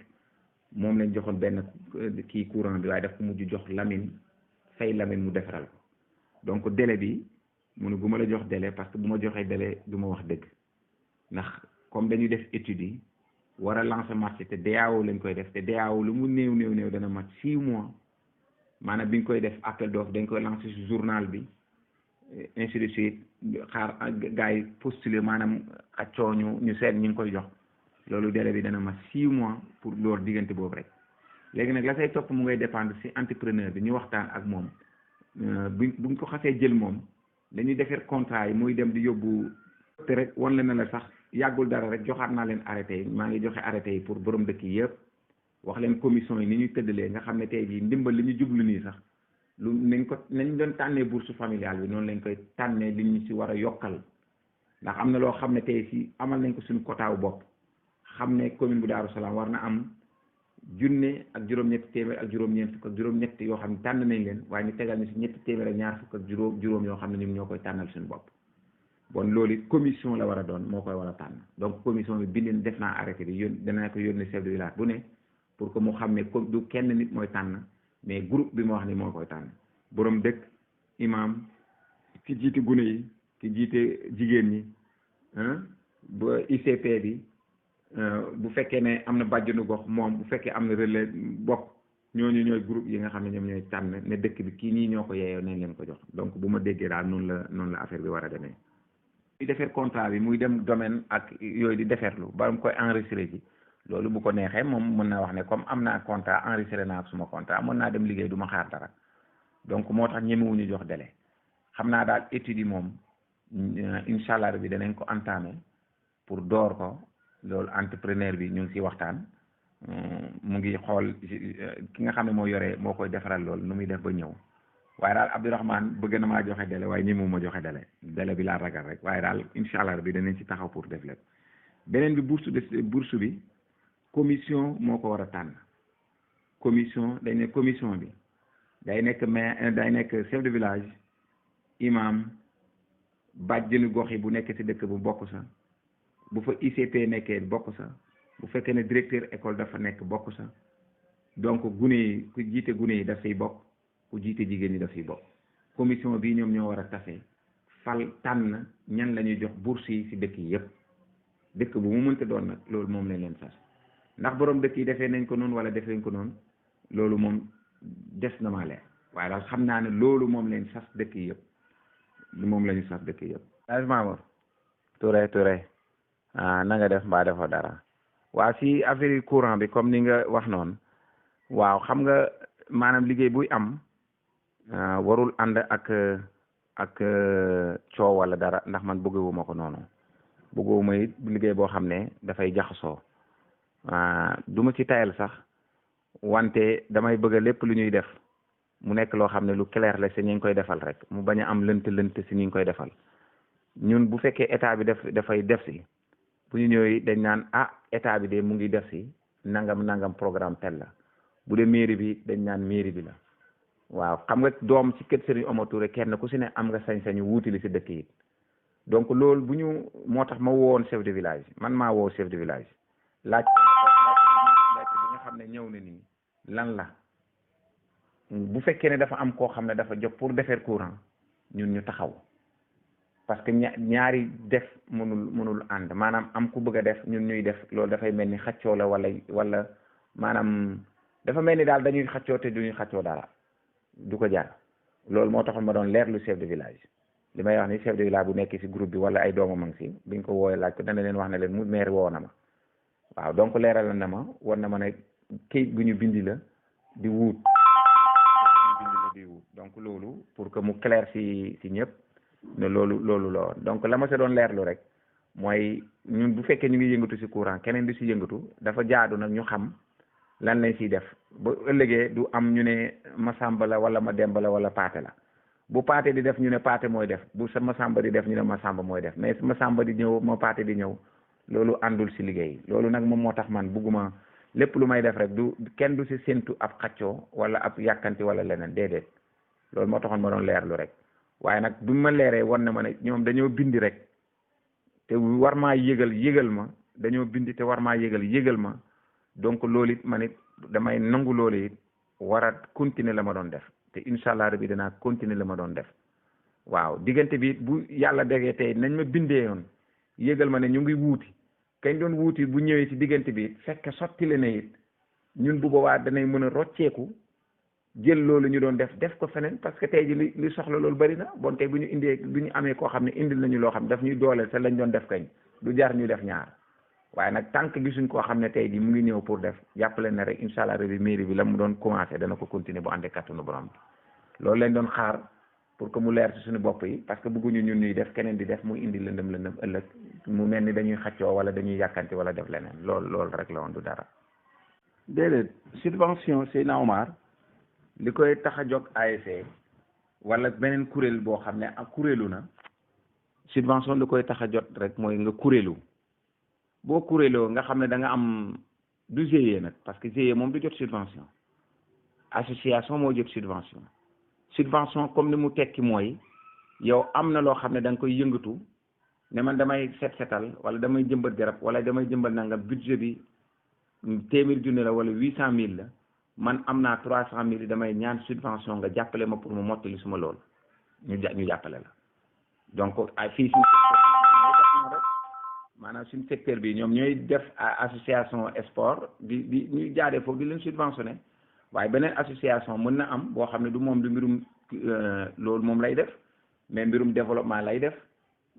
moom lañ joxoon benn kii courant bi waaye daf ko mujj jox Lamine fay Lamine mu defaral ko donc délai bi mu ne bu ma la jox délai parce que bu ma joxee délai du ma wax dëgg ndax comme dañuy def études yi war a lancer marché te DAO lañ koy def te DAO lu mu néew dana mat 6 mois maanaam bi ñu koy def appel d'offre dañ koy lancer ci journal bi ainsi de suite xaar gars yi postuler maanaam xaccoo ñu seet ñu ngi koy jox loolu délai bi dana mat 6 mois pour loolu diggante boobu rek léegi nag la say topp mu ngay dépendre ci entrepreneur bi ñu waxtaan ak moom buñ ko xasee jël moom dañuy defar contrat yi muy dem di yóbbu te rek wan la ne la sax yàggul dara rek joxaat naa leen arrêté yi maa ngi joxe arrêté yi pour borom dëkk yi yëpp wax leen commission yi ni ñuy tëddalee nga xam ne tey jii ndimbal li ñu jublu nii sax lu nañ doon tànnee bourse familiale bi noonu lañ koy tànnee li ñu ci war a yokkal ndax am na loo xam ne tey ci amal nañ ko suñu kotaawu bopp xam ne commune bu Daaru Salaam war na am 1,000 ak juróom-ñetti téeméer ak juróom-ñeent fukk ak juróom-ñett yoo xam ne tànn nañ leen waaye ñu tegal ñu ci 2 téeméer ak ñaar fukk ak juróom yoo xam ne ñun ñoo koy tànnal suñu bopp bon loolu it commission la war a doon moo koy war a tànn donc commission bi bindin def naa arrêté bi danaa ko yónnee chef de village bu ne pour que mu xam ne du kenn nit mooy tànn mais groupe bi ma wax ni moo koy tànn borom dëkk imam ki jiite gune yi ki jiite jigéen ñi ba ICP bi bu fekkee ne am na bàjjenu gox moom bu fekkee am na relais bokk ñooñu ñooy groupe yi nga xam ne ñoom ñooy tànn ne dëkk bi kii nii ñoo ko yeeyoo nañ leen ko jox donc bu ma déggee daal noonu la affaire bi war a demee di defar contrat bi muy dem domaine ak yooyu di defarlu ba mu koy enregistré ji loolu bu ko neexee moom mën naa wax ne comme am naa contrat enregistré naa ak suma contrat mën naa dem liggéey du ma xaar dara donc moo tax ñemewuñu jox délai xam naa daal études yi moom incha allah bi danañ ko entamé pour door ko loolu entrepreneur bi ñu ngi ciy waxtaan mu ngi xool ki nga xam ne moo koy defaral loolu nu muy def ba ñëw waaye daal Abdourahmane bëgg na maa joxe délai waaye ñemewu ma joxe délai bi laa ragal rek waaye daal incha allah bi danañ ci taxaw pour def lépp beneen bi bourse bi commission moo ko war a tànn commission dañ ne commission bi day nekk maire day nekk chef de village imam bàjjenu gox yi bu nekk ci dëkk bu bokk sa bu fa ICP nekkee bokk sa bu fekkee ne directeur école dafa nekk bokk sa donc gune yi ku jiite gune yi daf siy bokk ku jiite jigéen ñi daf siy bokk commission bii ñoom ñoo war a tase fal tànn ñan la ñuy jox bourse yi ci dëkk yi yëpp dëkk bu mu mënta doon nag loolu moom lañ leen sas ndax borom dëkk yi defee nañ ko noonu wala defee nañ ko noonu loolu moom des na maa leer waaye daal xam naa ne loolu moom leen sas dëkk yi yëpp moom la ñu sas dëkk yi yëpp. Mamour Touré na nga def mbaa defoo dara waaw si affaire yi courant bi comme ni nga wax noonu waaw xam nga maanaam liggéey buy am warul ànd ak coow wala dara ndax man bëggewuma ko noonu bëggewuma it liggéey boo xam ne dafay jaxasoo du ma ci tayal sax wante damay bëgg lépp lu ñuy def mu nekk loo xam ne lu clair la si ñu ngi koy defal rek mu bañ a am lënt si ñu ngi koy defal ñun bu fekkee état bi dafay def si bu ñu ñëwee dañ naan état bi de mu ngi def si nangam programme tel la bu dee mairie bi dañ naan mairie bi la waaw xam nga doom ci kër Serigne Omar Touré kenn ku si ne am nga sañ-sañu wuuti li si dëkk yi donc loolu bu ñu moo tax ma wowoon chef de village man maa woo chef de village laaj bi nga xam ne ñëw na nii lan la bu fekkee ne dafa am koo xam ne dafa jóg pour defar courant ñun ñu taxaw parce que ñaari def mënul ànd maanaam am ku bëgg a def ñun ñuy def loolu dafay mel ni xaccoo la wala maanaam dafa mel ni daal dañuy xaccoo te duñuy xaccoo dara du ko jar loolu moo taxoon ma doon leerlu chef de village li may wax ni chef de village bu nekkee ci groupe bi wala ay doomam a ngi ci biñ ko wooyee laaj ko dana leen wax ne leen mu maire woo na ma waaw donc leeral na ma war na ma ne kayit gu ñu bindi la di wut donc loolu pour que mu clair ci ñëpp ne loolu la woon donc la ma sa doon leerlu rek mooy ñun bu fekkee ñu ngi yëngatu ci courant keneen di ci yëngatu dafa jaadu nag ñu xam lan lañ ciy def ba ëllëgee du am ñu ne ma sàmba la wala ma demba la wala paate la bu paate di def ñu ne paate mooy def bu sa ma sàmba di def ñu ne ma sàmba mooy def mais ma sàmba di ñëw ma paate di ñëw loolu àndul ci liggéey loolu nag moom moo tax man bugguma lépp lu may def rek du kenn du ci séntu ab xaccoo wala ab yàkkanti wala leneen déedéet loolu moo taxoon ma doon leerlu rek waaye nag bu ma leeree war na ma ne ñoom dañoo bindi rek te war maa yëgal ma dañoo bindi te war maa yëgal ma donc loolu it man it damay nangu loolu it war a continuer la ma doon def te incha allah rabbi danaa continuer la ma doon def waaw diggante bi bu yàlla degee tey nañ ma bindee yoon yëgal ma ne ñu ngi wuuti kañ doon wuuti bu ñëwee ci diggante bi fekk sotti le ne it ñun bu boobaa danay mën a rocceeku jël loolu ñu doon def ko feneen parce que tey ji li soxla loolu bari na bon tey bu ñu amee koo xam ne indil nañu loo xam daf ñuy dooleel sa lañ doon def kañ du jar ñu def ñaar waaye nag tant que gisuñ koo xam ne tey ji mu ngi ñëw pour def jàppale na rek incha allah rabbi mairie bi la mu doon commencé dana ko continuer bu àndee kattanu borom bi loolu lañ doon xaar pour que mu leer ci suñu bopp yi parce que bëgguñu ñun ñuy def keneen di def muy indi lëndëm ëllëg mu mel ni dañuy xaccoo wala dañuy yàkkanti wala def leneen loolu rek la woon du dara. déedéet subvention Seydina Omar li koy tax a jóg ASC wala beneen kuréel boo xam ne ak kuréelu na subvention li koy tax a jot rek mooy nga kuréelu boo kuréeloo nga xam ne da nga am du GIE nag parce que GIE moom du jot subvention association moo jot subvention comme ni mu tekki mooy yow am na loo xam ne da nga koy yëngatu ne man damay setal wala damay jëmbat garab wala damay jëmbat nangam budget bi 1,000,000 la wala 800,000 la man am naa 300,000 damay ñaan subvention nga jàppale ma pour mu mottali suma lool ñu jàppale la donc ay fii maanaam suñu secteur bi ñoom ñooy def association sport di ñuy jaaree foofu di leen subventionné waaye beneen association mën na am boo xam ne du moom du mbirum loolu moom lay def mais mbirum développement lay def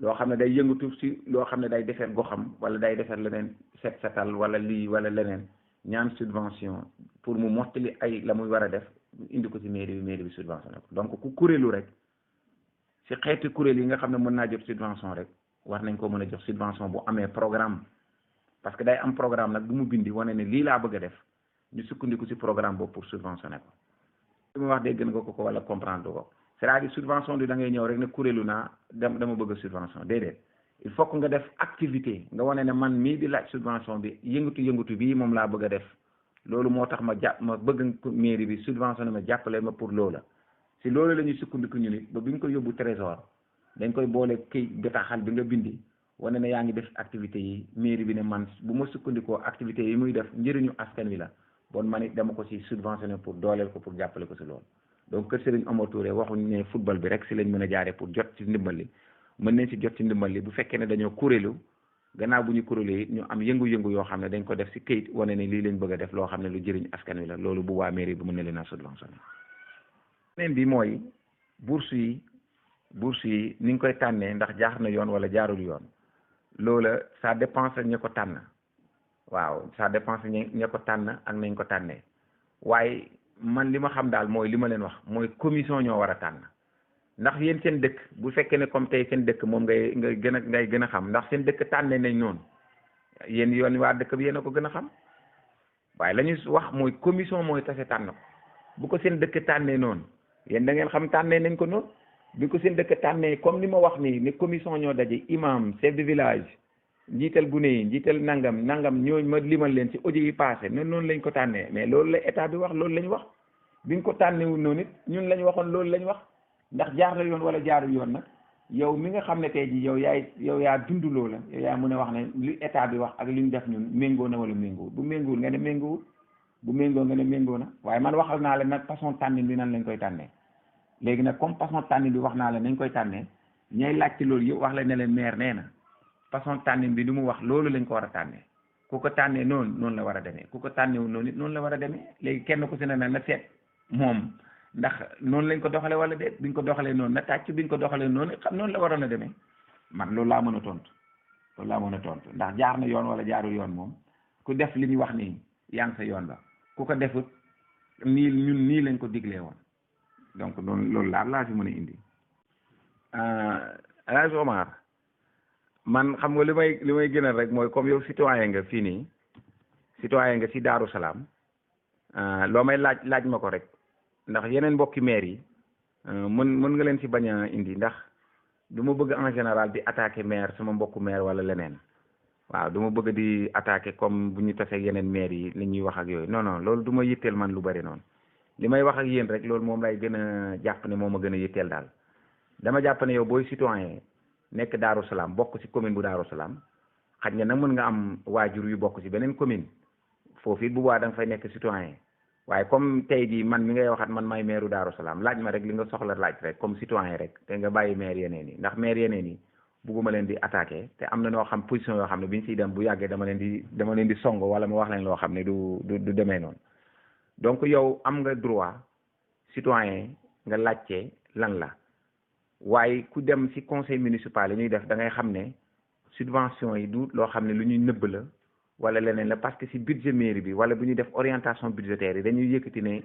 loo xam ne day yëngatu si loo xam ne day defar goxam wala day defar leneen setal wala lii wala leneen ñaan subvention pour mu mottali ay la muy war a def indi ko ci mairie bi subventionné ko donc ku kuréelu rek ci xeeti kuréel yi nga xam ne mën naa jot subvention rek war nañ ko mën a jox subvention bu amee programme parce que day am programme nag bu mu bindi wane ne lii laa bëgg a def ñu sukkandiku ci programme boobu pour subventionné ko li mu wax dégg nga ko wala comprendre ko c'est-à-dire subvention du da ngay ñëw rek ne kuréelu naa dama bëgg a subvention déedéet il faut que nga def activité nga wane ne man mii di laaj subvention bi yëngatu bii moom laa bëgg a def loolu moo tax ma bëgg mairie bi subventionné ma jàppale ma pour loola si loolu la ñuy sukkandiku ñu nit ba bi ñu ko yóbbu trésor dañ koy boole kay bataaxal bi nga bindi wane ne yaa ngi def activités yi mairie bi ne man bu ma sukkandikoo activités yi muy def njëriñu askan wi la bon man it dama ko si subventionné pour dooleel ko pour jàppale ko si loolu donc kër Serigne Omar Touré waxuñ ne football bi rek si lañ mën a jaaree pour jot ci ndimbal li mën nañ si jot ci ndimbal li bu fekkee ne dañoo kuréelu gannaaw bu ñu kuréelu it ñu am yëngu-yëngu yoo xam ne dañ ko def si këyit wane ne lii lañ bëgg a def loo xam ne lu jëriñ askan wi la loolu bu waa mairie bi mën na leen a subventionné beneen bi mooy bourse yi ni ñu koy tànnee ndax jaar na yoon wala jaarul yoon loola ça dépend ña ko tànn waaw ça dépend ña ko tànn ak nañ ko tànnee waaye man li ma xam daal mooy li ma leen wax mooy commission ñoo war a tànn ndax yéen seen dëkk bu fekkee ne comme tey seen dëkk moom ngay gën a xam ndax seen dëkk tànnee nañ noonu yéen yoon waa dëkk bi yéen a ko gën a xam waaye la ñuy wax mooy commission mooy tase tànn ko bu ko seen dëkk tànnee noonu yéen da ngeen xam tànnee nañ ko noonu bi ko seen dëkk tànnee comme ni ma wax nii ni commission ñoo daje imam chef de village njiital gune yi njiital nangam ñooñu ma limal leen ci audio yi passé noonu lañ ko tànnee mais loolu la état bi wax loolu lañ wax biñ ko tànnewul noonu it ñun lañ waxoon loolu lañ wax ndax jaar na yoon wala jaarul yoon nag yow mi nga xam ne tey ji yow yaa dund loola yow yaa mën a wax ne li état bi wax ak li ñu def ñun méngoo na wala méngoowul bu méngoowul nga ne méngoowul bu méngoo nga ne méngoo na waaye man waxal naa leen nag façon tànnin bi nan lañ koy tànnee léegi nag comme façon tànnin bi wax naa leen nañ koy tànnee ñay laajte loolu yëpp wax la ne leen maire nee na façon tànnin bi du mu wax loolu lañ ko war a tànnee ku ko tànnee noonu la war a demee ku ko tànneewul noonu it noonu la war a demee léegi kenn ku si ne na seet moom ndax noonu lañ ko doxalee wala déet biñ ko doxalee noonu na tàcc biñ ko doxalee noonu xam noonu la waroon a demee man loolu laa mën a tontu ndax jaar na yoon wala jaarul yoon moom ku def li ñu wax nii yaa ngi sa yoon la ku ko defut nii lañ ko diglee woon donc loolu laa fi mën a indi El Hadj Omar man xam nga li may gënal rek mooy comme yow citoyen nga fii nii citoyen nga si Daaru Salaam loo may laaj ma ko rek ndax yeneen mbokki maire yi mën nga leen si bañ a indi ndax du ma bëgg en général di attaquer maire sama mbokku maire wala leneen waaw du ma bëgg di attaquer comme bu ñu tasee yeneen maire yi li ñuy wax ak yooyu non loolu du ma yitteel man lu bari noonu li may wax ak yéen rek loolu moom lay gën a jàpp ne moo ma gën a yitteel daal dama jàpp ne yow booy citoyen nekk Daaru Salaam bokk ci commune bu Daaru Salaam xaj nga nag mën nga am waajur yu bokk ci beneen commune foofu it bu baax da nga fay nekk citoyen waaye comme tey jii man mi ngay waxat man may maire Daaru Salaam laaj ma rek li nga soxla laaj rek comme citoyen rek te nga bàyyi maire yeneen yi ndax maire yeneen yi bugguma leen di attaquer te am na noo xam position yoo xam ne bi ñu siy dem bu yàggee dama leen di song wala ma wax leen loo xam ne du demee noonu donc yow am nga droit citoyen nga laajte lan la waaye ku dem ci conseil municipal yi ñuy def da ngay xam ne subvention yi du loo xam ne lu ñuy nëbb la wala leneen la parce que ci budget mairie bi wala bu ñuy def orientation budgétaire yi dañuy yëkkati ne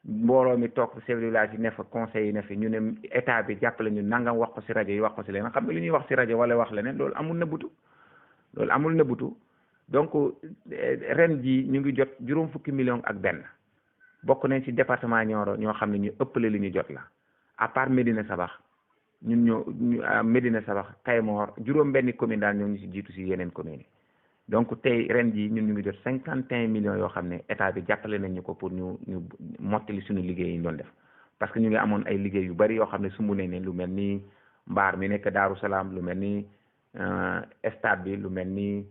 mbooloo mi toog chef de village yi ne fa conseil yi ne fi ñu ne état bi jàppale ñu nangam wax ko ci rajo yi wax ko ci leneen xam nga lu ñuy wax ci rajo wala wax leneen loolu amul nëbbutu donc ren ji ñu ngi jot 5 fukki millions ak benn bokk nañ ci département Nioro ñoo xam ne ñu ëppale li ñu jot la à part Médina Sabax ñun Médina Sabax Kaymoor juróom benni commune daal ñoo ñu ci jiitu ci yeneen communes yi donc tey ren jii ñun ñu ngi jot 51 millions yoo xam ne état bi jàppale nañ ñu ko pour ñu mottali suñu liggéey yi ñu doon def parce que ñu ngi amoon ay liggéey yu bari yoo xam ne sumb nañ ne lu mel ni mbaar mi nekk Daaru Salaam lu mel ni stade bi lu mel ni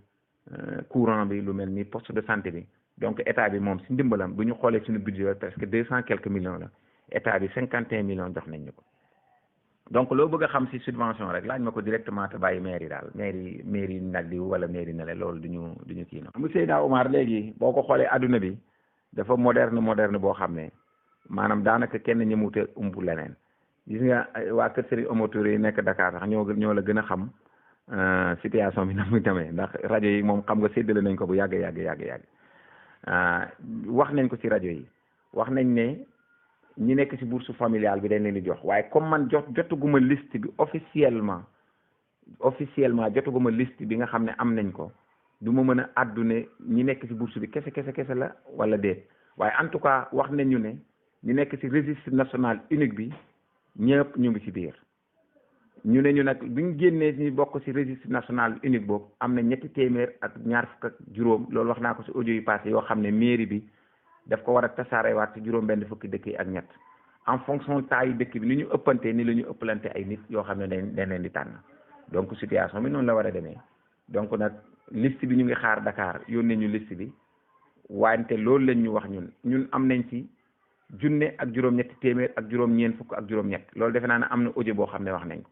courant bi lu mel ni poste de santé bi donc état bi moom ci ndimbalam bu ñu xoolee suñu budget presque 200 quelques millions la état bi 51 millions jox nañ ñu ko donc loo bëgg a xam ci subvention rek laaj ma ko directement te bàyyi maire yi daal maire yi nag di wala maire yi ne la loolu duñu kii na monsieur Seydina Omar léegi boo ko xoolee adduna bi dafa moderne boo xam ne maanaam daanaka kenn ñëmute umpu leneen gis nga waa kër Serigne Omar Touré yi nekk Dakar sax ñoo la gën a xam situation bi na muy demee ndax rajo yi moom xam nga séddale nañ ko bu yàgg wax nañ ko ci rajo yi wax nañ ne ñi nekk ci bourse familiale bi dañ leen di jox waaye comme man jotaguma liste bi officiellement jotaguma liste bi nga xam ne am nañ ko du ma mën a àddune ñi nekk ci bourse bi kese la wala déet waaye en tout cas wax nañ ñu ne ñi nekk ci registre national unique bi ñëpp ñu ngi ci biir ñu ne ñu nag buñ génnee ñu bokk ci registre national unique boobu am na 300 ak ñaar fukk ak juróom loolu wax naa ko ci audio yi passé yoo xam ne mairie bi daf ko war a tasaarewaat ci juróom benn fukki dëkk yi ak ñett en fonction taille dëkk bi ni ñu ëppante ni la ñu ëppalante ay nit yoo xam ne dañ leen di tànn donc situation bi noonu la war a demee donc nag liste bi ñu ngi xaar Dakar yónnee ñu liste bi wante loolu lañ ñu wax ñun am nañ ci 1,000 ak juróom-ñetti téeméer ak juróom-ñeent fukk ak juróom-ñett loolu defe naa ne am na audio boo xam ne wax nañ ko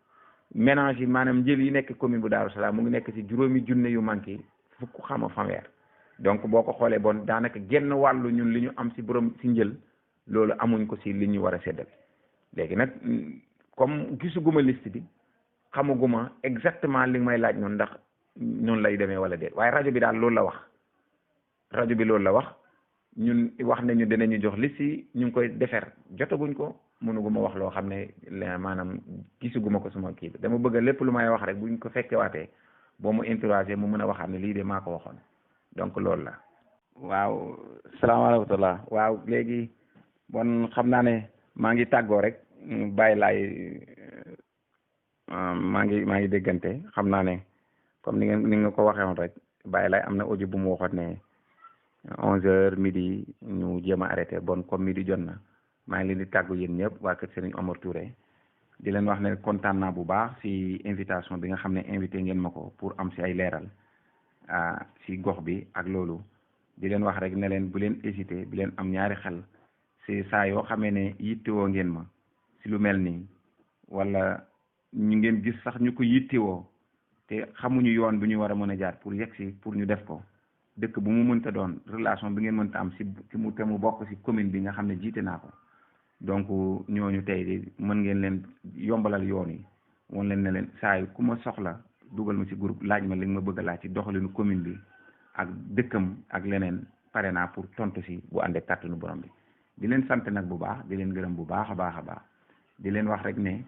ménage yi maanaam njël yi nekk commune bu Daaru Salaam mu ngi nekk ci 5,000 yu manqué fukk xama fanweer donc boo ko xoolee bon daanaka genn wàllu ñun li ñu am ci borom ci njël loolu amuñ ko ci li ñu war a séddal léegi nag comme gisuguma liste bi xamuguma exactement li may laaj noonu ndax noonu lay demee wala déet waaye rajo bi daal loolu la wax ñun wax nañu dinañu jox liste yi ñu ngi koy defer jotaguñ ko mënuguma wax loo xam ne maanaam gisuguma ko suma kii bi dama bëgg lépp lu may wax rek buñ ko fekkewaatee boo mu interroger mu mën a waxaat ne lii de maa ko waxoon donc loolu la. waaw salaamaaleykum waaw léegi bon xam naa ne maa ngi tàggoo rek bàyyi laay maa ngi déggante xam naa ne comme ni nga ko waxee woon rek bàyyi laay am na audio bu mu waxoon ne 11h midi ñu jéem a arrêté bon comme midi jot na maa ngi leen di tàggu yéen ñëpp waa kër Serigne Omar Touré di leen wax ne kontaan naa bu baax ci invitation bi nga xam ne invité ngeen ma ko pour am ci ay leeral ci gox bi ak loolu di leen wax rek ne leen bu leen hésité bu leen am ñaari xel si saa yoo xamee ne yittewoo ngeen ma si lu mel nii wala ñu ngeen gis sax ñu ko yittewoo te xamuñu yoon bi ñu war a mën a jaar pour yegg si pour ñu def ko dëkk bu mu mënta doon relation bi ngeen mënta am si mu te mu bokk si commune bi nga xam ne jiite naa ko donc ñooñu tey di mën ngeen leen yombalal yoon yi woon leen ne leen saa yu ku ma soxla dugal ma ci groupe laaj ma li nga ma bëgg a laaj ci doxalinu commune bi ak dëkkam ak leneen pare naa pour tontu si bu àndee kàttanu borom bi di leen sant nag bu baax di leen gërëm bu baax a baax a baax di leen wax rek ne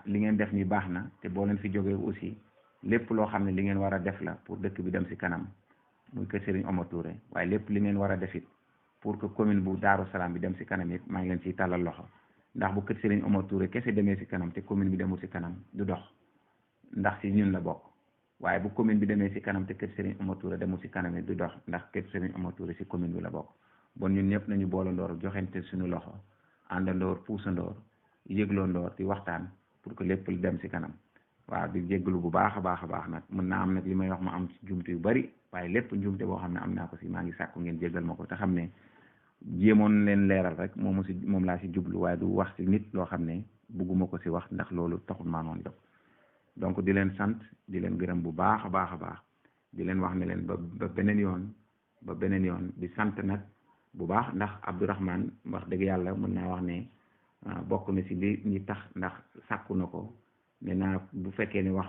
li ngeen def ni baax na te boo leen fi jógee aussi lépp loo xam ne li ngeen war a def la pour dëkk bi dem si kanam muy kër Serigne Omar Touré waaye lépp li ngeen war a def it pour que commune bu Daaru Salaam bi dem si kanam it maa ngi leen ciy tàllal loxo ndax bu kër Serigne Omar Touré kese demee si kanam te commune bi demul si kanam du dox ndax si ñun la bokk waaye bu commune bi demee si kanam te kër Serigne Omar Touré demul si kanam it du dox ndax kër Serigne Omar Touré si commune bi la bokk bon ñun ñëpp nañu boolandoor joxente suñu loxo àndandoor puusandoor yëgloondoor di waxtaan pour que lépp lu dem si kanam waaw di jéggalu bu baax a baax a baax nag mën naa am nag li may wax ma am njumte yu bari waaye lépp njumte boo xam ne am naa ko si maa ngi sàkku ngeen jéggal ma ko te xam ne jéemoon leen leeral rek moom laa si jublu waaye du wax si nit loo xam ne bugguma ko si wax ndax loolu taxul maa noonu jóg donc di leen sant di leen gërëm bu baax a baax a baax di leen wax ne leen ba beneen yoon di sant nag bu baax ndax Abdourahmane wax dëgg yàlla mën naa wax ne bokk na si li ñi tax ndax sàkku na ko ne naa bu fekkee ne wax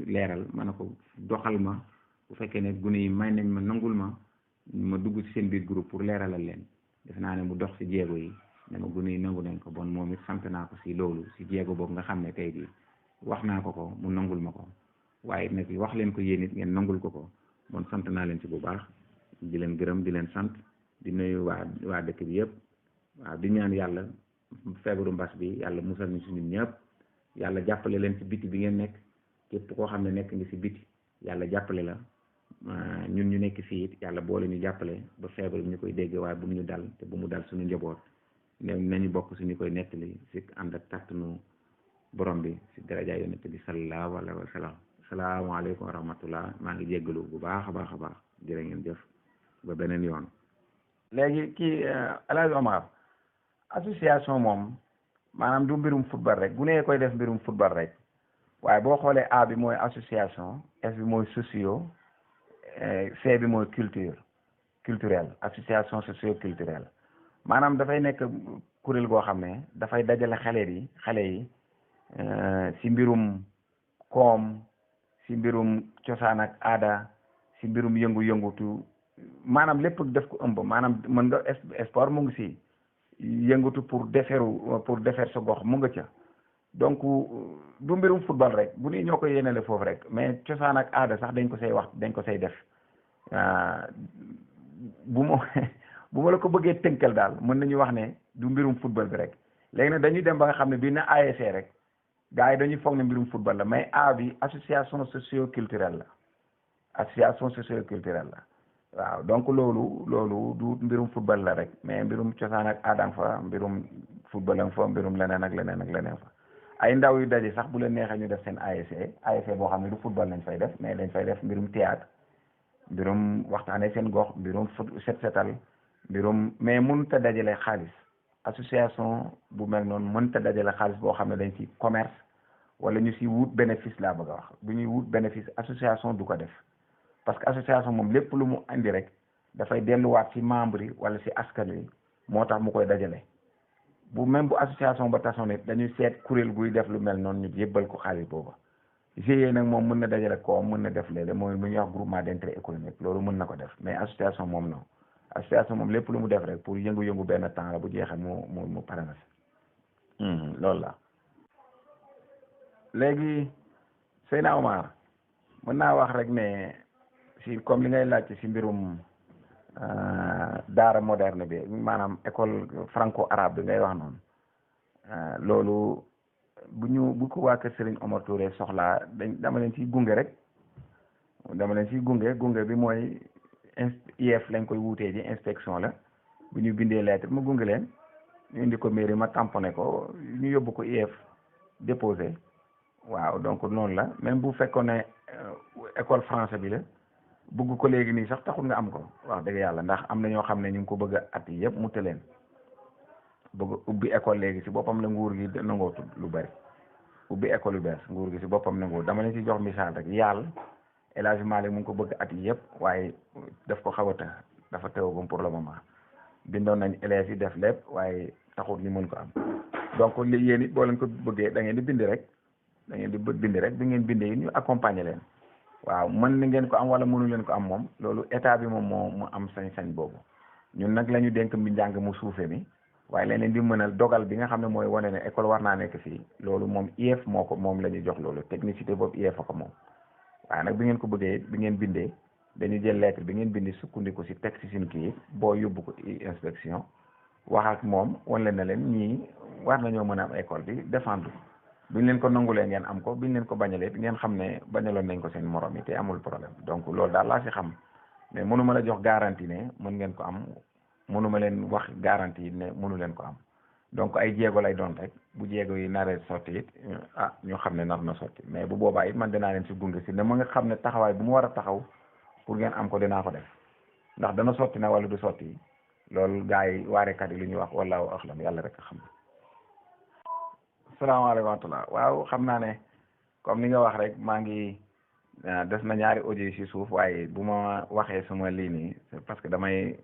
leeral ma ne ko doxal ma bu fekkee ne gune yi may nañ ma nangul ma dugg ci seen biir groupe pour leeralal leen def naa ne mu dox si jéego yi ne ma gune yi nangu nañ ko bon moom it sant naa ko si loolu si jéego boobu nga xam ne tey jii wax naa ko mu nangul ma ko waaye nag wax leen ko yéen it ngeen nangul ko bon sant naa leen si bu baax di leen gërëm di leen sant di nuyu waa dëkk bi yëpp waaw di ñaan yàlla feebaru mbas bi yàlla musal ñu si ñun ñëpp yàlla jàppale leen si biti bi ngeen nekk képp koo xam ne nekk nga si biti yàlla jàppale la ñun ñu nekk fii it yàlla boole ñu jàppale ba feebar bi ñu koy dégg waaye bu mu ñu dal te bu mu dal suñu njaboot nañu bokk suñu koy nettali si ànd ak kàttanu borom bi si daraja yonent bi sallallahu alayhi wa sallam salaamaaleykum wa rahmatullah maa ngi jéggalu bu baax a baax a baax jërë ngeen jëf ba beneen yoon. léegi kii El Hadj Omar association moom maanaam du mbirum football rek bu nee koy def mbirum football rek waaye boo xoolee A bi mooy association S bi mooy socio C bi mooy culturelle association socio culturelle maanaam dafay nekk kuréel goo xam ne dafay dajale xale yi si mbirum koom si mbirum cosaan ak aada si mbirum yëngu-yëngutu maanaam lépp def ko ëmb maanaam mën nga sport mu ngi si yëngatu pour defar sa gox mu nga ca donc du mbirum football rek bu ni ñoo ko yéenale foofu rek mais cosaan ak aada sax dañ ko say def bu ma la ko bëggee tënkal daal mën nañu wax ne du mbirum football bi rek léegi nag dañuy dem ba nga xam ne bii na ASC rek gars yi dañuy foog ne mbirum football la mais A bi association socio-culturelle la waaw donc loolu du mbirum football la rek mais mbirum cosaan ak aadang fa mbirum football ang fa mbirum leneen ak leneen fa ay ndaw yu daje sax bu leen neexee ñu def seen ASC boo xam ne du football lañ fay def mais dañ fay def mbirum théâtre mbirum waxtaanee seen gox mbirum setal mbirum mais mënut a dajale xaalis association bu mel noonu mënut a dajale xaalis boo xam ne dañ ci commerce wala ñu si wut bénéfice laa bëgg a wax bu ñuy wut bénéfice association du ko def parce que association moom lépp lu mu andi rek dafay delluwaat ci membre yi wala ci askan wi moo tax mu koy dajale bu même bu association ba tasoon it dañuy seet kuréel guy def lu mel noonu ñu yëbbal ko xaalis booba GIE nag moom mën na dajale ko mën na def léeg-léeg mooy lu ñuy wax groupement d'intérêt économique loolu mën na ko def mais association moom non association moom lépp lu mu def rek pour yëngu-yëngu benn temps la bu jeexee mu pare na si loolu la léegi Seyna Omar mën naa wax rek ne si comme li ngay laajte si mbirum daara moderne bi maanaam école franco arabe bi ngay wax noonu loolu bu ko waa kër Serigne Omar Touré soxlaa dama leen ciy gunge rek gunge bi mooy IEF lañ koy wutee ji inspection la bu ñu bindee lettre ma gunge leen ñu indi ko mairie ma tamponné ko ñu yóbbu ko IEF déposé waaw donc noonu la même bu fekkoon ne école français bi la bugg ko léegi nii sax taxul nga am ko wax dëgg yàlla ndax am na ñoo xam ne ñu ngi ko bëgg at yi yëpp mu tëleen bëgg ubbi école léegi si boppam la nguur gi nangootul lu bari ubbi école yu bees nguur gi si boppam nangoo dama leen ci jox misaal rek yàlla élagement mu ngi ko bëgg at yi yëpp waaye daf ko xaw a të dafa tëwagum pour le moment bindoon nañ élèves yi def lépp waaye taxul ñu mën ko am donc li yéen it boo leen ko bëggee da ngeen di bind rek bi ngeen bindee yi ñu accompagner leen waaw mën na ngeen ko am wala mënu leen ko am moom loolu état bi moom moo mu am sañ-sañ boobu ñun nag la ñu dénk mbi njàng mu suufe mi waaye leneen di mënal dogal bi nga xam ne mooy wane ne école war naa nekk fii loolu moom IEF moo ko moom la ñu jox loolu technicité boobu IEF a ko moom waaye nag bi ngeen ko bëggee bi ngeen bindee dañu jël lettre bi ngeen bindi sukkandiku si teg si suñu kii boo yóbbu ko inspection wax ak moom wan leen na leen ñii war nañoo mën a am école bi défendre biñ leen ko nangulee ngeen am ko biñ leen ko bañalee ngeen xam ne bañaloon nañ ko seen morom yi te amul problème donc loolu daal laa si xam mais mënuma la jox garantie ne mën ngeen ko am mënuma leen wax garantie ne mënu leen ko am donc ay jéego lay doon rek bu jéego yi naree sotti it ñu xam ne nar na sotti mais bu boobaa it man dinaa leen si gunge si ne ma nga xam ne taxawaay bu mu war a taxaw pour ngeen am ko dinaa ko def ndax dana sotti na wala du sotti loolu gars yi waarekat yi lu ñuy wax wallaahu axlam yàlla rek a xam. salaamaaleykum wa rahmatulah waaw xam naa ne comme ni nga wax rek maa ngi des na ñaari audio si suuf waaye bu ma waxee suma lii nii parce que damay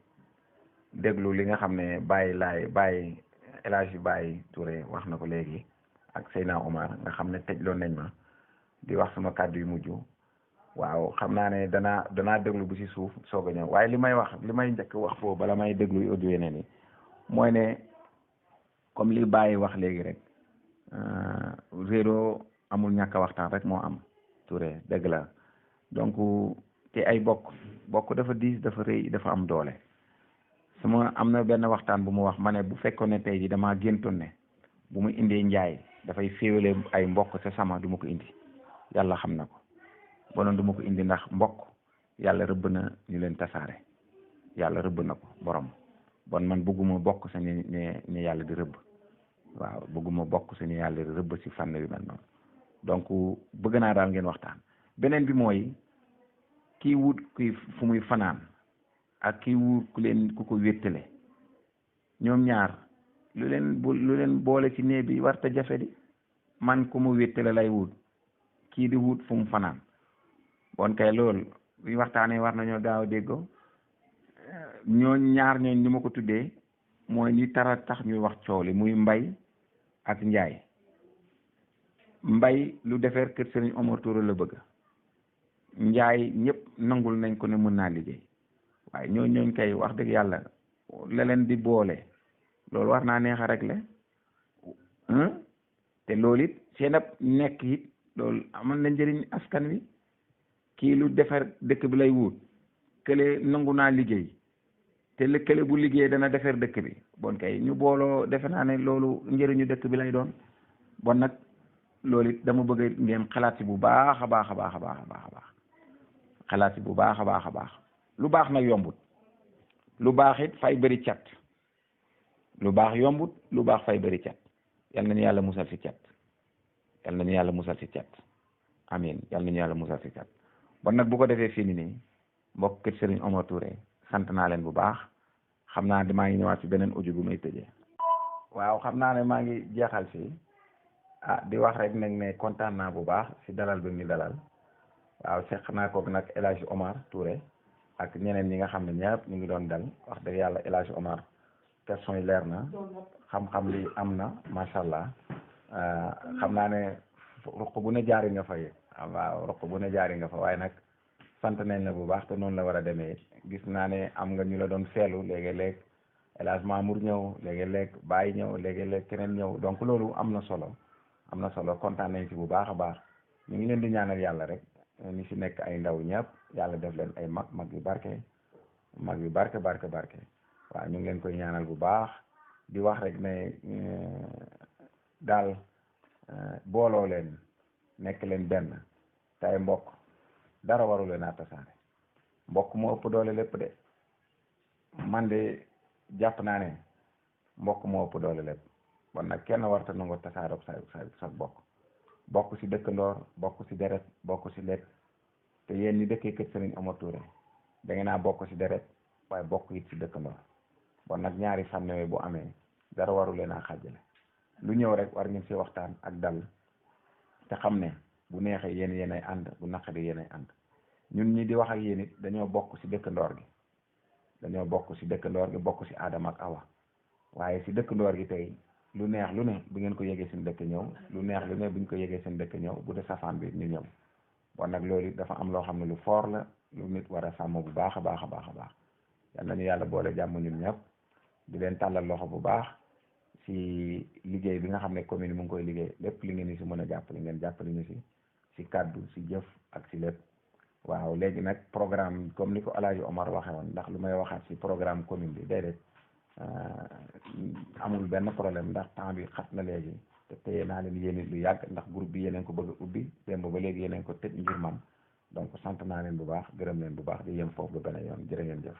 déglu li nga xam ne Baye El Hadji Baye Touré wax na ko léegi ak Seyna Omar nga xam ne tëjloon nañ ma di wax suma kàddu yu mujj waaw xam naa ne danaa déglu bu si suuf soog a ñëw waaye li may njëkk wax foofu bala may déglu audio yeneen yi mooy ne comme li Baye wax léegi rek réero amul ñàkk waxtaan rek moo am Touré dëgg la donc te ay bokk dafa diis dafa rëy dafa am doole am na benn waxtaan bu mu wax ma ne bu fekkoon ne tey ji damaa géntoon ne bu mu indee njaay dafay féewale ay mbokk sa sama du ma ko indi yàlla xam na ko bonoon du ma ko indi ndax mbokk yàlla rëbb na ñu leen tasaare yàlla rëbb na ko borom bon man bëgguma bokk sa ni yàlla di rëbb waaw bëgguma bokk sa ni yàlla di rëbb si fànn bi mel noonu donc bëgg naa daal ngeen waxtaan beneen bi mooy kii wut kii fu muy fanaan ak kii wut ku ko wéttale ñoom ñaar lu leen boole ci néeg bi war ta jafe di man ku mu wéttale lay wut kii di wut fu mu fanaan bon kay loolu buñ waxtaanee war nañoo gaaw a déggoo ñaar ñooñ ni ma ko tuddee mooy ñi tara tax ñuy wax coow li muy Mbay ak Njaay Mbay lu defar kër Serigne Omar Touré la bëgg Njaay ñëpp nangul nañ ko ne mën naa liggéey waaye ñooñ kay wax dëgg yàlla la leen di boole loolu war naa neex a régler te loolu it seen ab nekk it loolu amal na njëriñ askan wi kii lu defar dëkk bi lay wut kële nangu naa liggéey te kële bu liggéey dana defar dëkk bi bon kay ñu booloo defe naa ne loolu njëriñu dëkk bi lay doon bon nag loolu it dama bëgg ngeen xalaat si bu baax a baax a baax a baax a baax a baax xalaat si bu baax a baax a baax lu baax nag yombut lu baax it fay bëri cat lu baax yombut lu baax fay bëri cat yal nañu yàlla musal si cat yal nañu yàlla musal si cat amin yal nañu yàlla musal si cat bon nag bu ko defee fii nii mbokk kër Serigne Omar Touré sant naa leen bu baax xam naa maa ngi ñëwaat si beneen audio bu may tëjee waaw xam naa ne maa ngi jeexal fii di wax rek nag ne kontaan naa bu baax si dalal bi ñu dalal waaw seq naa koog nag El Hadji Omar Touré ak ñeneen ñi nga xam ne ñëpp ñu ngi doon dal wax dëgg yàlla El Hadji Omar question yi leer na xam-xam li am na macha allah xam naa ne ruq bu ne jaari nga fa yi waaw ruq bu ne jaari nga fa waaye nag sant nañ la bu baax te noonu la war a demee gis naa ne am nga ñu la doon feelu léegi-léeg El Hadji Mamour ñëw léegi-léeg Baye ñëw léegi-léeg keneen ñëw donc loolu am na solo kontaan nañ ci bu baax a baax ñu ngi leen di ñaanal yàlla rek ñi si nekk ay ndaw ñëpp yàlla def leen ay mag yu barke waaw ñu ngi leen koy ñaanal bu baax di wax rek ne daal booloo leen nekk leen benn tay mbokk dara waru leen a tasaare mbokk moo ëpp doole lépp de man de jàpp naa ne mbokk moo ëpp doole lépp bon nag kenn warta nangu tasaaroo sa bokk si dëkkandoor bokk si deret bokk si lekk te yéen ñi dëkkee kër Serigne Omar Touré da ngeen a bokk ci deret waaye bokk it ci dëkkandoo bon nag ñaari fànn yooyu bu amee dara waru leen a xàjjale lu ñëw rek war ngeen ci waxtaan ak dal te xam ne bu neexee yéen ay ànd bu naqari yéen ay ànd ñun ñi di wax ak yéen it dañoo bokk ci dëkkandoor gi bokk ci Adama ak Awa waaye ci dëkkandoor gi tey lu neex lu ne bu ngeen ko yegee seen dëkk ñëw lu neex lu ne bu ñu ko yegee seen dëkk ñëw bu dee safaan bi ñu ñëw bon nag loolu dafa am loo xam ne lu fort la lu nit war a sàmm bu baax a baax yal nañu yàlla boole jàmm ñun ñëpp di leen tàllal loxo bu baax ci liggéey bi nga xam ne commune mu ngi koy liggéey lépp li ngeen ñu ci mën a jàppale ngeen jàppale ñu ci kàddu ci jëf ak ci lépp waaw léegi nag programme comme ni ko El Hadj Omar waxee woon ndax lu may waxaat ci programme commune bi déedéet amul benn problème ndax temps bi xat na léegi te téye naa leen yéen lu yàgg ndax groupe bi yeneen ko bëgg a ubbi démb ba léegi yeneen ko tëj ngir man donc sant naa leen bu baax gërëm leen bu baax di yem foofu ba beneen yoon jërë ngeen jëf